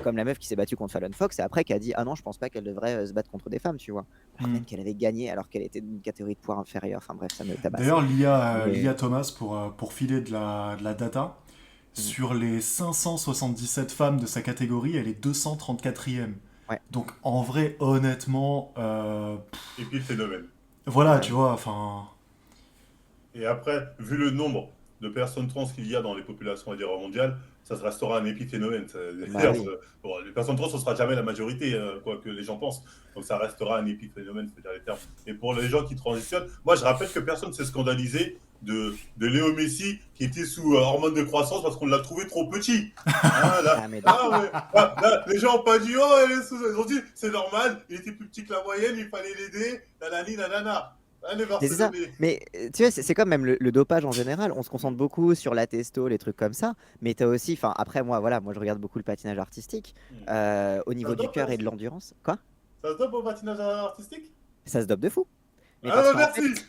Speaker 3: Comme la meuf qui s'est battue contre Fallon Fox et après qui a dit ah non, je pense pas qu'elle devrait se battre contre des femmes, tu vois. Alors
Speaker 2: Hmm.
Speaker 3: même qu'elle avait gagné, alors qu'elle était d'une catégorie de poids inférieure. Enfin bref, ça me tabasse.
Speaker 2: D'ailleurs, Lia
Speaker 3: Mais
Speaker 2: Thomas, pour filer de la data,
Speaker 3: mm,
Speaker 2: sur les 577 femmes de sa catégorie, elle est 234e.
Speaker 3: ouais,
Speaker 2: Donc en vrai, honnêtement,
Speaker 1: Et puis le phénomène.
Speaker 2: voilà,
Speaker 3: ouais,
Speaker 2: tu vois, enfin...
Speaker 1: Et après, vu le nombre de personnes trans qu'il y a dans les populations on va dire, mondiales, ça se restera un épiphénomène.
Speaker 3: bah oui.
Speaker 1: Bon, les personnes trans, ce sera jamais la majorité, quoi que les gens pensent. Donc ça restera un épiphénomène, faut dire les termes. Et pour les gens qui transitionnent, moi je rappelle que personne ne s'est scandalisé de Léo Messi qui était sous hormones de croissance parce qu'on l'a trouvé trop petit. Hein,
Speaker 3: Ah mais
Speaker 1: ouais. Là, les gens n'ont pas dit, oh, ils ont dit, c'est normal, il était plus petit que la moyenne, il fallait l'aider, nanani, nanana. Allez voir
Speaker 3: Mais
Speaker 1: se
Speaker 3: c'est ça.
Speaker 1: donner.
Speaker 3: Mais tu vois, c'est comme même le dopage en général. On se concentre beaucoup sur la testo, les trucs comme ça. Mais tu as aussi, enfin, après, moi, voilà, moi, je regarde beaucoup le patinage artistique. Au
Speaker 1: Ça
Speaker 3: niveau
Speaker 1: se
Speaker 3: du
Speaker 1: dope, hein,
Speaker 3: cœur et de
Speaker 1: aussi.
Speaker 3: l'endurance. Quoi?
Speaker 1: Ça se dope au patinage artistique.
Speaker 3: Ça se dope de fou. Mais
Speaker 1: Ah
Speaker 3: parce
Speaker 1: bah
Speaker 3: qu'en fait,
Speaker 1: merci.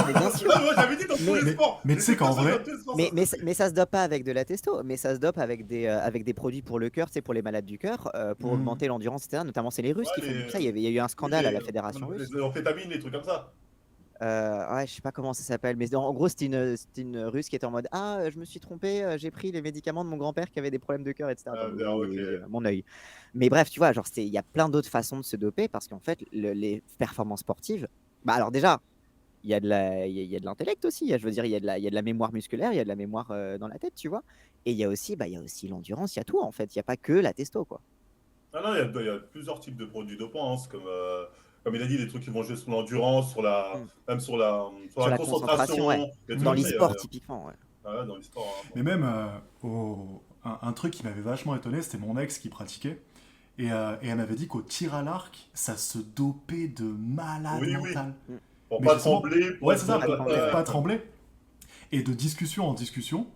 Speaker 3: mais bien sûr.
Speaker 1: Non, moi j'avais dit dans tous
Speaker 3: Mais,
Speaker 1: les sports.
Speaker 2: mais
Speaker 1: Et
Speaker 2: tu sais
Speaker 1: c'est
Speaker 2: qu'en
Speaker 1: personne dans
Speaker 2: vrai,
Speaker 1: tous les sports
Speaker 3: mais,
Speaker 1: ça
Speaker 3: mais,
Speaker 1: se fait.
Speaker 3: mais ça se dope pas avec de la testo, mais ça se dope avec des produits pour le cœur, c'est pour les malades du cœur, pour
Speaker 2: hmm,
Speaker 3: augmenter l'endurance, etc. Notamment, c'est les Russes
Speaker 1: Ouais,
Speaker 3: qui font ça. Il y a eu un
Speaker 1: oui,
Speaker 3: scandale à la fédération russe.
Speaker 1: les amphétamines, les trucs comme ça.
Speaker 3: Ouais, je sais pas comment ça s'appelle, mais en gros, c'était une Russe qui était en mode ah, je me suis trompé, j'ai pris les médicaments de mon grand-père qui avait des problèmes de cœur, etc.
Speaker 1: Ah,
Speaker 3: Comme,
Speaker 1: bien,
Speaker 3: oui,
Speaker 1: ok.
Speaker 3: oui, mon œil. Mais bref, tu vois, genre, il y a plein d'autres façons de se doper parce qu'en fait, les performances sportives, bah alors déjà, il y a de l'intellect aussi. Je veux dire, il y a de la mémoire musculaire, il y a de la mémoire dans la tête, tu vois. Et il y a aussi l'endurance, il y a tout en fait. Il n'y a pas que la testo, quoi.
Speaker 1: Ah non, il y a plusieurs types de produits dopants, hein. C'est comme il a dit, des trucs qui vont jouer sur l'endurance,
Speaker 3: Mm.
Speaker 1: même sur
Speaker 3: Sur
Speaker 1: la
Speaker 3: la concentration, ouais.
Speaker 1: concentration, des trucs
Speaker 3: Dans
Speaker 1: comme ça.
Speaker 3: l'e-sport, typiquement, ouais.
Speaker 1: Ouais, dans les sports, hein,
Speaker 2: mais
Speaker 1: bon.
Speaker 2: même un truc qui m'avait vachement étonné, c'était mon ex qui pratiquait. Et elle m'avait dit qu'au tir à l'arc, ça se dopait de malade
Speaker 1: Oui, oui.
Speaker 2: mental.
Speaker 3: Mm.
Speaker 1: Pour
Speaker 2: Mais
Speaker 1: pas
Speaker 2: justement,
Speaker 1: trembler, pour
Speaker 2: ouais,
Speaker 1: être
Speaker 2: c'est
Speaker 3: Pour
Speaker 2: ça,
Speaker 3: pas trembler,
Speaker 2: pour
Speaker 3: ouais.
Speaker 2: pas trembler. Et de discussion en discussion,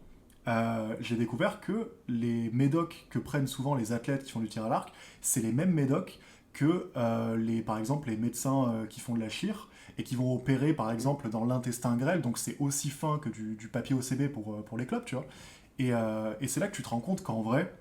Speaker 2: j'ai découvert que les médocs que prennent souvent les athlètes qui font du tir à l'arc, c'est les mêmes médocs que, par exemple, les médecins qui font de la chire et qui vont opérer, par exemple, dans l'intestin grêle. Donc c'est aussi fin que du papier OCB pour les clubs, tu vois. Et c'est là que tu te rends compte qu'en vrai,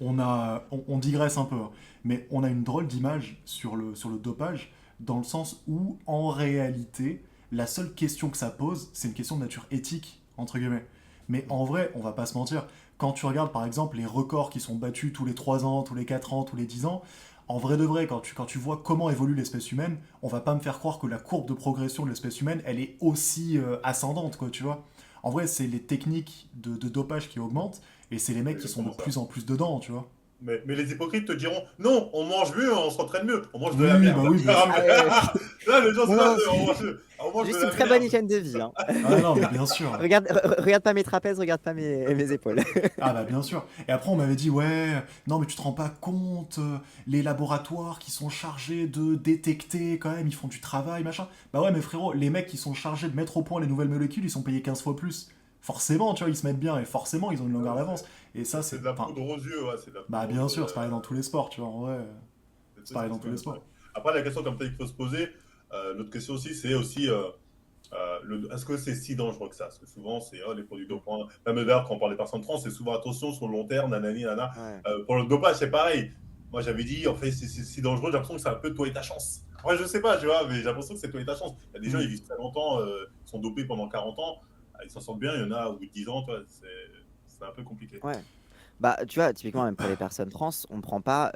Speaker 2: on digresse un peu, hein, mais on a une drôle d'image sur le dopage, dans le sens où, en réalité, la seule question que ça pose, c'est une question de nature éthique, entre guillemets. Mais en vrai, on va pas se mentir, quand tu regardes par exemple les records qui sont battus tous les 3 ans, tous les 4 ans, tous les 10 ans, en vrai de vrai, quand tu vois comment évolue l'espèce humaine, on va pas me faire croire que la courbe de progression de l'espèce humaine, elle est aussi ascendante, quoi, tu vois. En vrai, c'est les techniques de dopage qui augmentent, et c'est les mecs qui sont de
Speaker 1: Exactement ça.
Speaker 2: plus en plus dedans, tu vois.
Speaker 1: Mais les hypocrites te diront non, on mange mieux, on s'entraîne mieux, on mange de la
Speaker 2: Oui,
Speaker 1: merde.
Speaker 2: bah oui, bien sûr.
Speaker 3: Ah ouais,
Speaker 1: Là, les gens, c'est
Speaker 3: non,
Speaker 1: là,
Speaker 3: non,
Speaker 1: on mange de
Speaker 3: juste une
Speaker 1: la
Speaker 3: très bonne
Speaker 1: merde.
Speaker 3: hygiène de vie, hein.
Speaker 2: Ah non, mais bien sûr.
Speaker 3: Regarde pas mes trapèzes, regarde pas mes épaules.
Speaker 2: Ah bah bien sûr. Et après on m'avait dit ouais, non mais tu te rends pas compte, les laboratoires qui sont chargés de détecter quand même, ils font du travail, machin. Bah ouais mais frérot, les mecs qui sont chargés de mettre au point les nouvelles molécules, ils sont payés 15 fois plus. Forcément, tu vois, ils se mettent bien et forcément ils ont une longueur d'avance. Et ça
Speaker 1: C'est
Speaker 2: c'est...
Speaker 1: de la
Speaker 2: Enfin,
Speaker 1: poudre aux yeux, ouais, c'est de la
Speaker 2: bah
Speaker 1: poudre aux
Speaker 2: bien
Speaker 1: yeux.
Speaker 2: sûr, c'est pareil dans tous les sports, tu vois, en vrai, c'est pareil dans
Speaker 1: C'est
Speaker 2: tous
Speaker 1: quand
Speaker 2: les
Speaker 1: même ça.
Speaker 2: sports.
Speaker 1: Après, la question comme ça qu'il faut se poser, l'autre question aussi, c'est aussi est-ce que c'est si dangereux que ça? Parce que souvent, c'est les produits
Speaker 3: Mm.
Speaker 1: dopants. Même d'ailleurs, quand on parle des personnes trans, c'est souvent attention sur le long terme, nanani, nana.
Speaker 3: Ouais.
Speaker 1: Pour le dopage, c'est pareil. Moi, j'avais dit, en fait, c'est si dangereux, j'ai l'impression que c'est un peu toi et ta chance. Après, je sais pas, tu vois, mais j'ai l'impression que c'est toi et ta chance. Il y a des gens,
Speaker 2: Hmm.
Speaker 1: ils vivent très longtemps, ils sont dopés pendant 40 ans, ils s'en sortent bien, il y en a au bout de 10 ans, tu vois, c'est un peu compliqué.
Speaker 3: Ouais. Bah, tu vois, typiquement, même pour les personnes trans, on ne prend pas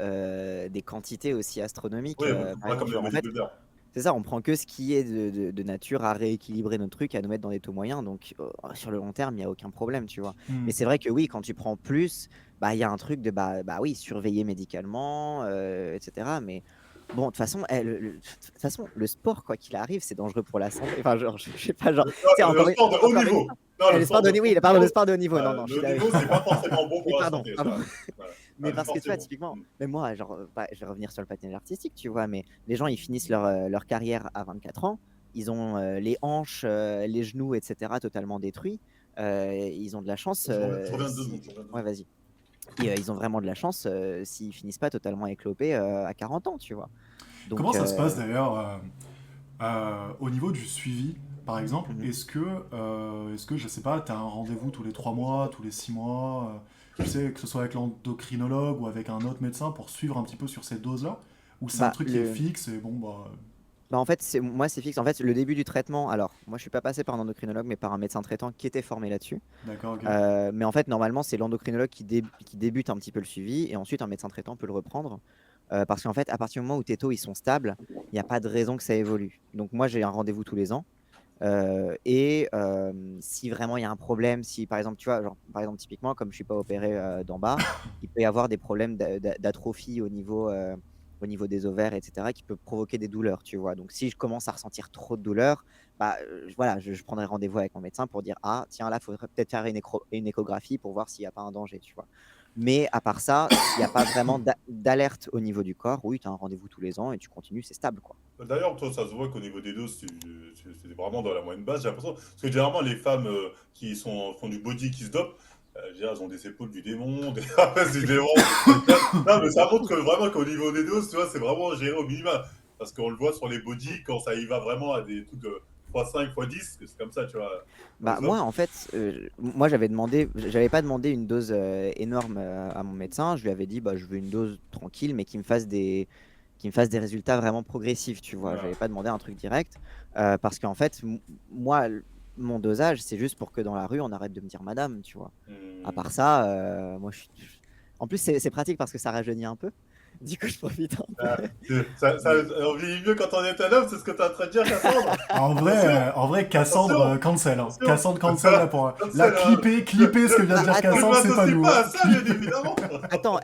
Speaker 3: des quantités aussi astronomiques.
Speaker 1: Oui,
Speaker 3: Par
Speaker 1: pas
Speaker 3: exemple,
Speaker 1: comme
Speaker 3: tu
Speaker 1: les
Speaker 3: vois, en fait,
Speaker 1: bodybuilders.
Speaker 3: c'est ça, on prend que ce qui est de nature à rééquilibrer nos trucs, à nous mettre dans des taux moyens. Donc, sur le long terme, il n'y a aucun problème, tu vois.
Speaker 2: Hmm.
Speaker 3: Mais c'est vrai que oui, quand tu prends plus, bah, il y a un truc de, bah oui, surveiller médicalement, etc. Mais bon, de toute façon, de toute façon, le sport, quoi qu'il arrive, c'est dangereux pour la santé. Enfin, genre, je sais pas, genre, tu sais,
Speaker 1: Le sport de haut
Speaker 3: encore une
Speaker 1: niveau.
Speaker 3: fois,
Speaker 1: Non, le
Speaker 3: le sport
Speaker 1: sport
Speaker 3: de
Speaker 1: de
Speaker 3: haut niveau,
Speaker 1: haut
Speaker 3: oui, pardon, le
Speaker 1: niveau.
Speaker 3: sport de haut niveau. Non, non, je
Speaker 1: Le
Speaker 3: suis
Speaker 1: haut
Speaker 3: là.
Speaker 1: niveau, c'est pas forcément bon
Speaker 3: Oui,
Speaker 1: pour la
Speaker 3: pardon,
Speaker 1: santé,
Speaker 3: pardon.
Speaker 1: ça. Voilà.
Speaker 3: Mais
Speaker 1: Les
Speaker 3: parce que tu vois,
Speaker 1: sportifs.
Speaker 3: typiquement, même moi, genre, bah, je vais revenir sur le patinage artistique, tu vois, mais les gens, ils finissent leur carrière à 24 ans, ils ont les hanches, les genoux, etc., totalement détruits. Ils ont de la chance
Speaker 1: Je reviens 2 secondes.
Speaker 3: si. Ouais, vas-y. Et ils ont vraiment de la chance s'ils finissent pas totalement éclopés à 40 ans, tu vois.
Speaker 2: Comment
Speaker 3: Donc,
Speaker 2: ça se passe d'ailleurs au niveau du suivi, par exemple,
Speaker 3: mhm.
Speaker 2: est-ce que je sais pas, tu as un rendez-vous tous les 3 mois, tous les 6 mois, tu sais, que ce soit avec l'endocrinologue ou avec un autre médecin pour suivre un petit peu sur ces doses-là, ou c'est un
Speaker 3: Bah,
Speaker 2: truc qui est fixe et bon, bah.
Speaker 3: Bah en fait, moi, c'est fixe. En fait, le début du traitement, alors, moi, je suis pas passé par un endocrinologue, mais par un médecin traitant qui était formé là-dessus.
Speaker 2: D'accord, ok.
Speaker 3: Mais en fait, normalement, c'est l'endocrinologue qui débute un petit peu le suivi et ensuite un médecin traitant peut le reprendre. Parce qu'en fait, à partir du moment où tes taux ils sont stables, il n'y a pas de raison que ça évolue. Donc moi, j'ai un rendez-vous tous les ans. Si vraiment il y a un problème, si par exemple, tu vois, genre, par exemple, typiquement, comme je suis pas opéré d'en bas, il peut y avoir des problèmes d'atrophie au niveau des ovaires, etc., qui peut provoquer des douleurs, tu vois. Donc, si je commence à ressentir trop de douleurs, bah, voilà, je prendrai rendez-vous avec mon médecin pour dire, ah, tiens, là, il faudrait peut-être faire une échographie pour voir s'il n'y a pas un danger, tu vois. Mais à part ça, s'il n'y a pas vraiment d'alerte au niveau du corps, oui, tu as un rendez-vous tous les ans et tu continues, c'est stable, quoi.
Speaker 1: D'ailleurs, toi, ça se voit qu'au niveau des doses, c'est vraiment dans la moyenne basse, j'ai l'impression. Parce que généralement, les femmes qui font du body, qui se dopent, elles ont des épaules du démon, des trapèzes du démon. Non, mais ça montre que vraiment qu'au niveau des doses, tu vois, c'est vraiment géré au minimum. Parce qu'on le voit sur les body, quand ça y va vraiment à des trucs de x5, x10, que c'est comme ça, tu vois.
Speaker 3: Bah,
Speaker 1: Aux
Speaker 3: moi,
Speaker 1: hommes.
Speaker 3: en fait, moi, j'avais pas demandé une dose énorme à mon médecin. Je lui avais dit, bah, je veux une dose tranquille, mais qui me fasse des résultats vraiment progressifs, tu vois.
Speaker 1: Voilà.
Speaker 3: J'avais pas demandé un truc direct, parce qu'en fait, moi, mon dosage, c'est juste pour que dans la rue, on arrête de me dire madame, tu vois. À part ça, moi, en plus, c'est pratique parce que ça rajeunit un peu. Du coup, je profite un peu. Mais
Speaker 1: On vit mieux quand on est un homme, c'est ce que tu es en train de dire, Cassandre.
Speaker 2: En
Speaker 1: Attention,
Speaker 2: vrai, Cassandre
Speaker 1: attention,
Speaker 2: cancel. Hein.
Speaker 1: attention.
Speaker 2: Cassandre cancel là pour. Là,
Speaker 1: Cancel, hein.
Speaker 2: clipper ce que vient de
Speaker 3: bah,
Speaker 2: dire
Speaker 3: attends,
Speaker 1: Je ne
Speaker 2: Cassandre, c'est pas
Speaker 1: m'associe
Speaker 2: nous.
Speaker 1: pas
Speaker 2: Hein.
Speaker 1: à ça, bien évidemment.
Speaker 3: attends,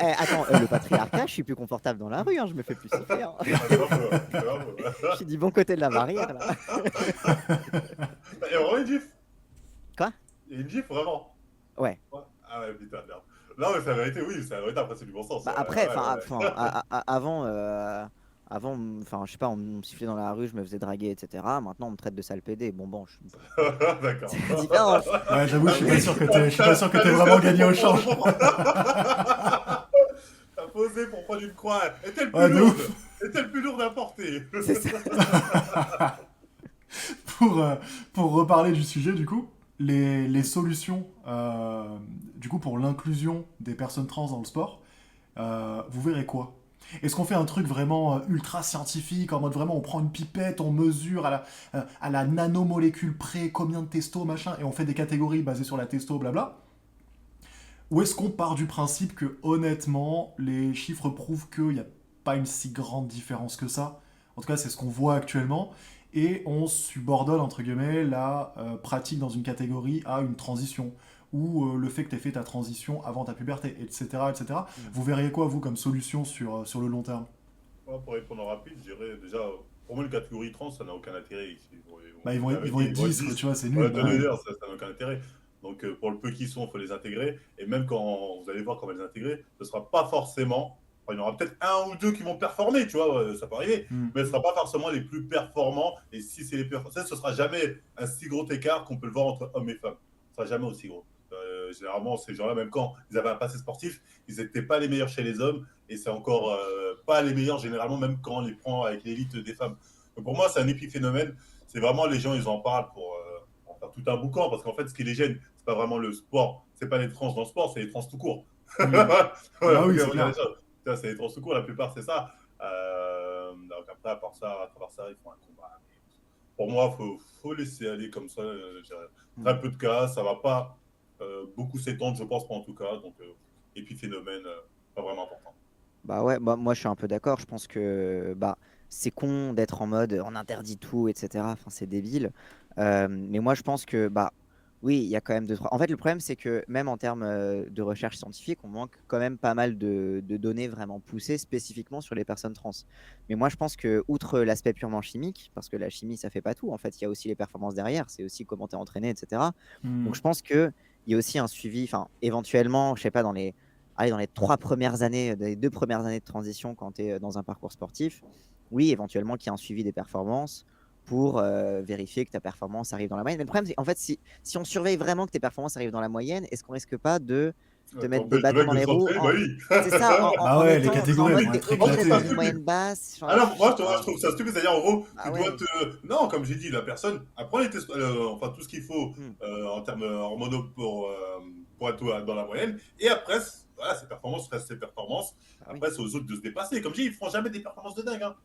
Speaker 3: le patriarcat, je suis plus confortable dans la rue, hein, je me fais plus siffler, hein.
Speaker 1: Bravo, bravo.
Speaker 3: Je suis du bon côté de la barrière, là.
Speaker 1: Il y a vraiment une gif.
Speaker 3: Quoi?
Speaker 1: Il y a une gif, vraiment.
Speaker 3: Ouais.
Speaker 1: Ouais. Ah ouais, putain, merde. Non, mais c'est la vérité, oui, c'est la vérité, après c'est du bon sens.
Speaker 3: Bah
Speaker 1: Ouais,
Speaker 3: après,
Speaker 1: ouais, ouais.
Speaker 3: avant, enfin, je sais pas, on me sifflait dans la rue, je me faisais draguer, etc. Maintenant, on me traite de sale pédé. Bon,
Speaker 1: D'accord.
Speaker 3: c'est différent.
Speaker 2: Ouais, j'avoue, je
Speaker 1: Ah
Speaker 2: suis
Speaker 1: oui,
Speaker 2: pas sûr que je suis pas sûr que
Speaker 1: t'as
Speaker 2: t'aies
Speaker 1: laissé
Speaker 2: vraiment
Speaker 1: un
Speaker 2: gagné au
Speaker 1: truc
Speaker 2: change.
Speaker 1: T'as posé pour prendre une croix. Est-elle plus
Speaker 2: Ouais, de
Speaker 1: lourde?
Speaker 2: ouf.
Speaker 1: Est-elle plus lourde à porter?
Speaker 3: C'est ça.
Speaker 2: pour, euh, pour reparler du sujet, du coup, les solutions, du coup, pour l'inclusion des personnes trans dans le sport, vous verrez quoi? Est-ce qu'on fait un truc vraiment ultra scientifique, en mode vraiment on prend une pipette, on mesure à la nanomolécule près combien de testo, machin, et on fait des catégories basées sur la testo, blabla? Ou est-ce qu'on part du principe que honnêtement, les chiffres prouvent qu'il n'y a pas une si grande différence que ça? En tout cas, c'est ce qu'on voit actuellement. Et on subordonne, entre guillemets, la pratique dans une catégorie à une transition. ou le fait que tu aies fait ta transition avant ta puberté, etc., etc.
Speaker 3: Mm.
Speaker 2: Vous verriez quoi, vous, comme solution sur le long terme?
Speaker 1: Ouais, pour répondre rapide, je dirais déjà, pour moi, le catégorie trans, ça n'a aucun intérêt ici.
Speaker 2: Bah, ils vont,
Speaker 1: Avec
Speaker 2: ils vont être
Speaker 1: ils vont être
Speaker 2: 10, quoi,
Speaker 1: 10.
Speaker 2: tu vois, c'est
Speaker 1: Ouais,
Speaker 2: nul.
Speaker 1: t'as
Speaker 2: Bah ouais.
Speaker 1: deux heures, ça n'a aucun intérêt. Donc, pour le peu qui sont, il faut les intégrer. Et même quand vous allez voir comment les intégrer, ce ne sera pas forcément. Enfin, il y en aura peut-être un ou deux qui vont performer, tu vois, ça peut arriver.
Speaker 2: Hmm.
Speaker 1: Mais ce ne sera pas forcément les plus performants. Et si c'est les performants, ce ne sera jamais un si gros écart qu'on peut le voir entre hommes et femmes. Ce ne sera jamais aussi gros. Généralement, ces gens-là, même quand ils avaient un passé sportif, ils n'étaient pas les meilleurs chez les hommes. Et c'est encore pas les meilleurs généralement, même quand on les prend avec l'élite des femmes. Donc pour moi, c'est un épiphénomène. C'est vraiment les gens, ils en parlent pour faire tout un boucan. Parce qu'en fait, ce qui les gêne, c'est pas vraiment le sport. C'est pas les trans dans le sport, c'est les trans tout court.
Speaker 2: Hmm.
Speaker 1: Voilà,
Speaker 2: Bah
Speaker 1: faut
Speaker 2: oui,
Speaker 1: bien
Speaker 2: c'est
Speaker 1: dire les
Speaker 2: clair.
Speaker 1: choses. C'est les trans tout court, la plupart, c'est ça. Donc après, à travers ça, ils font un combat. Pour moi, faut laisser aller comme ça.
Speaker 2: Hmm.
Speaker 1: Très peu de cas, ça va pas beaucoup s'étendre, je pense pas en tout cas. Donc, épiphénomène, pas vraiment important.
Speaker 3: Bah ouais, bah moi je suis un peu d'accord. Je pense que bah c'est con d'être en mode on interdit tout, etc. Enfin, c'est débile. Mais moi je pense que bah oui, il y a quand même deux, trois. En fait, le problème c'est que même en termes de recherche scientifique, on manque quand même pas mal de données vraiment poussées spécifiquement sur les personnes trans. Mais moi je pense que outre l'aspect purement chimique, parce que la chimie ça fait pas tout, en fait, il y a aussi les performances derrière, c'est aussi comment tu es entraîné, etc.
Speaker 2: Hmm.
Speaker 3: Donc je pense que il y a aussi un suivi, enfin éventuellement, je sais pas, dans les 3 premières années, les 2 premières années de transition quand tu es dans un parcours sportif, oui, éventuellement qu'il y ait un suivi des performances pour vérifier que ta performance arrive dans la moyenne. Mais le problème, c'est qu'en fait, si on surveille vraiment que tes performances arrivent dans la moyenne, est-ce qu'on risque pas de te mettre des
Speaker 1: T'empêches le
Speaker 3: bâtons
Speaker 1: mec
Speaker 3: dans
Speaker 1: de
Speaker 3: les roues
Speaker 1: s'entraîner, bah oui.
Speaker 3: C'est ça,
Speaker 2: Bah
Speaker 3: en
Speaker 2: ouais, les
Speaker 3: étant en
Speaker 2: catégories, elles
Speaker 3: mode
Speaker 2: vont
Speaker 3: t'es
Speaker 2: être
Speaker 1: Moi, je
Speaker 3: obligé
Speaker 1: trouve
Speaker 3: d'être
Speaker 1: ça
Speaker 3: dans
Speaker 2: éclatées.
Speaker 3: une
Speaker 1: stupide.
Speaker 3: moyenne basse. Enfin,
Speaker 1: Alors,
Speaker 3: je
Speaker 1: moi,
Speaker 3: sais
Speaker 1: je
Speaker 3: pas.
Speaker 1: trouve ça stupide. C'est-à-dire, en gros,
Speaker 3: Ah
Speaker 1: tu dois
Speaker 3: ouais.
Speaker 1: te. Non, comme j'ai dit, la personne apprend enfin, tout ce qu'il faut
Speaker 3: Hmm.
Speaker 1: en termes hormonaux pour être dans la moyenne. Et après, voilà, ses performances restent ses performances.
Speaker 3: Bah oui.
Speaker 1: Après, c'est aux autres de se dépasser. Comme je dis, ils ne feront jamais des performances de dingue. Hein.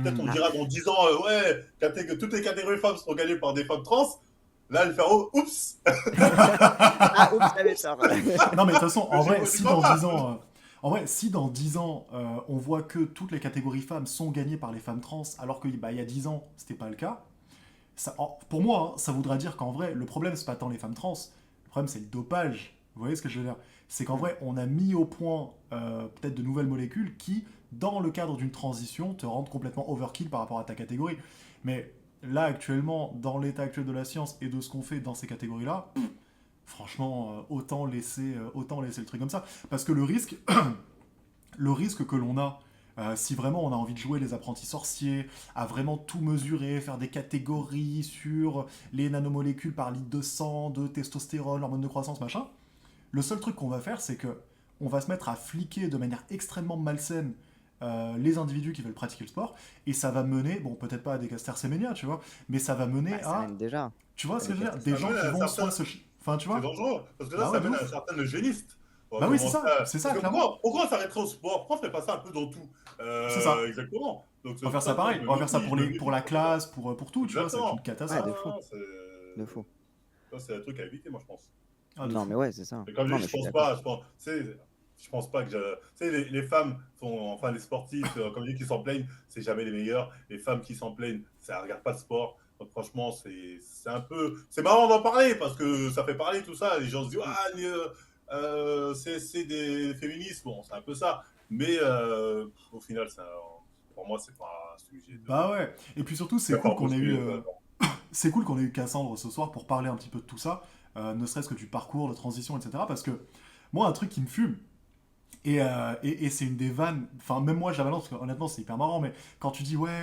Speaker 1: Peut-être on
Speaker 2: Hmm.
Speaker 3: Ah,
Speaker 1: dira dans 10 ans, ouais, toutes les catégories femmes seront gagnées par des femmes trans. Là, elle fait, oh, oups.
Speaker 3: ah oups, j'avais tort.
Speaker 2: Non, mais de toute façon, en vrai,
Speaker 1: J'y
Speaker 2: si
Speaker 1: crois
Speaker 2: dans
Speaker 1: pas.
Speaker 2: 10 ans, en vrai, si dans 10 ans, on voit que toutes les catégories femmes sont gagnées par les femmes trans, alors qu'il bah, il y a 10 ans, c'était pas le cas, pour moi, hein, ça voudra dire qu'en vrai, le problème, c'est pas tant les femmes trans, le problème, c'est le dopage. Vous voyez ce que je veux dire? C'est qu'en
Speaker 3: Hmm.
Speaker 2: vrai, on a mis au point peut-être de nouvelles molécules qui, dans le cadre d'une transition, te rendent complètement overkill par rapport à ta catégorie. Mais là, actuellement, dans l'état actuel de la science et de ce qu'on fait dans ces catégories-là, franchement, autant laisser le truc comme ça. Parce que le risque que l'on a, si vraiment on a envie de jouer les apprentis sorciers, à vraiment tout mesurer, faire des catégories sur les nanomolécules par litre de sang, de testostérone, hormones de croissance, machin, le seul truc qu'on va faire, c'est que on va se mettre à fliquer de manière extrêmement malsaine les individus qui veulent pratiquer le sport, et ça va mener, bon, peut-être pas à des caster-séménia, tu vois, mais ça va mener
Speaker 3: Bah, ça
Speaker 2: à,
Speaker 3: mène déjà
Speaker 2: tu vois
Speaker 3: à
Speaker 2: ce que
Speaker 3: des
Speaker 2: je veux dire,
Speaker 3: castes.
Speaker 2: des
Speaker 1: Ça
Speaker 2: gens
Speaker 1: mène
Speaker 2: qui
Speaker 1: à un
Speaker 2: vont soit
Speaker 1: certain.
Speaker 2: se... Enfin, tu
Speaker 1: C'est
Speaker 2: vois.
Speaker 1: dangereux. Parce que là,
Speaker 2: Bah
Speaker 1: ça
Speaker 2: ouais, de
Speaker 1: mène à un
Speaker 2: ouf.
Speaker 1: certain eugéniste. On va
Speaker 2: Bah oui, c'est
Speaker 1: commencer
Speaker 2: ça,
Speaker 1: à...
Speaker 2: c'est ça,
Speaker 1: Parce que
Speaker 2: clairement.
Speaker 1: pourquoi on s'arrêterait au sport? Pourquoi on ne fait pas ça un peu dans tout
Speaker 2: C'est ça.
Speaker 1: exactement. Donc
Speaker 2: On va
Speaker 1: c'est
Speaker 2: faire
Speaker 1: pour ça
Speaker 2: ça
Speaker 1: que moi,
Speaker 2: pareil. On va faire ça
Speaker 1: je me
Speaker 2: pour
Speaker 1: méfie
Speaker 2: la
Speaker 1: complètement.
Speaker 2: classe, pour tout, tu vois, ça va être une
Speaker 1: Exactement.
Speaker 2: cata,
Speaker 3: Ouais,
Speaker 2: ça.
Speaker 3: de fou. De fou.
Speaker 1: Ça, c'est un truc à éviter, moi, je pense.
Speaker 2: Ah, de
Speaker 3: Non, mais
Speaker 2: fou.
Speaker 3: ouais, c'est ça.
Speaker 1: Et comme je
Speaker 3: Non,
Speaker 1: dis,
Speaker 3: mais
Speaker 1: je
Speaker 3: je suis
Speaker 1: pense
Speaker 3: d'accord.
Speaker 1: pas, je pense pas que tu sais, les femmes sont, enfin, les sportifs, comme je dis, qui s'en plaignent, c'est jamais les meilleurs. Les femmes qui s'en plaignent, ça regarde pas le sport. Donc, franchement, c'est un peu, c'est marrant d'en parler parce que ça fait parler tout ça. Les gens se disent,
Speaker 3: Mm.
Speaker 1: ah, c'est des féministes. Bon, c'est un peu ça. Mais au final, pour moi, c'est pas un sujet
Speaker 2: Bah ouais. Et puis surtout,
Speaker 1: de faire bousculer les hommes.
Speaker 2: c'est cool qu'on ait eu Cassandre ce soir pour parler un petit peu de tout ça, ne serait-ce que du parcours, de transition, etc. Parce que moi, un truc qui me fume, et c'est une des vannes, enfin même moi je la balance parce que honnêtement c'est hyper marrant, mais quand tu dis ouais,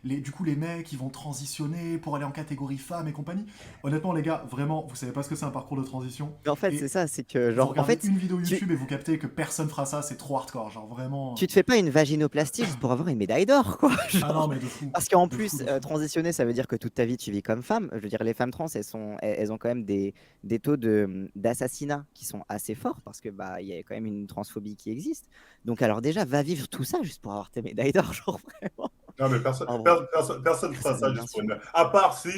Speaker 2: du coup les mecs ils vont transitionner pour aller en catégorie femmes et compagnie, honnêtement les gars, vraiment, vous savez pas ce que c'est un parcours de transition,
Speaker 3: Mais en fait, c'est
Speaker 2: et
Speaker 3: ça, c'est que,
Speaker 2: vous
Speaker 3: genre, en
Speaker 2: regardez
Speaker 3: fait,
Speaker 2: une vidéo
Speaker 3: tu,
Speaker 2: YouTube et vous captez que personne fera ça, c'est trop hardcore, genre vraiment...
Speaker 3: tu te fais pas une vaginoplastie juste pour avoir une médaille d'or, quoi.
Speaker 2: Ah non
Speaker 3: Genre,
Speaker 2: mais de fou,
Speaker 3: parce qu'en
Speaker 2: de fou,
Speaker 3: plus,
Speaker 2: de fou.
Speaker 3: transitionner, ça veut dire que toute ta vie, tu vis comme femme. Je veux dire, les femmes trans, elles ont quand même des taux d'assassinat qui sont assez forts parce que bah, il y a quand même une transphobie qui existe. Donc, alors déjà, va vivre tout ça juste pour avoir tes médailles d'or, genre vraiment.
Speaker 1: Non, mais personne
Speaker 3: En vrai,
Speaker 1: personne fera
Speaker 3: personne,
Speaker 1: ça
Speaker 3: bien
Speaker 1: juste pour
Speaker 3: sûr.
Speaker 1: une. À part si,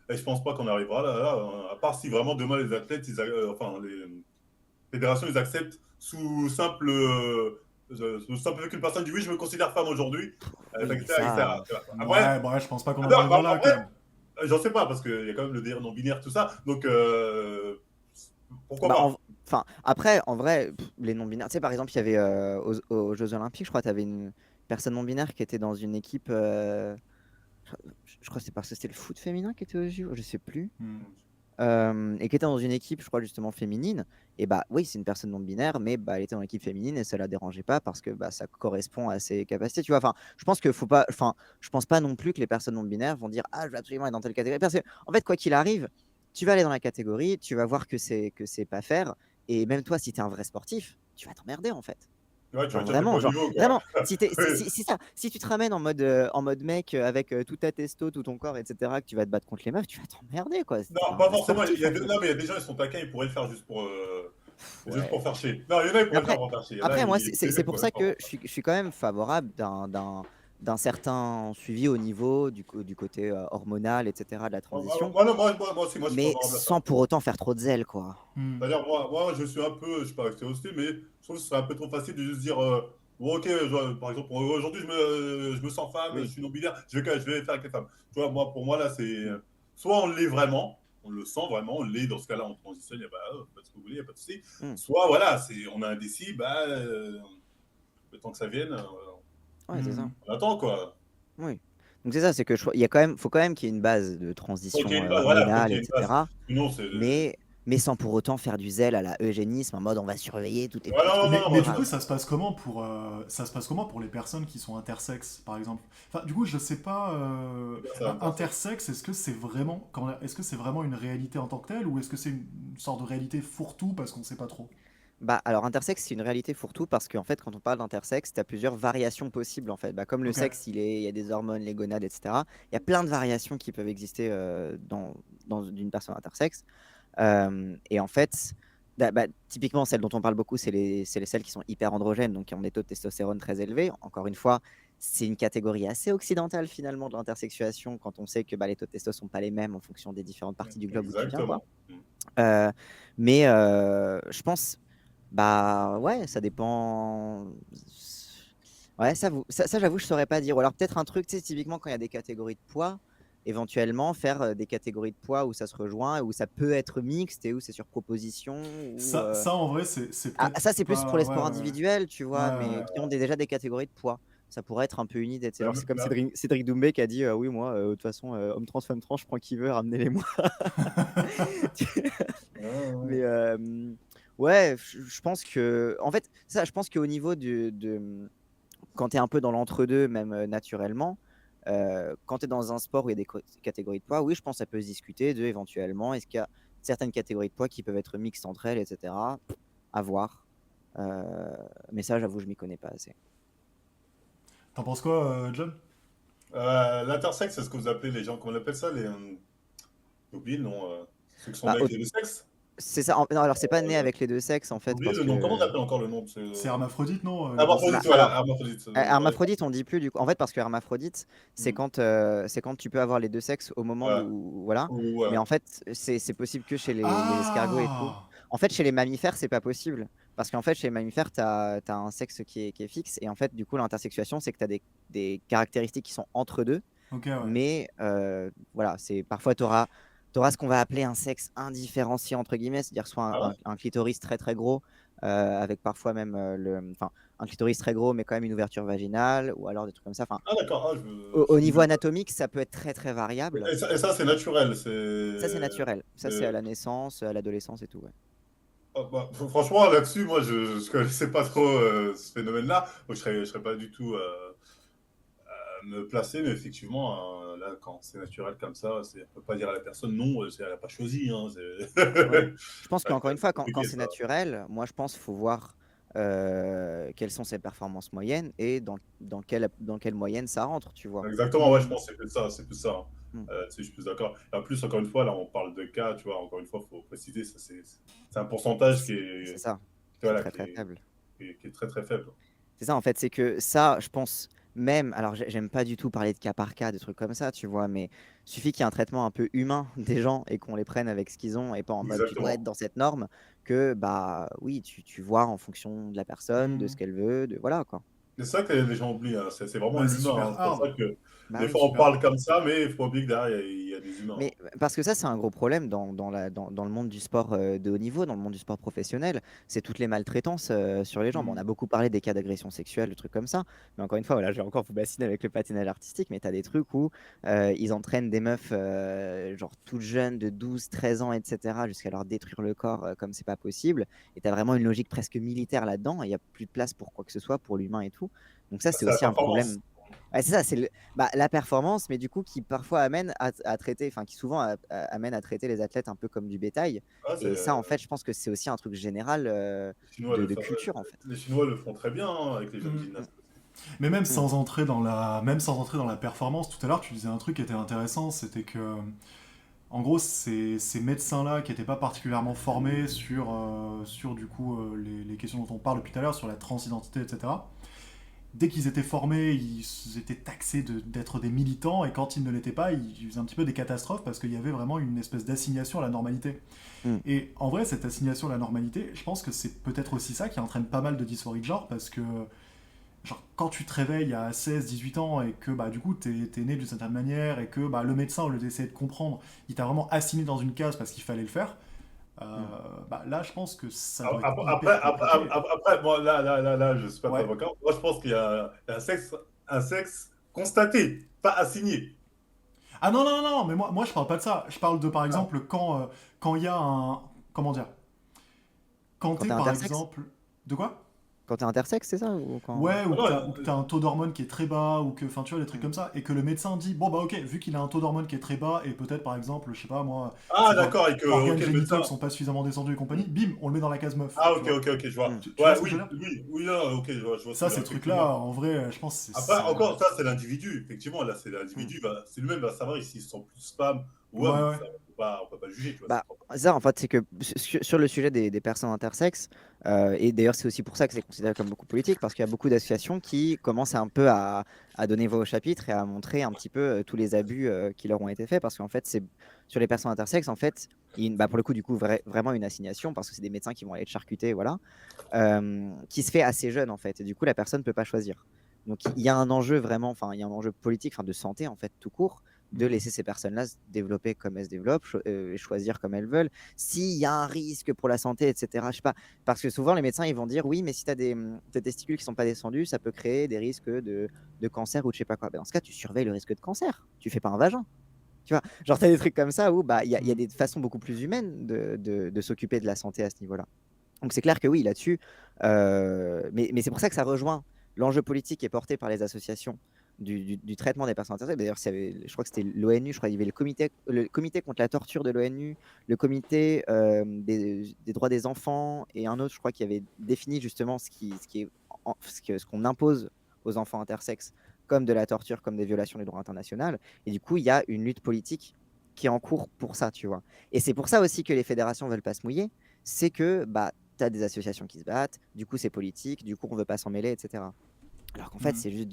Speaker 1: et je pense pas qu'on arrivera là, à part si vraiment demain les athlètes, enfin les fédérations, ils acceptent sous simple fait qu'une personne dit oui, je me considère femme aujourd'hui,
Speaker 3: Oui, mais
Speaker 1: etc.,
Speaker 3: ça,
Speaker 1: etc. Après,
Speaker 2: Ouais, bah ouais, je pense pas qu'on en
Speaker 1: après,
Speaker 2: arrivera là
Speaker 1: en
Speaker 2: quand
Speaker 1: vrai,
Speaker 2: même.
Speaker 1: j'en sais pas parce qu'il y a quand même le délire non binaire, tout ça. Donc, Pourquoi
Speaker 3: Bah,
Speaker 1: pas?
Speaker 3: enfin, après, en vrai, les non-binaires, tu sais, par exemple, il y avait aux Jeux Olympiques, je crois, tu avais une personne non-binaire qui était dans une équipe. Je crois que c'est parce que c'était le foot féminin qui était aux JO, je sais plus. Et qui était dans une équipe, je crois, justement féminine. Et bah oui, c'est une personne non-binaire, mais bah, elle était dans l'équipe féminine et ça la dérangeait pas parce que bah, ça correspond à ses capacités. Tu vois, enfin, je pense que faut pas, enfin, je pense pas non plus que les personnes non-binaires vont dire ah, je veux absolument être dans telle catégorie. Parce que, en fait, quoi qu'il arrive, tu vas aller dans la catégorie, tu vas voir que c'est pas faire. Et même toi, si tu es un vrai sportif, tu vas t'emmerder en fait.
Speaker 1: Ouais, tu vas
Speaker 3: Genre
Speaker 1: dire du
Speaker 3: vraiment,
Speaker 1: bon
Speaker 3: genre
Speaker 1: niveau, quoi.
Speaker 3: vraiment, si,
Speaker 1: Oui.
Speaker 3: ça, si tu te ramènes en mode mec avec tout ta testo, tout ton corps, etc., que tu vas te battre contre les meufs, tu vas t'emmerder quoi. T'es
Speaker 1: Non,
Speaker 3: pas un
Speaker 1: pas
Speaker 3: vrai
Speaker 1: forcément.
Speaker 3: sportif en fait.
Speaker 1: Non, mais il y a des gens, ils sont taquins, ils pourraient le faire juste
Speaker 3: Ouais.
Speaker 1: pour faire chier. Non, il y en a, ils pourraient le faire
Speaker 3: Après,
Speaker 1: pour faire chier. Il y en a,
Speaker 3: après moi,
Speaker 1: ils
Speaker 3: c'est pour
Speaker 1: pourraient
Speaker 3: ça
Speaker 1: pas pour
Speaker 3: que
Speaker 1: ça.
Speaker 3: je suis quand même favorable d'un certain suivi au niveau du côté hormonal, etc., de la transition,
Speaker 1: Non, moi aussi, moi, je suis
Speaker 3: mais
Speaker 1: favorable à ça.
Speaker 3: sans pour autant faire trop de zèle, quoi.
Speaker 1: C'est-à-dire, moi, je suis un peu, je sais pas, hostile, mais je trouve que ce serait un peu trop facile de juste dire, bon, ok, par exemple, aujourd'hui, je me sens femme, je
Speaker 3: Oui.
Speaker 1: suis non-binaire, je vais faire avec les femmes. Tu vois, moi, pour moi, là, c'est. Soit on l'est vraiment, on le sent vraiment, on l'est, dans ce cas-là, on transitionne, il n'y a pas de ce que vous voulez, il n'y a pas de souci.
Speaker 3: Hmm.
Speaker 1: Soit, voilà, on a indécis, le temps que ça vienne,
Speaker 3: Ouais, c'est ça.
Speaker 1: on attend, quoi.
Speaker 3: Oui. Donc c'est ça, c'est que il y a quand même, faut quand même qu'il y ait une base de
Speaker 1: Faut qu'il y ait
Speaker 3: transition
Speaker 1: une base, voilà, faut
Speaker 3: hormonale,
Speaker 1: qu'il y ait une base.
Speaker 3: etc.
Speaker 1: Sinon, c'est.
Speaker 3: Mais, mais sans pour autant faire du zèle à la eugénisme en mode on va surveiller tous tes
Speaker 1: Ouais,
Speaker 3: petits
Speaker 1: non,
Speaker 3: trucs,
Speaker 1: non, non,
Speaker 2: Mais
Speaker 1: moi,
Speaker 2: du
Speaker 3: etc.
Speaker 2: coup, ça se passe comment pour les personnes qui sont intersexes, par exemple? Enfin, du coup, je sais pas,
Speaker 1: c'est bien ça, intersexe.
Speaker 2: intersexe, est-ce que c'est vraiment une réalité en tant que telle, ou est-ce que c'est une sorte de réalité fourre-tout parce qu'on sait pas trop?
Speaker 3: Bah, alors, intersexe, c'est une réalité fourre-tout parce qu'en fait, quand on parle d'intersexe, tu as plusieurs variations possibles. En fait. Bah, comme le
Speaker 2: Ok.
Speaker 3: sexe, il y a des hormones, les gonades, etc. Il y a plein de variations qui peuvent exister d'une personne intersexe. Et en fait, typiquement, celles dont on parle beaucoup, c'est celles qui sont hyper androgènes, donc qui ont des taux de testostérone très élevés. Encore une fois, c'est une catégorie assez occidentale finalement de l'intersexuation quand on sait que bah, les taux de testo ne sont pas les mêmes en fonction des différentes parties du globe où tu viens, quoi.
Speaker 1: Exactement.
Speaker 3: Euh, mais je pense, bah ouais, ça dépend. Ouais, ça, j'avoue, je saurais pas dire. Ou alors peut-être un truc, tu sais, typiquement quand il y a des catégories de poids, éventuellement faire des catégories de poids où ça se rejoint, où ça peut être mixte et où c'est sur proposition. Ou,
Speaker 2: Ça, en vrai, c'est
Speaker 3: Ah,
Speaker 2: peut-être
Speaker 3: ça, c'est plus pour
Speaker 2: pas.
Speaker 3: les
Speaker 2: Ouais,
Speaker 3: sports
Speaker 2: ouais,
Speaker 3: individuels, tu
Speaker 2: ouais.
Speaker 3: vois,
Speaker 2: Ouais,
Speaker 3: mais
Speaker 2: ouais.
Speaker 3: qui ont déjà des catégories de poids. Ça pourrait être un peu une idée. C'est genre, c'est comme
Speaker 1: Là,
Speaker 3: Cédric Doumbé qui a dit oui, moi, de toute façon, homme trans, femme trans, je prends qui veut, ramenez-les-moi. Mais ouais, je pense que, en fait, ça, je pense qu'au niveau quand tu es un peu dans l'entre-deux, même naturellement, quand tu es dans un sport où il y a des catégories de poids, oui, je pense que ça peut se discuter de éventuellement, est-ce qu'il y a certaines catégories de poids qui peuvent être mixtes entre elles, etc. À voir. Mais ça, j'avoue, je m'y connais pas assez.
Speaker 2: T'en penses quoi, John?
Speaker 1: l'intersexe, c'est ce que vous appelez les gens, comment on appelle ça, j'ai oublié le nom, ceux qui sont
Speaker 3: Bah,
Speaker 1: nés avec les deux sexes.
Speaker 3: c'est ça. Non, alors, c'est pas né avec les deux sexes, en
Speaker 1: J'ai
Speaker 3: fait,
Speaker 1: oublié
Speaker 3: parce
Speaker 1: le nom, comment on
Speaker 3: que.
Speaker 1: appelle encore le nom
Speaker 2: C'est hermaphrodite, non, les deux
Speaker 3: Bah,
Speaker 1: Hermaphrodite,
Speaker 2: sexes?
Speaker 1: voilà,
Speaker 3: alors,
Speaker 1: hermaphrodite.
Speaker 3: hermaphrodite, on dit plus du coup. En fait, parce que hermaphrodite,
Speaker 1: Hmm.
Speaker 3: c'est quand tu peux avoir les deux sexes au moment
Speaker 1: Ouais.
Speaker 3: où. Voilà. Mais
Speaker 1: Ouais.
Speaker 3: en fait, c'est possible que chez les escargots et tout.
Speaker 2: Ah!
Speaker 3: En fait, chez les mammifères, c'est pas possible. Parce qu'en fait, chez les mammifères, tu as un sexe qui est fixe. Et en fait, du coup, l'intersexuation, c'est que tu as des caractéristiques qui sont entre deux.
Speaker 2: Ok, ouais.
Speaker 3: Mais voilà, parfois, tu auras ce qu'on va appeler un sexe indifférencié, entre guillemets, c'est-à-dire soit
Speaker 1: Ah ouais?
Speaker 3: un clitoris très très gros, avec parfois même enfin, un clitoris très gros, mais quand même une ouverture vaginale, ou alors des trucs comme ça. Enfin,
Speaker 1: Ah d'accord,
Speaker 3: au niveau anatomique, ça peut être très très variable.
Speaker 1: et ça, c'est naturel.
Speaker 3: Ça, c'est naturel. Ça, c'est à
Speaker 1: C'est-
Speaker 3: la naissance, à l'adolescence et tout. Ouais.
Speaker 1: Ah, franchement, là-dessus, moi, je ne connaissais pas trop ce phénomène-là. Donc, je serais pas du tout à me placer, mais effectivement, là, quand c'est naturel comme ça, on ne peut pas dire à la personne non, elle n'a pas choisi. Hein,
Speaker 3: Ouais. Je pense
Speaker 1: ça va
Speaker 3: qu'encore une
Speaker 1: être
Speaker 3: fois, quand
Speaker 1: compliqué,
Speaker 3: c'est
Speaker 1: ça.
Speaker 3: naturel, moi, je pense qu'il faut voir quelles sont ses performances moyennes et dans quelle moyenne ça rentre, tu vois.
Speaker 1: Exactement, ouais, je pense que c'est plus ça. C'est plus ça. Hein.
Speaker 3: Mm.
Speaker 1: Tu sais, je suis plus d'accord. Et en plus, encore une fois, là, on parle de cas, tu vois, encore une fois, il faut préciser, c'est un pourcentage
Speaker 3: C'est ça, qui est
Speaker 1: voilà,
Speaker 3: très très faible.
Speaker 1: qui est très très faible.
Speaker 3: C'est ça, en fait, c'est que ça, je pense même, alors j'aime pas du tout parler de cas par cas, des trucs comme ça, tu vois, mais suffit qu'il y ait un traitement un peu humain des gens et qu'on les prenne avec ce qu'ils ont et pas en mode tu dois être
Speaker 1: Exactement.
Speaker 3: dans cette norme, que bah oui, tu vois en fonction de la personne, de ce
Speaker 2: Hmm.
Speaker 3: qu'elle veut, de voilà quoi.
Speaker 1: C'est ça que les gens oublient, hein. C'est vraiment
Speaker 2: Bah, c'est
Speaker 1: l'humain, hein.
Speaker 2: super
Speaker 1: C'est pour ça
Speaker 2: hard.
Speaker 1: que
Speaker 3: Bah
Speaker 1: des
Speaker 3: oui.
Speaker 1: fois on
Speaker 2: Super.
Speaker 1: parle comme ça, mais il faut pas oublier que derrière il y a des humains, hein.
Speaker 3: Mais parce que ça, c'est un gros problème dans le monde du sport de haut niveau, dans le monde du sport professionnel, c'est toutes les maltraitances sur les gens. Bon, on a
Speaker 2: Mm.
Speaker 3: beaucoup parlé des cas d'agression sexuelle, des trucs comme ça, mais encore une fois, voilà, je vais encore vous bassiner avec le patinage artistique, mais tu as des trucs où ils entraînent des meufs genre toutes jeunes de 12, 13 ans, etc., jusqu'à leur détruire le corps comme c'est pas possible. Et tu as vraiment une logique presque militaire là-dedans, il n'y a plus de place pour quoi que ce soit, pour l'humain et tout. Donc ça,
Speaker 1: Ça,
Speaker 3: c'est
Speaker 1: c'est la
Speaker 3: aussi un
Speaker 1: performance.
Speaker 3: problème. Ouais, c'est ça, c'est la performance, mais du coup qui parfois amène à traiter, enfin qui souvent amène à traiter les athlètes un peu comme du bétail.
Speaker 1: Ah,
Speaker 3: Et ça, en fait, je pense que c'est aussi un truc général
Speaker 1: les Chinois le
Speaker 3: de
Speaker 1: fa
Speaker 3: culture, en fait.
Speaker 1: les Chinois le font très bien, hein, avec les jeunes
Speaker 2: Mm.
Speaker 1: gymnastes aussi.
Speaker 2: Mais même
Speaker 3: Mm.
Speaker 2: sans entrer dans la performance, tout à l'heure, tu disais un truc qui était intéressant, c'était que, en gros, ces médecins-là qui n'étaient pas particulièrement formés sur du coup, les questions dont on parle depuis tout à l'heure, sur la transidentité, etc., dès qu'ils étaient formés, ils étaient taxés d'être des militants, et quand ils ne l'étaient pas, ils faisaient un petit peu des catastrophes parce qu'il y avait vraiment une espèce d'assignation à la normalité.
Speaker 3: Mm.
Speaker 2: Et en vrai, cette assignation à la normalité, je pense que c'est peut-être aussi ça qui entraîne pas mal de dysphorie de genre, parce que genre, quand tu te réveilles à 16, 18 ans et que bah, du coup t'es né d'une certaine manière et que bah, le médecin, au lieu d'essayer de comprendre, il t'a vraiment assigné dans une case parce qu'il fallait le faire, euh,
Speaker 3: Mm.
Speaker 2: bah, là je pense que ça doit être
Speaker 1: Après,
Speaker 2: hyper compliqué.
Speaker 1: moi, là, je suis pas
Speaker 2: Ouais.
Speaker 1: avocat. Moi, je pense qu'il y a un sexe constaté, pas assigné.
Speaker 2: Ah non, non, non, non, mais moi je parle pas de ça. Je parle de par
Speaker 1: Ah,
Speaker 2: exemple quand il y a un. Comment dire? Quand
Speaker 3: Quand
Speaker 2: t'es
Speaker 3: t'es
Speaker 2: par
Speaker 3: intersexe?
Speaker 2: exemple. De quoi?
Speaker 3: Quand t'es intersexe, c'est ça? Ou quand...
Speaker 2: Ouais,
Speaker 1: ah non,
Speaker 2: ou que t'as un taux d'hormones qui est très bas, ou que, enfin, tu vois, des trucs
Speaker 3: Mm.
Speaker 2: comme ça, et que le médecin dit, bon, bah, ok, vu qu'il a un taux d'hormones qui est très bas, et peut-être, par exemple, je sais pas, moi,
Speaker 1: ah,
Speaker 2: ses
Speaker 1: d'accord, et que, ok,
Speaker 2: organes
Speaker 1: le
Speaker 2: génitaux
Speaker 1: médecin.
Speaker 2: qui sont pas suffisamment descendus et compagnie,
Speaker 3: Mm.
Speaker 2: bim, on le met dans la case meuf,
Speaker 1: Ah,
Speaker 2: tu
Speaker 1: ok,
Speaker 2: vois.
Speaker 1: ok, ok, je vois.
Speaker 3: Mm.
Speaker 2: Tu vois
Speaker 1: Ouais,
Speaker 2: ce que je veux
Speaker 1: oui,
Speaker 2: dire?
Speaker 1: oui, oui, non, ok, je vois ce que tu
Speaker 2: Ça,
Speaker 1: veux dire,
Speaker 2: ces trucs-là,
Speaker 1: effectivement.
Speaker 2: en vrai, je pense que
Speaker 1: Après,
Speaker 2: c'est.
Speaker 1: encore, ça, c'est l'individu, effectivement. Là, c'est
Speaker 3: Mm.
Speaker 1: l'individu, c'est lui-même va savoir s'ils sont plus femmes ou
Speaker 2: Ouais,
Speaker 1: hommes.
Speaker 2: ouais.
Speaker 1: Ça, on peut pas le juger, tu vois. C'est
Speaker 3: Bah,
Speaker 1: propre.
Speaker 3: ça, en fait, c'est que sur le sujet des personnes intersexes, et d'ailleurs, c'est aussi pour ça que c'est considéré comme beaucoup politique, parce qu'il y a beaucoup d'associations qui commencent un peu à donner voix au chapitre et à montrer un petit peu tous les abus qui leur ont été faits, parce qu'en fait, c'est sur les personnes intersexes, en fait, bah, pour le coup, du coup, vraiment une assignation, parce que c'est des médecins qui vont aller être charcutés, voilà, qui se fait assez jeune, en fait, et du coup, la personne ne peut pas choisir. Donc, il y a un enjeu vraiment, enfin, il y a un enjeu politique, enfin, de santé, en fait, tout court, de
Speaker 2: Mm.
Speaker 3: laisser ces personnes-là se développer comme elles se développent, et choisir comme elles veulent. S'il y a un risque pour la santé, etc., je sais pas. Parce que souvent, les médecins, ils vont dire, oui, mais si tu as des testicules qui sont pas descendus, ça peut créer des risques de cancer ou de je sais pas quoi. Ben, dans ce cas, tu surveilles le risque de cancer. Tu fais pas un vagin. Tu vois, genre, tu as des trucs comme ça où bah, y a
Speaker 2: Mm.
Speaker 3: des façons beaucoup plus humaines de s'occuper de la santé à ce niveau-là. Donc c'est clair que oui, là-dessus, mais c'est pour ça que ça rejoint l'enjeu politique qui est porté par les associations du traitement des personnes intersexes. D'ailleurs, je crois que c'était l'ONU, je crois qu'il y avait le comité contre la torture de l'ONU, le comité des droits des enfants et un autre, je crois, qui avait défini justement ce qu'on impose aux enfants intersexes comme de la torture, comme des violations du droit international. Et du coup, il y a une lutte politique qui est en cours pour ça, tu vois. Et c'est pour ça aussi que les fédérations veulent pas se mouiller, c'est que bah, tu as des associations qui se battent, du coup c'est politique, du coup on veut pas s'en mêler, etc. Alors qu'en fait
Speaker 2: Mm.
Speaker 3: c'est juste,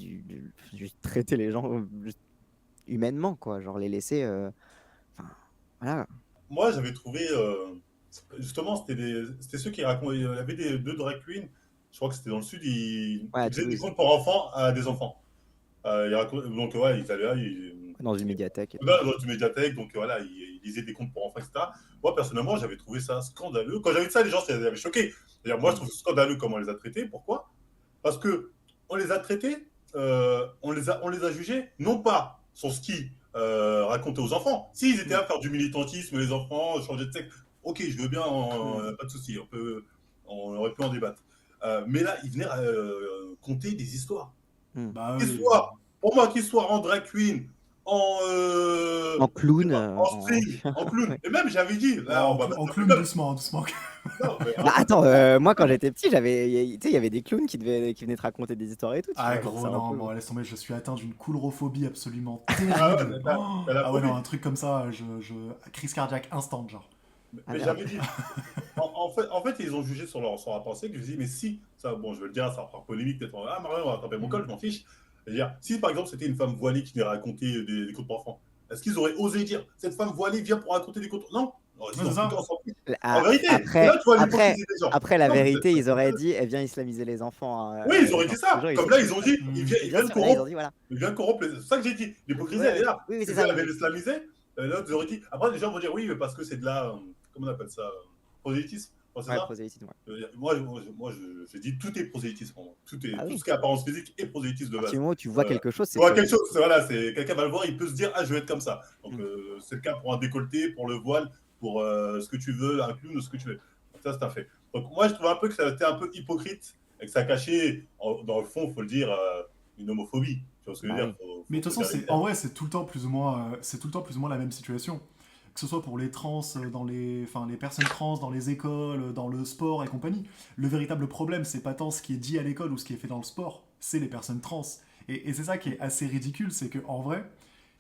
Speaker 3: juste traiter les gens juste humainement, quoi, genre les laisser... Enfin, voilà.
Speaker 1: Moi, j'avais trouvé, justement, c'était ceux qui racontaient. Il y avait deux drag queens, je crois que c'était dans le sud,
Speaker 3: Ouais, à
Speaker 1: ils faisaient des
Speaker 3: Toulouse,
Speaker 1: contes pour enfants à des enfants. Donc, ouais, ils allaient là,
Speaker 3: dans une médiathèque et tout.
Speaker 1: dans une médiathèque, donc voilà, ils lisaient des contes pour enfants, etc. Moi, personnellement, j'avais trouvé ça scandaleux. Quand j'avais dit ça, les gens s'avaient choqué. D'ailleurs, moi, je
Speaker 3: Mm.
Speaker 1: trouve ça scandaleux comment on les a traités. Pourquoi? Parce que on les a traités, on les a jugés, non pas sur ce qu'ils racontaient aux enfants. S'ils étaient
Speaker 3: Mm.
Speaker 1: à faire du militantisme, les enfants, changer de sexe, ok, je veux bien,
Speaker 3: Mm.
Speaker 1: pas de souci, on aurait pu en débattre. Mais là, ils venaient conter des histoires.
Speaker 3: Mm.
Speaker 2: Bah
Speaker 1: Qu'ils
Speaker 2: oui.
Speaker 1: soient, pour moi, qu'ils soient en drag queen, en,
Speaker 3: En
Speaker 1: je sais
Speaker 3: clown,
Speaker 1: pas, en string, en clown.
Speaker 3: ouais.
Speaker 1: Et même, j'avais dit,
Speaker 2: Ouais,
Speaker 1: là, on va mettre
Speaker 2: en
Speaker 1: un peu
Speaker 2: clown,
Speaker 1: comme.
Speaker 2: doucement, doucement.
Speaker 1: Non, mais
Speaker 3: Bah attends, moi quand j'étais petit, tu sais, il y avait des clowns qui venaient te raconter des histoires et tout, tu
Speaker 2: Ah
Speaker 3: vois, genre
Speaker 2: gros,
Speaker 3: c'est un
Speaker 2: non,
Speaker 3: peu...
Speaker 2: bon, laisse tomber, je suis atteint d'une coulrophobie absolument
Speaker 1: ah ouais,
Speaker 2: terrible. Oh,
Speaker 1: t'as la
Speaker 2: ah ouais, non,
Speaker 1: phobie.
Speaker 2: un truc comme ça, crise cardiaque instant, genre.
Speaker 3: Ah
Speaker 1: Mais
Speaker 3: merde.
Speaker 1: j'avais dit, en fait, ils ont jugé sur leur pensée que je dis, mais si, ça, bon, je vais le dire, ça va faire polémique, peut-être, ah, Marion, on va taper mon
Speaker 2: Mm.
Speaker 1: col, je m'en fiche. C'est-à-dire, si par exemple c'était une femme voilée qui venait raconter des contes pour enfants, est-ce qu'ils auraient osé dire, cette femme voilée vient pour raconter des contes? Non, On aurait dit
Speaker 2: Ouais, c'est
Speaker 1: dans tous les cas,
Speaker 2: ça.
Speaker 1: on s'en fout. En
Speaker 3: Ah,
Speaker 1: vérité, c'est
Speaker 3: Après,
Speaker 1: là que tu vois
Speaker 3: après,
Speaker 1: l'hypocrisie des gens.
Speaker 3: après, la
Speaker 1: Non, vous êtes
Speaker 3: vérité, ils auraient dit, eh bien, islamiser les enfants, hein,
Speaker 1: oui, ils auraient dit
Speaker 3: genre,
Speaker 1: ça.
Speaker 3: toujours, ils
Speaker 1: Comme
Speaker 3: sont
Speaker 1: là,
Speaker 3: comme
Speaker 1: ils ont
Speaker 3: ça.
Speaker 1: dit,
Speaker 2: Hmm.
Speaker 3: Et
Speaker 1: ils
Speaker 3: bien
Speaker 1: viennent
Speaker 3: sûr, là, ils ont
Speaker 1: corrompre.
Speaker 3: dit, voilà.
Speaker 1: Ils viennent corrompre. C'est ça que j'ai dit. L'hypocrisie,
Speaker 3: Ouais,
Speaker 1: elle est
Speaker 3: ouais.
Speaker 1: là.
Speaker 3: Oui, oui,
Speaker 1: Si
Speaker 3: c'est
Speaker 1: vous
Speaker 3: ça.
Speaker 1: avez l'islamisé, là, ils auraient dit. Après, les gens vont dire oui, mais parce que c'est de la. Comment on appelle ça prosélytisme. Bon, c'est
Speaker 3: Ouais,
Speaker 1: ça
Speaker 3: prosélytisme, ouais.
Speaker 1: je dis tout est prosélytisme. Pour moi.
Speaker 3: Bah
Speaker 1: Tout
Speaker 3: oui.
Speaker 1: ce qui est apparence physique est prosélytisme de
Speaker 3: À partir du
Speaker 1: base.
Speaker 3: moment où tu vois quelque chose,
Speaker 1: Tu
Speaker 3: c'est
Speaker 1: vois quelque
Speaker 3: prosélyte.
Speaker 1: chose, voilà, quelqu'un va le voir, il peut se dire ah je vais être comme ça. Donc
Speaker 3: Mm.
Speaker 1: c'est le cas pour un décolleté, pour le voile, pour ce que tu veux, un clown, ce que tu veux. Donc ça c'est un fait. Donc moi je trouve un peu que ça a été un peu hypocrite et que ça cachait dans le fond, faut le dire, une homophobie. Tu vois ce que je veux
Speaker 3: Bah
Speaker 1: dire?
Speaker 3: oui.
Speaker 2: Mais de toute
Speaker 1: Faut
Speaker 2: façon,
Speaker 1: dire les
Speaker 2: en
Speaker 1: termes.
Speaker 2: vrai, c'est tout le temps plus ou moins, c'est tout le temps plus ou moins la même situation. Que ce soit pour les trans, enfin, les personnes trans dans les écoles, dans le sport et compagnie. Le véritable problème, c'est pas tant ce qui est dit à l'école ou ce qui est fait dans le sport, c'est les personnes trans. Et c'est ça qui est assez ridicule, c'est que en vrai,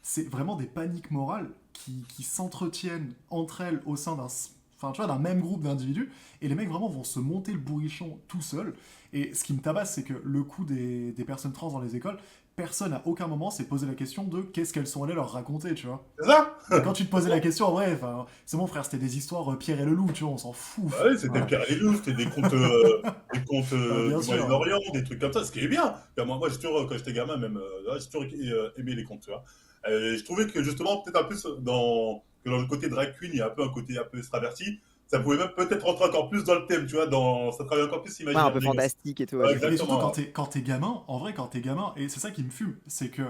Speaker 2: c'est vraiment des paniques morales qui s'entretiennent entre elles au sein enfin, tu vois, d'un même groupe d'individus, et les mecs vraiment vont se monter le bourrichon tout seuls. Et ce qui me tabasse, c'est que le coup des personnes trans dans les écoles, personne à aucun moment s'est posé la question de qu'est-ce qu'elles sont allées leur raconter, tu vois.
Speaker 1: C'est ça?
Speaker 2: Et quand tu te posais la question, en vrai, c'est bon frère, c'était des histoires Pierre et le loup, tu vois, on s'en fout.
Speaker 1: Bah oui, c'était
Speaker 2: Voilà.
Speaker 1: Pierre et les loups, c'était des contes
Speaker 2: Bah, bien
Speaker 1: du
Speaker 2: sûr.
Speaker 1: Moyen-Orient, des trucs comme ça, ce qui est bien. Enfin, moi, j'ai toujours, quand j'étais gamin, même, j'ai toujours aimé les contes, tu vois. Je trouvais que justement, peut-être un peu dans le côté drag queen, il y a un peu un côté un peu extraverti. Ça pouvait même peut-être rentrer encore plus dans le thème, tu vois, ça travaille encore plus
Speaker 3: Ouais, un
Speaker 1: l'imaginaire
Speaker 3: peu
Speaker 1: des gosses.
Speaker 3: fantastique et tout, ouais,
Speaker 1: Ouais,
Speaker 3: de fou.
Speaker 2: Mais surtout
Speaker 1: exactement.
Speaker 2: quand t'es gamin, en vrai, quand t'es gamin, et c'est ça qui me fume, c'est que.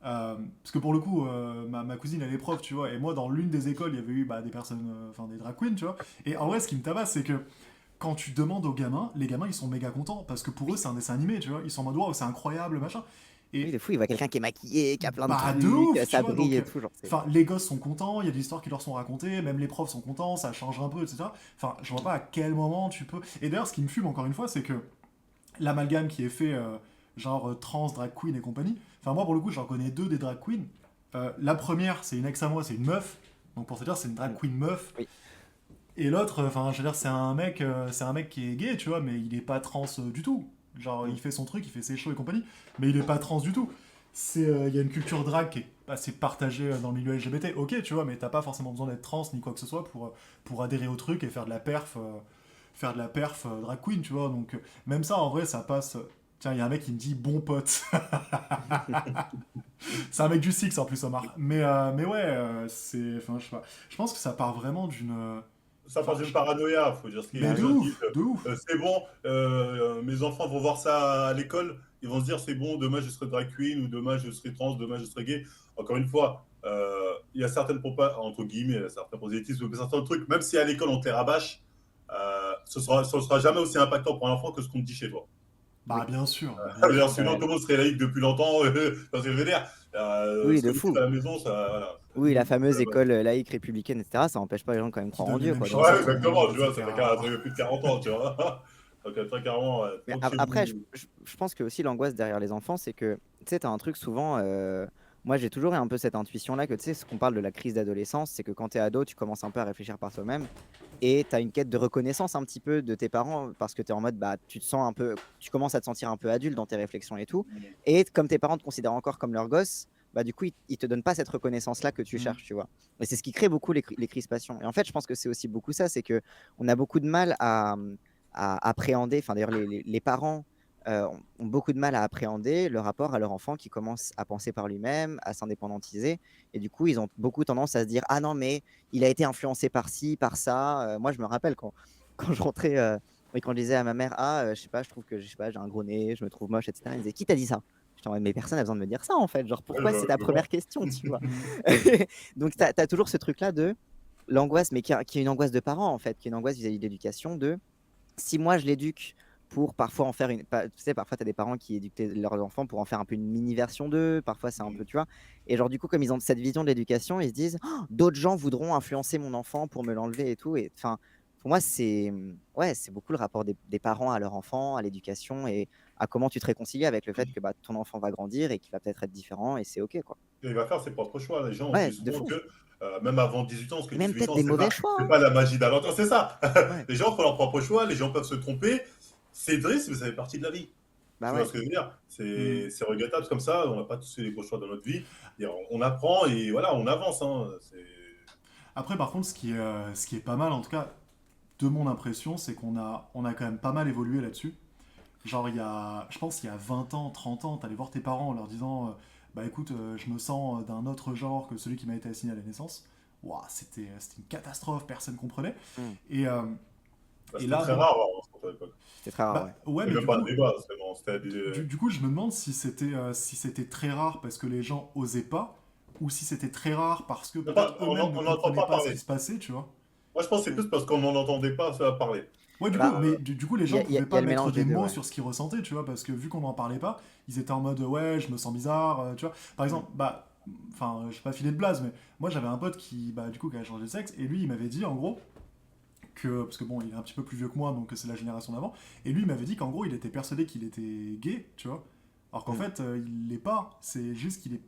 Speaker 2: Parce que pour le coup, ma cousine elle est prof, tu vois, et moi dans l'une des écoles il y avait eu des personnes, enfin des drag queens, tu vois, et en vrai ce qui me tabasse c'est que quand tu demandes aux gamins, les gamins ils sont méga contents parce que pour eux
Speaker 3: Oui,
Speaker 2: c'est un dessin animé, tu vois, ils sont en mode waouh c'est incroyable machin,
Speaker 3: oui,
Speaker 2: et
Speaker 3: de fou. Il voit quelqu'un qui est maquillé, qui a plein de
Speaker 2: bah de
Speaker 3: trucs,
Speaker 2: ouf, tu
Speaker 3: ça
Speaker 2: vois,
Speaker 3: brille
Speaker 2: donc
Speaker 3: et tout, genre, c'est.
Speaker 2: enfin les gosses sont contents, il y a des histoires qui leur sont racontées, même les profs sont contents, ça change un peu, etc. Enfin je vois pas à quel moment tu peux. Et d'ailleurs ce qui me fume encore une fois c'est que l'amalgame qui est fait, genre trans, drag queen et compagnie. Enfin, moi, pour le coup, j'en connais deux des drag queens. La première, c'est une ex à moi, c'est une meuf. Donc, pour te dire, c'est une drag
Speaker 3: Mm.
Speaker 2: queen meuf.
Speaker 3: Oui.
Speaker 2: Et l'autre, enfin, je veux dire, c'est un mec qui est gay, tu vois, mais il est pas trans du tout. Genre, il
Speaker 1: Mm.
Speaker 2: fait son truc, il fait ses shows et compagnie, mais il est pas trans du tout. Il y a une culture drag qui est assez partagée dans le milieu LGBT, ok, tu vois, mais t'as pas forcément besoin d'être trans ni quoi que ce soit pour adhérer au truc et faire de la perf drag queen, tu vois. Donc, même ça, en vrai, ça passe. Tiens, il y a un mec qui me dit bon pote. C'est un mec du Six en plus, Omar. Mais ouais, c'est. Enfin, je sais pas. Je pense que ça part vraiment d'une.
Speaker 1: Ça
Speaker 2: Enfin,
Speaker 1: part d'une paranoïa, faut dire ce qui est.
Speaker 2: mais
Speaker 3: Bah
Speaker 2: de
Speaker 3: oui.
Speaker 1: Se disent,
Speaker 2: ouf, de ouf.
Speaker 1: c'est bon, mes enfants vont voir ça à l'école, ils vont se dire c'est bon, demain je serai drag queen, ou demain je serai trans, demain je serai gay. Encore une fois, il y a certaines entre guillemets, certains prosélytismes, certains trucs, même si à l'école on te les rabâche, ce sera jamais aussi impactant pour un enfant que ce qu'on te dit chez toi.
Speaker 3: Oui.
Speaker 2: Bah, bien sûr, bah, bien
Speaker 1: Alors,
Speaker 2: sûr.
Speaker 1: sinon, tout le monde serait laïque depuis longtemps, parce que je veux dire,
Speaker 3: Oui,
Speaker 1: ce que
Speaker 3: de
Speaker 1: vous dites
Speaker 3: fou.
Speaker 1: à la maison, ça, voilà.
Speaker 3: Oui, la fameuse école laïque républicaine, etc., ça empêche pas les gens de quand même
Speaker 2: Qui
Speaker 3: croire en
Speaker 2: donne les
Speaker 3: Dieu,
Speaker 2: mêmes
Speaker 3: quoi. Donc,
Speaker 2: chances à
Speaker 1: Ouais,
Speaker 2: tout le
Speaker 1: exactement,
Speaker 2: monde,
Speaker 1: tu vois, ça fait
Speaker 2: etc.
Speaker 1: plus de 40 ans, tu vois. Donc, très clairement,
Speaker 3: mais
Speaker 1: tant que chez
Speaker 3: après,
Speaker 1: vous.
Speaker 3: je pense que aussi l'angoisse derrière les enfants, c'est que, tu sais, t'as un truc souvent. Moi, j'ai toujours eu un peu cette intuition-là que, tu sais, ce qu'on parle de la crise d'adolescence, c'est que quand t'es ado, tu commences un peu à réfléchir par toi-même et t'as une quête de reconnaissance un petit peu de tes parents parce que t'es en mode, bah, tu te sens un peu, tu commences à te sentir un peu adulte dans tes réflexions et tout. Et comme tes parents te considèrent encore comme leur gosse, bah, du coup, ils te donnent pas cette reconnaissance-là que tu
Speaker 2: Mm.
Speaker 3: cherches, tu vois. Et c'est ce qui crée beaucoup les crispations. Et en fait, je pense que c'est aussi beaucoup ça, c'est que on a beaucoup de mal à appréhender, enfin d'ailleurs les parents ont beaucoup de mal à appréhender le rapport à leur enfant qui commence à penser par lui-même, à s'indépendantiser. Et du coup, ils ont beaucoup tendance à se dire, ah non, mais il a été influencé par ci, par ça. Moi, je me rappelle quand je rentrais, et quand je disais à ma mère, ah, je sais pas, je trouve que je sais pas, j'ai un gros nez, je me trouve moche, etc. Elle me disait, qui t'a dit ça? J'étais en mode, mais personne n'a besoin de me dire ça en fait. Genre,
Speaker 1: Ouais,
Speaker 3: pourquoi c'est ta
Speaker 1: je vois.
Speaker 3: première question, tu vois?
Speaker 2: Mm.
Speaker 3: Donc, tu as toujours ce truc-là de l'angoisse, mais qui est une angoisse de parents en fait, qui est une angoisse vis-à-vis de l'éducation de si moi je l'éduque pour parfois en faire une. Tu sais, parfois tu as des parents qui éduquent leurs enfants pour en faire un peu une mini version d'eux, parfois c'est un peu, tu vois. Et genre, du coup, comme ils ont cette vision de l'éducation, ils se disent oh, d'autres gens voudront influencer mon enfant pour me l'enlever et tout. Et enfin, pour moi, c'est ouais, c'est beaucoup le rapport des parents à leur enfant, à l'éducation et à comment tu te réconcilies avec le fait que bah, ton enfant va grandir et qu'il va peut-être être différent et c'est OK, quoi.
Speaker 1: Il va faire ses propres choix. Les gens
Speaker 3: Ouais,
Speaker 1: oublient
Speaker 3: de
Speaker 1: souvent
Speaker 3: fou.
Speaker 1: que même avant 18 ans, parce que
Speaker 3: Et même
Speaker 1: 18
Speaker 3: peut-être
Speaker 1: ans,
Speaker 3: des mauvais choix,
Speaker 1: c'est
Speaker 3: hein.
Speaker 1: pas la magie d'un enfant. C'est ça.
Speaker 3: Ouais,
Speaker 1: Les gens font leur propre choix, les gens peuvent se tromper. C'est triste, mais ça fait partie de la vie.
Speaker 3: bah
Speaker 1: Tu vois
Speaker 3: ouais.
Speaker 1: ce que je veux dire?
Speaker 2: Mm.
Speaker 1: C'est regrettable comme ça. On n'a pas tous fait les beaux choix dans notre vie. Et on apprend et voilà, on avance. Hein. C'est.
Speaker 2: Après, par contre, ce qui est pas mal, en tout cas, de mon impression, c'est on a quand même pas mal évolué là-dessus. Genre, je pense, il y a 20 ans, 30 ans, t'allais voir tes parents en leur disant bah écoute, je me sens d'un autre genre que celui qui m'a été assigné à la naissance. Ouah, c'était une catastrophe, personne comprenait.
Speaker 3: Hmm.
Speaker 2: Et, euh,
Speaker 1: Bah,
Speaker 2: et
Speaker 1: c'était
Speaker 2: là,
Speaker 1: très
Speaker 2: bon,
Speaker 1: rare à l'époque.
Speaker 3: C'était très rare, ouais.
Speaker 2: bah ouais,
Speaker 1: Il n'y
Speaker 2: mais
Speaker 1: avait même pas de débat, c'est bon, c'était des...
Speaker 2: du coup, je me demande si c'était très rare parce que les gens osaient pas, ou si c'était très rare parce que peut-être eux-mêmes ne
Speaker 1: On n'entend
Speaker 2: comprenaient
Speaker 1: pas
Speaker 2: pas ce qui
Speaker 1: parler.
Speaker 2: se passait, tu vois.
Speaker 1: Moi, je pense que c'est
Speaker 3: Hmm.
Speaker 1: plus parce qu'on n'en entendait pas ça parler.
Speaker 2: Ouais, du coup,
Speaker 3: Bah,
Speaker 2: mais du coup, les gens pouvaient
Speaker 3: il y a
Speaker 2: pas
Speaker 3: le
Speaker 2: mettre
Speaker 3: mélange
Speaker 2: des
Speaker 3: des deux,
Speaker 2: mots
Speaker 3: ouais.
Speaker 2: sur ce qu'ils ressentaient, tu vois, parce que vu qu'on n'en parlait pas, ils étaient en mode ouais, je me sens bizarre, tu vois. Par
Speaker 3: Hmm.
Speaker 2: exemple, bah, enfin, je sais pas filer de blase, mais moi j'avais un pote qui, bah, du coup, qui a changé de sexe, et lui, il m'avait dit en gros que, parce que bon, il est un petit peu plus vieux que moi, donc c'est la génération d'avant, et lui, il m'avait dit qu'en gros, il était persuadé qu'il était gay, tu vois, alors qu'en
Speaker 3: Hmm.
Speaker 2: fait, il l'est pas, c'est juste qu'il est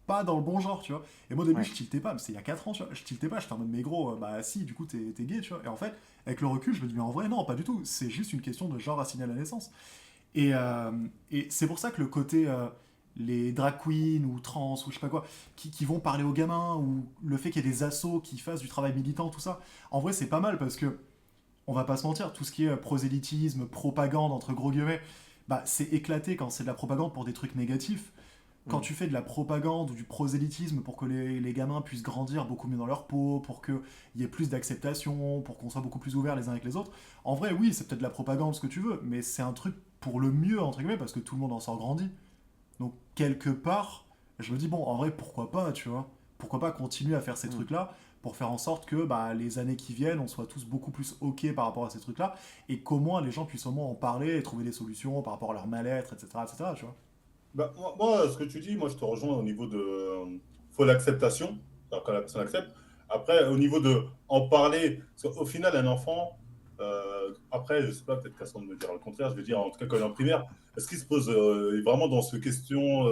Speaker 2: pas dans le bon genre, tu vois. Et moi au début
Speaker 3: Ouais.
Speaker 2: je tiltais pas, mais c'était il y a 4 ans, tu vois. Je tiltais pas, j'étais en mode mais gros, bah si, du coup t'es gay, tu vois. Et en fait, avec le recul, je me dis mais en vrai non, pas du tout. C'est juste une question de genre assigné à la naissance. Et, euh, et c'est pour ça que le côté les drag queens ou trans ou je sais pas quoi, qui vont parler aux gamins, ou le fait qu'il y ait des assos qui fassent du travail militant, tout ça, en vrai c'est pas mal parce que on va pas se mentir, tout ce qui est prosélytisme, propagande entre gros guillemets, bah c'est éclaté quand c'est de la propagande pour des trucs négatifs. Quand
Speaker 3: Hmm.
Speaker 2: tu fais de la propagande ou du prosélytisme pour que les gamins puissent grandir beaucoup mieux dans leur peau, pour qu'il y ait plus d'acceptation, pour qu'on soit beaucoup plus ouverts les uns avec les autres, en vrai, oui, c'est peut-être de la propagande, ce que tu veux, mais c'est un truc pour le mieux, entre guillemets, parce que tout le monde en sort grandi. Donc, quelque part, je me dis, bon, en vrai, pourquoi pas, tu vois. Pourquoi pas continuer à faire ces
Speaker 3: Hmm.
Speaker 2: trucs-là pour faire en sorte que bah, les années qui viennent, on soit tous beaucoup plus OK par rapport à ces trucs-là, et qu'au moins les gens puissent au moins en parler et trouver des solutions par rapport à leur mal-être, etc., etc., tu vois.
Speaker 1: Bah, ce que tu dis, moi, je te rejoins au niveau de... faut l'acceptation, alors que la personne accepte. Après, au niveau de en parler, parce qu'au final, un enfant, après, je sais pas, peut-être qu'à son de me dire le contraire, je veux dire, en tout cas, quand il est en primaire, est-ce qu'il se pose vraiment dans ce question...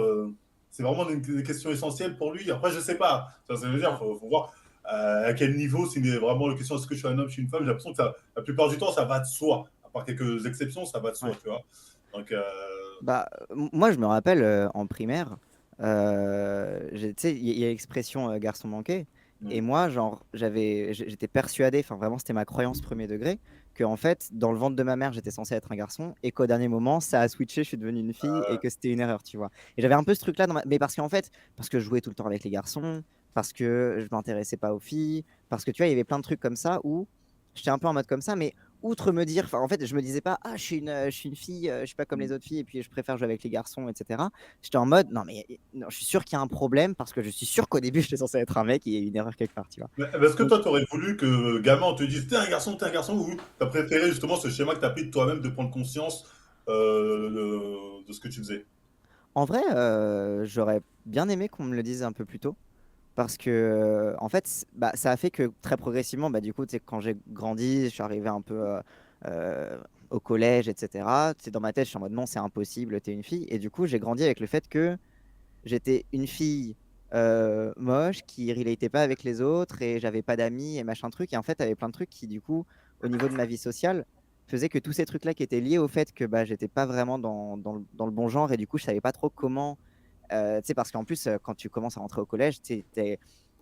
Speaker 1: c'est vraiment une question essentielle pour lui. Après, je sais pas. Ça veut dire, faut voir à quel niveau, c'est vraiment la question, est-ce que je suis un homme, je suis une femme, j'ai l'impression que ça, la plupart du temps, ça va de soi. À part quelques exceptions, ça va de soi,
Speaker 3: Ouais.
Speaker 1: tu vois. Donc,
Speaker 3: Bah, moi, je me rappelle en primaire, tu sais, il y a l'expression garçon manqué. Et
Speaker 1: hmm.
Speaker 3: moi, genre, j'étais persuadé, enfin vraiment, c'était ma croyance premier degré, que en fait, dans le ventre de ma mère, j'étais censé être un garçon, et qu'au dernier moment, ça a switché, je suis devenue une fille, et que c'était une erreur, tu vois. Et j'avais un peu ce truc-là, mais parce qu'en fait, parce que je jouais tout le temps avec les garçons, parce que je m'intéressais pas aux filles, parce que tu vois, il y avait plein de trucs comme ça où j'étais un peu en mode comme ça, mais outre me dire, en fait, je me disais pas, ah, je suis une fille, je suis pas comme les autres filles, et puis je préfère jouer avec les garçons, etc. J'étais en mode, non, mais non, je suis sûr qu'il y a un problème parce que je suis sûr qu'au début, j'étais censé être un mec et il y a eu une erreur quelque part, tu vois.
Speaker 1: Mais est-ce que
Speaker 3: Donc,
Speaker 1: toi, tu aurais voulu que gamin, on te dise t'es un garçon, ou t'as préféré justement ce schéma que t'as pris de toi-même de prendre conscience de ce que tu faisais?
Speaker 3: en vrai, j'aurais bien aimé qu'on me le dise un peu plus tôt. Parce que, en fait, bah, ça a fait que très progressivement, bah, du coup, tu sais, quand j'ai grandi, je suis arrivé un peu au collège, etc. Tu sais, dans ma tête, je suis en mode non, c'est impossible, t'es une fille. Et du coup, j'ai grandi avec le fait que j'étais une fille moche qui relatait pas avec les autres et j'avais pas d'amis et machin truc. Et en fait, il y avait plein de trucs qui, du coup, au niveau de ma vie sociale, faisaient que tous ces trucs-là qui étaient liés au fait que bah, j'étais pas vraiment dans le bon genre et du coup, je savais pas trop comment. Tu sais, parce qu'en plus, quand tu commences à rentrer au collège,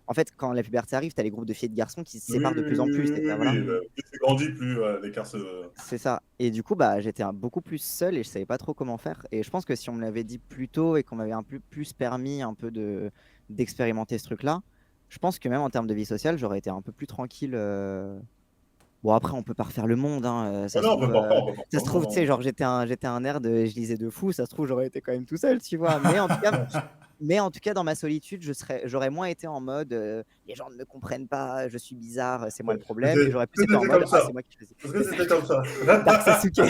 Speaker 3: en fait, quand la puberté arrive, tu as les groupes de filles et de garçons qui se
Speaker 1: Oui,
Speaker 3: séparent de plus en plus. Voilà.
Speaker 1: plus tu grandis, plus l'écart se.
Speaker 3: C'est ça. Et du coup, bah, j'étais beaucoup plus seul et je savais pas trop comment faire. Et je pense que si on me l'avait dit plus tôt et qu'on m'avait un peu plus permis un peu d'expérimenter ce truc-là, je pense que même en termes de vie sociale, j'aurais été un peu plus tranquille. Bon, après, on peut pas refaire le monde, hein,
Speaker 1: Ah non, on peut pas
Speaker 3: ça
Speaker 1: faire
Speaker 3: se
Speaker 1: le
Speaker 3: trouve,
Speaker 1: monde,
Speaker 3: tu sais,
Speaker 1: hein.
Speaker 3: genre, j'étais un nerd, je lisais de fou, ça se trouve, j'aurais été quand même tout seul, tu vois. Mais en tout cas, dans ma solitude, j'aurais moins été en mode les gens ne me comprennent pas, je suis bizarre, c'est moi le problème. Et j'aurais plus
Speaker 1: Parce
Speaker 3: été
Speaker 1: que
Speaker 3: en
Speaker 1: t'étais
Speaker 3: mode
Speaker 1: comme
Speaker 3: ah,
Speaker 1: ça.
Speaker 3: c'est moi qui choisis.
Speaker 1: Parce
Speaker 3: C'est
Speaker 1: que
Speaker 3: ça,
Speaker 1: t'étais comme ça.
Speaker 3: Dark Sasuke,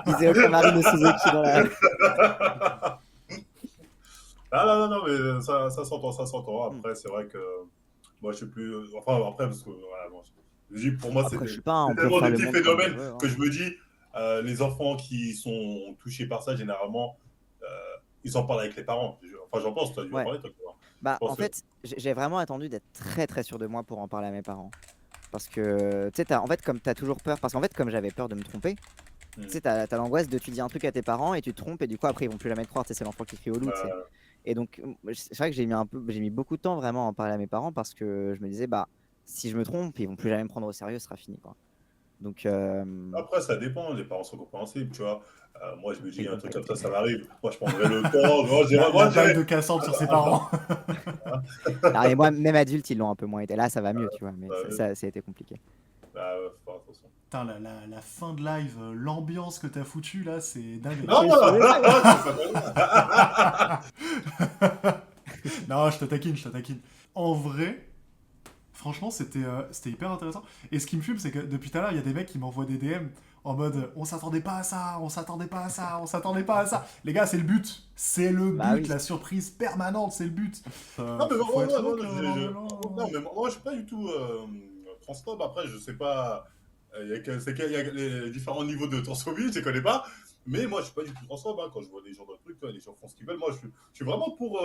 Speaker 3: disait Okamari no Suzuki dans la.
Speaker 1: Ah non, non, non, mais ça s'entend, ça s'entend.
Speaker 3: Hmm.
Speaker 1: Après, c'est vrai que moi, je suis plus. Enfin, après, parce que voilà, bon, je dis, pour moi,
Speaker 3: Après, je sais pas,
Speaker 1: c'est
Speaker 3: on peut
Speaker 1: tellement
Speaker 3: refaire
Speaker 1: des
Speaker 3: le
Speaker 1: petits
Speaker 3: monde comme on
Speaker 1: phénomènes
Speaker 3: veut,
Speaker 1: que
Speaker 3: hein.
Speaker 1: je me dis, les enfants qui sont touchés par ça, généralement, euh, ils en parlent avec les parents. Enfin, j'en pense, toi, tu vas
Speaker 3: Ouais.
Speaker 1: parler, toi, tu vois. Je
Speaker 3: Bah, en
Speaker 1: pense que.
Speaker 3: fait, j'ai vraiment attendu d'être très très sûr de moi pour en parler à mes parents. Parce que, tu sais, en fait, comme tu as toujours peur, parce qu'en fait, comme j'avais peur de me tromper, Tu
Speaker 1: Hmm.
Speaker 3: sais, t'as l'angoisse de tu dis un truc à tes parents et tu te trompes et du coup après ils vont plus jamais te croire, tu sais, c'est l'enfant qui crie au loup, tu sais.
Speaker 1: Euh,
Speaker 3: Et donc c'est vrai que j'ai mis beaucoup de temps vraiment à en parler à mes parents parce que je me disais bah si je me trompe, ils vont plus jamais me prendre au sérieux, ce sera fini quoi. Donc
Speaker 1: Après, ça dépend, les parents sont compréhensibles, tu vois. Moi, je me
Speaker 3: ils
Speaker 1: dis, un
Speaker 3: l'ont
Speaker 1: truc
Speaker 3: pas
Speaker 1: comme
Speaker 3: été.
Speaker 1: ça m'arrive. Moi, je prendrais le temps. Moi,
Speaker 2: La
Speaker 1: je
Speaker 2: balle
Speaker 1: dirais.
Speaker 2: de Cassandre sur ses
Speaker 1: Attends,
Speaker 2: parents.
Speaker 3: Non, et moi même adulte ils l'ont un peu moins été. Là ça va mieux, tu vois, mais
Speaker 1: euh,
Speaker 3: ça a été compliqué.
Speaker 1: ouais, faut faire attention.
Speaker 2: Putain, la fin de live, l'ambiance que t'as foutu là, c'est dingue.
Speaker 1: Non,
Speaker 3: Mais je
Speaker 1: non,
Speaker 3: suis
Speaker 1: non,
Speaker 3: désolé.
Speaker 1: non, c'est pas mal.
Speaker 2: Non, je te taquine, je te taquine. En vrai, franchement, c'était hyper intéressant. Et ce qui me fume, c'est que depuis tout à l'heure, il y a des mecs qui m'envoient des DM en mode on s'attendait pas à ça, on s'attendait pas à ça, on s'attendait pas à ça. Les gars, c'est le but. C'est le
Speaker 3: Bah
Speaker 2: but,
Speaker 3: oui.
Speaker 2: la surprise permanente, c'est le but.
Speaker 1: Non, mais
Speaker 2: Faut être
Speaker 1: moi,
Speaker 2: woke,
Speaker 1: non, mais moi, je suis pas du tout transphobe. Après, je sais pas. C'est qu'il y a les différents niveaux de transphobie, je les connais pas. Mais moi, je suis pas du tout transphobe. Hein. Quand je vois des gens dans le truc, tu vois, les gens font ce qu'ils veulent. Moi, je suis vraiment pour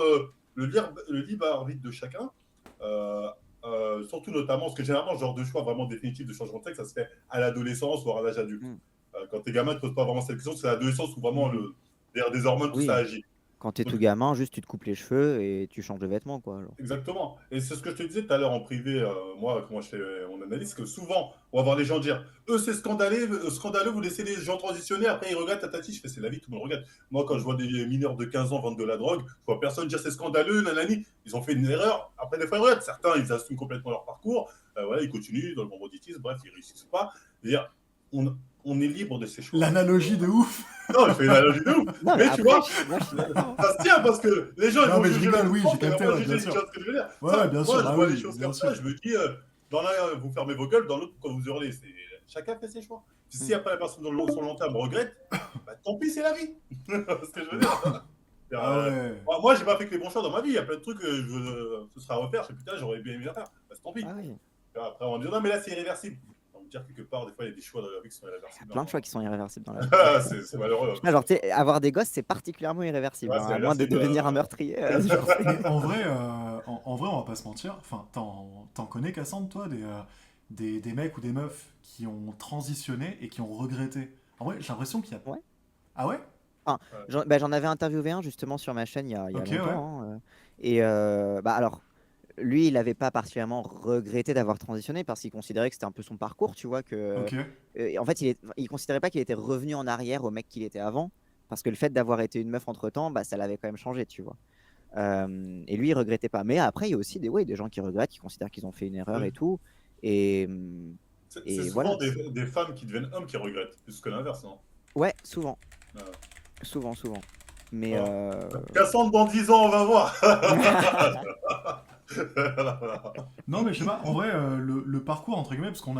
Speaker 1: le libre arbitre de chacun. Euh, Surtout notamment, parce que généralement, ce genre de choix vraiment définitif de changement de sexe, ça se fait à l'adolescence ou à l'âge adulte.
Speaker 3: Mm.
Speaker 1: Quand t'es gamin, tu ne poses pas vraiment cette question, c'est à l'adolescence où vraiment
Speaker 2: Hmm.
Speaker 1: derrière des hormones, tout ça
Speaker 3: Oui.
Speaker 1: agit.
Speaker 3: Quand t'es
Speaker 1: Donc,
Speaker 3: tout gamin, juste tu te coupes les cheveux et tu changes de vêtements quoi. Genre.
Speaker 1: exactement. Et c'est ce que je te disais tout à l'heure en privé, moi, comment je fais mon analyse, que souvent, on va voir les gens dire c'est scandaleux, vous laissez les gens transitionner, après ils regrettent, tatati. Je fais c'est la vie, tout le monde regrette. Moi, quand je vois des mineurs de 15 ans vendre de la drogue, je vois personne dire c'est scandaleux, nanani. Ils ont fait une erreur, après des fois ils regrettent. Certains, ils assument complètement leur parcours, voilà, ils continuent dans le bon banditisme, bref, ils réussissent pas. C'est-à-dire, on est libre de ses choix.
Speaker 2: L'analogie de ouf.
Speaker 1: Non, je fais une analogie de ouf.
Speaker 3: Non mais
Speaker 1: Mais tu
Speaker 3: après,
Speaker 1: vois,
Speaker 3: moi je suis d'accord, hein.
Speaker 1: ça se tient parce que les gens ils
Speaker 2: Non,
Speaker 1: vont
Speaker 2: mais je
Speaker 1: juger le
Speaker 2: rigole, oui, j'ai
Speaker 1: mouvement, mais ils vont
Speaker 2: capté,
Speaker 1: pas
Speaker 2: ouais, bien
Speaker 1: juger, tu
Speaker 2: sûr.
Speaker 1: vois ce que je veux dire.
Speaker 2: Ouais, bien
Speaker 1: Moi
Speaker 2: sûr,
Speaker 1: je
Speaker 2: bah
Speaker 1: vois les
Speaker 2: oui,
Speaker 1: choses
Speaker 2: bien
Speaker 1: comme ça,
Speaker 2: sûr.
Speaker 1: je me dis, dans l'un vous fermez vos gueules, dans l'autre quand vous hurlez. Chacun fait ses choix. Si
Speaker 3: Mm.
Speaker 1: après la personne sur le long terme regrette, bah, tant pis, c'est la vie. C'est ce que je veux dire.
Speaker 2: Ah ouais.
Speaker 1: Moi j'ai pas fait que les bons choix dans ma vie, il y a plein de trucs que ce sera à refaire, je sais putain, j'aurais bien aimé faire. Bah, tant pis.
Speaker 3: Ah oui.
Speaker 1: Après on va me dire non mais là c'est irréversible. On va me dire quelque part, des fois il y a des choix dans la vie qui sont
Speaker 3: Il y a
Speaker 1: irréversibles.
Speaker 3: plein de choix qui sont irréversibles dans la vie.
Speaker 1: C'est malheureux.
Speaker 3: Ah, genre, tu sais, avoir des gosses, c'est particulièrement irréversible,
Speaker 1: Ouais,
Speaker 3: hein,
Speaker 1: c'est
Speaker 3: à moins de
Speaker 1: irréversible.
Speaker 3: devenir un meurtrier. Genre,
Speaker 2: Mais en vrai, en vrai, on va pas se mentir. Enfin, t'en connais, Cassandre, toi, des mecs ou des meufs qui ont transitionné et qui ont regretté. En vrai, j'ai l'impression qu'il y a.
Speaker 3: ouais.
Speaker 2: Ah ouais?
Speaker 3: Enfin,
Speaker 1: Ouais.
Speaker 3: j'en avais interviewé un justement sur ma chaîne il y a
Speaker 2: Ok, ouais.
Speaker 3: longtemps, hein, et bah alors, lui, il n'avait pas particulièrement regretté d'avoir transitionné parce qu'il considérait que c'était un peu son parcours, tu vois, que
Speaker 2: Ok.
Speaker 3: en fait, il considérait pas qu'il était revenu en arrière au mec qu'il était avant, parce que le fait d'avoir été une meuf entre-temps, bah, ça l'avait quand même changé, tu vois. Et lui, il regrettait pas. Mais après, il y a aussi ouais, des gens qui regrettent, qui considèrent qu'ils ont fait une erreur et
Speaker 1: Oui.
Speaker 3: tout. Et,
Speaker 1: C'est
Speaker 3: et
Speaker 1: souvent
Speaker 3: voilà.
Speaker 1: des femmes qui deviennent hommes qui regrettent, plus que l'inverse, non?
Speaker 3: Ouais, souvent.
Speaker 1: Ouais.
Speaker 3: Souvent, souvent. Mais
Speaker 1: Bon. Cassandre dans 10 ans, on va voir.
Speaker 2: Non, mais je sais pas, en vrai, le parcours, entre guillemets, parce on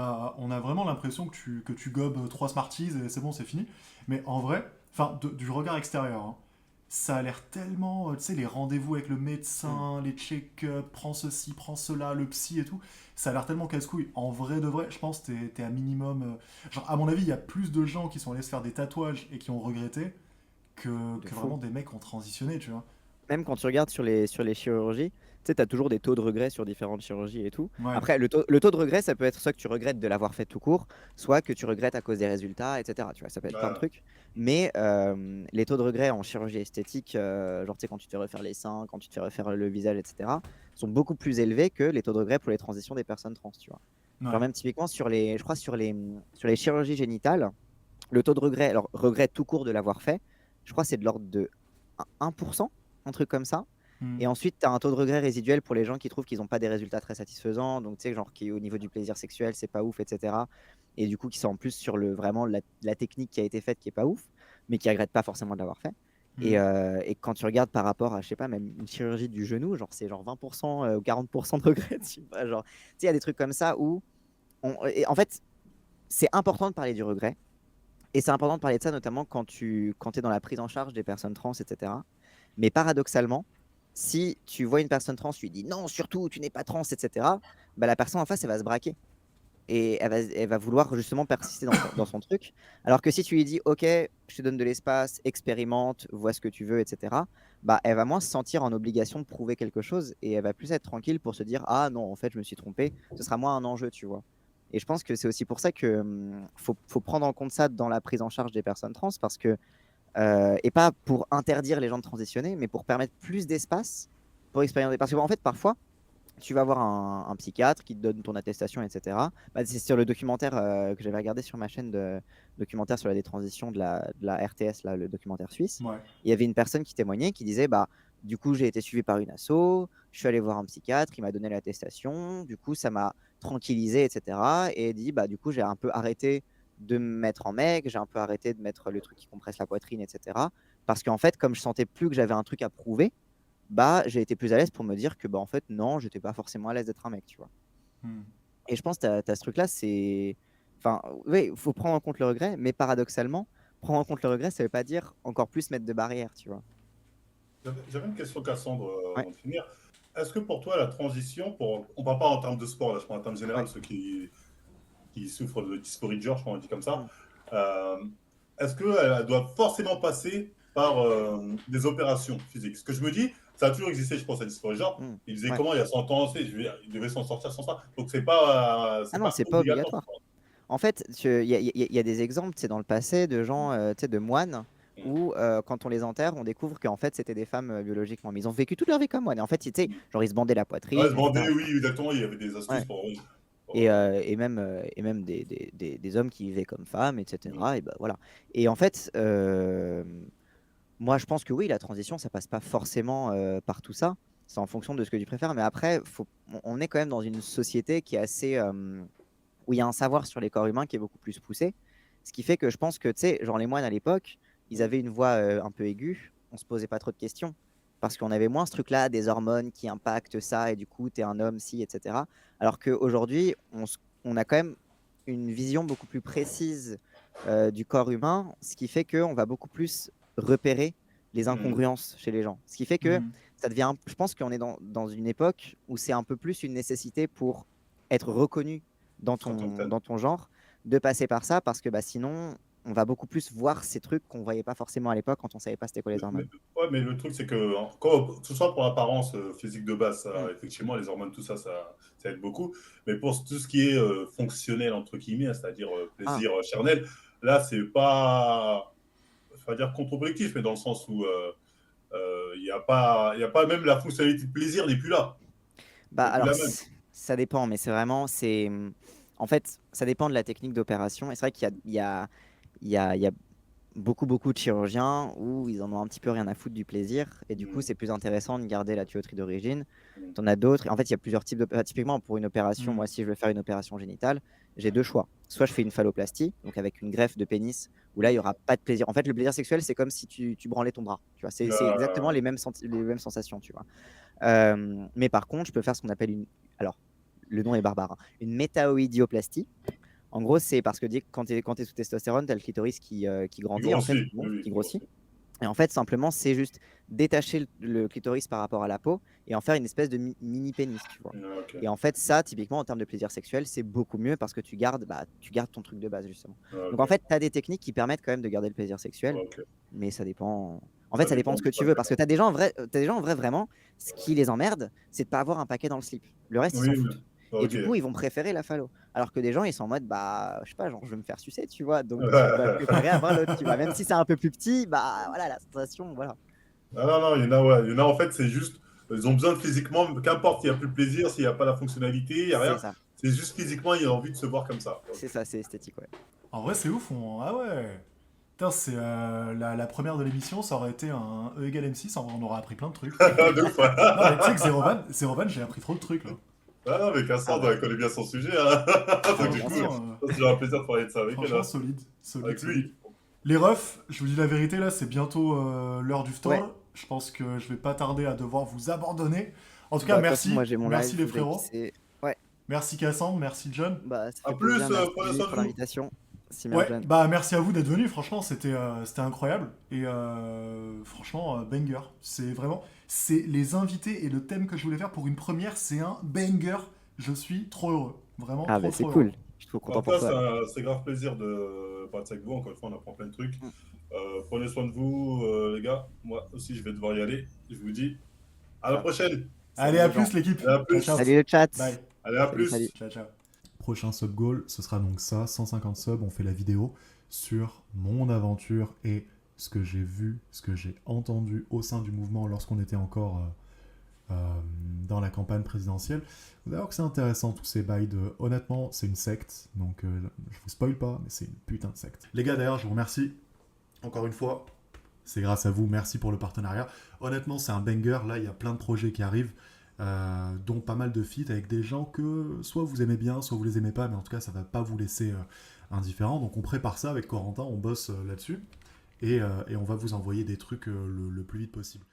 Speaker 2: a vraiment l'impression que tu gobes 3 Smarties et c'est bon, c'est fini. Mais en vrai, enfin, du regard extérieur, hein, ça a l'air tellement, tu sais, les rendez-vous avec le médecin, les check-ups, prends ceci, prends cela, le psy et tout, ça a l'air tellement casse-couille. En vrai de vrai, je pense que t'es à minimum. Genre, à mon avis, il y a plus de gens qui sont allés se faire des tatouages et qui ont regretté
Speaker 3: De
Speaker 2: que
Speaker 3: fou.
Speaker 2: vraiment des mecs qui ont transitionné, tu vois.
Speaker 3: Même quand tu regardes sur les chirurgies, tu sais, tu as toujours des taux de regret sur différentes chirurgies et tout.
Speaker 2: Ouais.
Speaker 3: Après, le taux de regret, ça peut être soit que tu regrettes de l'avoir fait tout court, soit que tu regrettes à cause des résultats, etc. Tu vois, ça peut être plein de
Speaker 1: Ouais.
Speaker 3: trucs. Mais les taux de regret en chirurgie esthétique, genre, tu sais, quand tu te fais refaire les seins, quand tu te fais refaire le visage, etc., sont beaucoup plus élevés que les taux de regret pour les transitions des personnes trans, tu vois. Genre,
Speaker 2: Ouais.
Speaker 3: même typiquement, je crois, sur les chirurgies génitales, le taux de regret, alors regret tout court de l'avoir fait, je crois que c'est de l'ordre de 1%, un truc comme ça.
Speaker 2: Hmm.
Speaker 3: Et ensuite, tu as un taux de regret résiduel pour les gens qui trouvent qu'ils n'ont pas des résultats très satisfaisants. Donc, tu sais, genre qui au niveau du plaisir sexuel, c'est pas ouf, etc. Et du coup, qui sont en plus sur vraiment la technique qui a été faite qui est pas ouf, mais qui regrettent pas forcément de l'avoir fait.
Speaker 2: Hmm.
Speaker 3: Et quand tu regardes par rapport à, je sais pas, même une chirurgie du genou, genre c'est genre 20% ou 40% de regret. Tu sais, genre, tu sais, il y a des trucs comme ça où, et en fait, c'est important de parler du regret. Et c'est important de parler de ça, notamment quand es dans la prise en charge des personnes trans, etc. Mais paradoxalement, si tu vois une personne trans, tu lui dis non, surtout, tu n'es pas trans, etc., bah, la personne en face, elle va se braquer. Et elle va vouloir justement persister dans son truc. Alors que si tu lui dis, OK, je te donne de l'espace, expérimente, vois ce que tu veux, etc., bah, elle va moins se sentir en obligation de prouver quelque chose et elle va plus être tranquille pour se dire, ah non, en fait, je me suis trompé. Ce sera moins un enjeu, tu vois. Et je pense que c'est aussi pour ça que faut prendre en compte ça dans la prise en charge des personnes trans, parce que et pas pour interdire les gens de transitionner, mais pour permettre plus d'espace pour expérimenter. Parce que en fait, parfois, tu vas voir un psychiatre qui te donne ton attestation, etc. Bah, c'est sur le documentaire que j'avais regardé sur ma chaîne, de documentaire sur la détransition de la RTS, là, le documentaire suisse.
Speaker 2: Ouais.
Speaker 3: Il y avait une personne qui témoignait, qui disait, bah, du coup, j'ai été suivi par une asso, je suis allé voir un psychiatre, il m'a donné l'attestation, du coup, ça m'a tranquillisé, etc. Et dit, bah, du coup, j'ai un peu arrêté de me mettre en mec, j'ai un peu arrêté de mettre le truc qui compresse la poitrine, etc. Parce qu'en fait, comme je sentais plus que j'avais un truc à prouver, bah, j'ai été plus à l'aise pour me dire que, bah, en fait, non, j'étais pas forcément à l'aise d'être un mec, tu vois.
Speaker 2: Hmm.
Speaker 3: Et je pense que tu as ce truc-là, c'est. Enfin, oui, il faut prendre en compte le regret, mais paradoxalement, prendre en compte le regret, ça veut pas dire encore plus mettre de barrières, tu vois.
Speaker 1: J'avais une question, Cassandre,
Speaker 3: Ouais,
Speaker 1: avant de finir. Est-ce que pour toi, la transition, on ne parle pas en termes de sport, là, je parle en termes
Speaker 3: ouais.
Speaker 1: général, ceux qui souffrent de dysphorie de genre, je crois qu'on dit comme ça,
Speaker 3: Mm.
Speaker 1: euh, est-ce qu'elle doit forcément passer par des opérations physiques? Ce que je me dis, ça a toujours existé, je pense, la dysphorie de genre.
Speaker 3: Mm.
Speaker 1: Il faisait
Speaker 3: Ouais.
Speaker 1: comment il y a 100 ans, il devait s'en sortir sans ça. Donc,
Speaker 3: Ah
Speaker 1: c'est
Speaker 3: non,
Speaker 1: pas
Speaker 3: c'est pas
Speaker 1: obligatoire.
Speaker 3: obligatoire. En fait, il y a des exemples, c'est dans le passé, de gens, de moines, où quand on les enterre, on découvre qu'en fait, c'était des femmes biologiquement. Mais ils ont vécu toute leur vie comme moines. Et en fait, genre, ils se bandaient la
Speaker 1: Ouais,
Speaker 3: poitrine,
Speaker 1: se
Speaker 3: etc.
Speaker 1: bander, oui, exactement, il y avait des
Speaker 3: Ouais.
Speaker 1: astuces pour. Oui,
Speaker 3: Et,
Speaker 1: pour,
Speaker 3: et même des hommes qui vivaient comme femmes, etc. Et bah, voilà. Et en fait, moi, je pense que oui, la transition, ça passe pas forcément par tout ça. C'est en fonction de ce que tu préfères. Mais après, on est quand même dans une société qui est assez, où il y a un savoir sur les corps humains qui est beaucoup plus poussé. Ce qui fait que je pense que, tu sais, genre les moines à l'époque, ils avaient une voix un peu aiguë. On se posait pas trop de questions. Parce qu'on avait moins ce truc-là, des hormones qui impactent ça, et du coup, tu es un homme, si, etc. Alors qu'aujourd'hui, on a quand même une vision beaucoup plus précise du corps humain, ce qui fait qu'on va beaucoup plus repérer les incongruences chez les gens. Ce qui fait que
Speaker 2: Hmm.
Speaker 3: ça devient, je pense qu'on est dans une époque où c'est un peu plus une nécessité pour être reconnu
Speaker 1: en tant que tel.
Speaker 3: dans ton genre, de passer par ça, parce que bah, sinon, on va beaucoup plus voir ces trucs qu'on voyait pas forcément à l'époque quand on savait pas c'était quoi les
Speaker 1: Mais,
Speaker 3: hormones.
Speaker 1: ouais, mais le truc, c'est que, que ce soit pour l'apparence physique de base,
Speaker 3: Mm.
Speaker 1: effectivement, les hormones, tout ça, ça aide beaucoup. Mais pour tout ce qui est fonctionnel, entre guillemets, c'est-à-dire
Speaker 3: Ah,
Speaker 1: plaisir charnel, là, c'est pas, je vais pas dire contre-productif, mais dans le sens où il y a pas même la fonctionnalité de plaisir n'est plus là.
Speaker 3: bah
Speaker 1: C'est plus
Speaker 3: alors,
Speaker 1: la même.
Speaker 3: ça dépend, mais c'est vraiment, en fait, ça dépend de la technique d'opération. Et c'est vrai qu'il y a beaucoup de chirurgiens où ils en ont un petit peu rien à foutre du plaisir. Et du coup,
Speaker 1: Mm.
Speaker 3: c'est plus intéressant de garder la tuyauterie d'origine.
Speaker 1: Mm.
Speaker 3: T'en as d'autres. En fait, il y a plusieurs types d'opérations. Typiquement, pour une opération,
Speaker 2: Hmm.
Speaker 3: moi, si je veux faire une opération génitale, j'ai deux choix. Soit je fais une phalloplastie, donc avec une greffe de pénis, où là, il n'y aura pas de plaisir. En fait, le plaisir sexuel, c'est comme si tu branlais ton bras. Tu vois, c'est exactement les mêmes sensations, tu vois. Mais par contre, je peux faire ce qu'on appelle une. Alors, le nom est barbare, hein. Une métaoïdioplastie. En gros, c'est parce que quand tu es sous testostérone, tu as le clitoris qui
Speaker 1: Il
Speaker 3: grandit, en fait,
Speaker 1: grossit, oui, oui,
Speaker 3: qui
Speaker 1: il
Speaker 3: grossit.
Speaker 1: grossit.
Speaker 3: Et en fait, simplement, c'est juste détacher le clitoris par rapport à la peau et en faire une espèce de mini pénis, tu vois.
Speaker 1: Ok,
Speaker 3: Et en fait, ça, typiquement, en termes de plaisir sexuel, c'est beaucoup mieux parce que tu gardes ton truc de base, justement. Donc, en
Speaker 1: ok,
Speaker 3: fait, tu as des techniques qui permettent quand même de garder le plaisir sexuel,
Speaker 1: ok.
Speaker 3: mais ça dépend. En fait,
Speaker 1: Ça
Speaker 3: ça dépend
Speaker 1: dépend
Speaker 3: de ce
Speaker 1: du
Speaker 3: que tu
Speaker 1: point
Speaker 3: veux
Speaker 1: de vue.
Speaker 3: parce que tu as des gens, en vrai, vraiment, ce qui les emmerde, c'est de pas avoir un paquet dans le slip. Le reste, ils s'en
Speaker 1: Oui,
Speaker 3: foutent. Et
Speaker 1: ok.
Speaker 3: du coup, ils vont préférer la phallo. Alors que des gens, ils sont en mode, bah, je sais pas, genre, je veux me faire sucer, tu vois. Donc, tu vas préférer avoir l'autre, tu vois. Même si c'est un peu plus petit, bah, voilà, la sensation, voilà.
Speaker 1: Ah non, non, il y en a, ouais. Il y en a, en fait, c'est juste, ils ont besoin de physiquement, qu'importe s'il n'y a plus de plaisir, s'il n'y a pas la fonctionnalité, il n'y a
Speaker 3: C'est
Speaker 1: rien.
Speaker 3: ça.
Speaker 1: C'est juste physiquement, il a envie de se voir comme ça.
Speaker 3: C'est
Speaker 1: Ok.
Speaker 3: ça, c'est esthétique, ouais.
Speaker 2: En vrai, c'est ouf. Ah ouais. Putain, c'est la première de l'émission, ça aurait été un E égale M6, on aurait appris plein de trucs.
Speaker 1: De ouf, ouais.
Speaker 2: Non, mais tu sais que Zerovan, j'ai appris trop de trucs là.
Speaker 1: Ah non, mais
Speaker 3: Ah
Speaker 1: Cassandre,
Speaker 3: bah,
Speaker 1: elle connaît bien son sujet. Hein. Donc,
Speaker 3: ah,
Speaker 1: du
Speaker 3: bien
Speaker 1: coup,
Speaker 3: sûr.
Speaker 1: ça sera un plaisir de parler de ça avec elle.
Speaker 2: Franchement,
Speaker 1: Hein.
Speaker 2: solide, solide,
Speaker 1: Avec
Speaker 2: solide.
Speaker 1: lui.
Speaker 2: Les refs, je vous dis la vérité, là, c'est bientôt l'heure du
Speaker 3: Ouais.
Speaker 2: stall. Je pense que je vais pas tarder à devoir vous abandonner. En tout cas,
Speaker 3: Bah, de toute façon,
Speaker 2: merci.
Speaker 3: moi, j'ai mon live,
Speaker 2: Merci les
Speaker 3: faut que j'aille
Speaker 2: frérots.
Speaker 3: pisser. Ouais,
Speaker 2: Merci Cassandre, merci John.
Speaker 3: bah, ça
Speaker 1: À
Speaker 3: fait
Speaker 1: plus,
Speaker 3: plaisir. Merci
Speaker 1: prenez soin de
Speaker 3: pour
Speaker 1: vous.
Speaker 3: l'invitation.
Speaker 2: Ouais,
Speaker 3: Simmergen.
Speaker 2: bah merci à vous d'être venus, franchement, c'était incroyable. Et franchement, banger. C'est les invités et le thème que je voulais faire pour une première, c'est un banger. Je suis trop heureux. Vraiment
Speaker 3: Ah,
Speaker 2: trop,
Speaker 3: bah, c'est
Speaker 2: trop heureux.
Speaker 3: cool. Je suis trop
Speaker 1: En
Speaker 3: content
Speaker 1: tout
Speaker 3: pour
Speaker 1: cas,
Speaker 3: toi.
Speaker 1: c'est grave plaisir de parler avec vous. Encore une fois, on apprend plein de trucs.
Speaker 3: Mm.
Speaker 1: Prenez soin de vous, les gars. Moi aussi, je vais devoir y aller. Je vous dis à la
Speaker 3: Ça.
Speaker 1: prochaine.
Speaker 2: Allez,
Speaker 3: Salut
Speaker 2: à
Speaker 3: les gens.
Speaker 2: plus l'équipe.
Speaker 1: Allez, à
Speaker 2: Ciao,
Speaker 1: plus.
Speaker 2: ciao.
Speaker 3: Salut le chat.
Speaker 2: Bye.
Speaker 1: Allez, à
Speaker 3: Salut, salut.
Speaker 1: plus.
Speaker 2: Ciao, ciao. prochain sub goal, ce sera donc ça, 150 subs, on fait la vidéo sur mon aventure et ce que j'ai vu, ce que j'ai entendu au sein du mouvement lorsqu'on était encore dans la campagne présidentielle. Vous allez voir que c'est intéressant tous ces bails de... Honnêtement, c'est une secte, donc je vous spoil pas, mais c'est une putain de secte. Les gars, d'ailleurs, je vous remercie. Encore une fois, c'est grâce à vous, merci pour le partenariat. Honnêtement, c'est un banger, là, il y a plein de projets qui arrivent, dont pas mal de feats avec des gens que soit vous aimez bien, soit vous les aimez pas, mais en tout cas, ça va pas vous laisser indifférent. Donc on prépare ça avec Corentin, on bosse là-dessus, et on va vous envoyer des trucs le plus vite possible.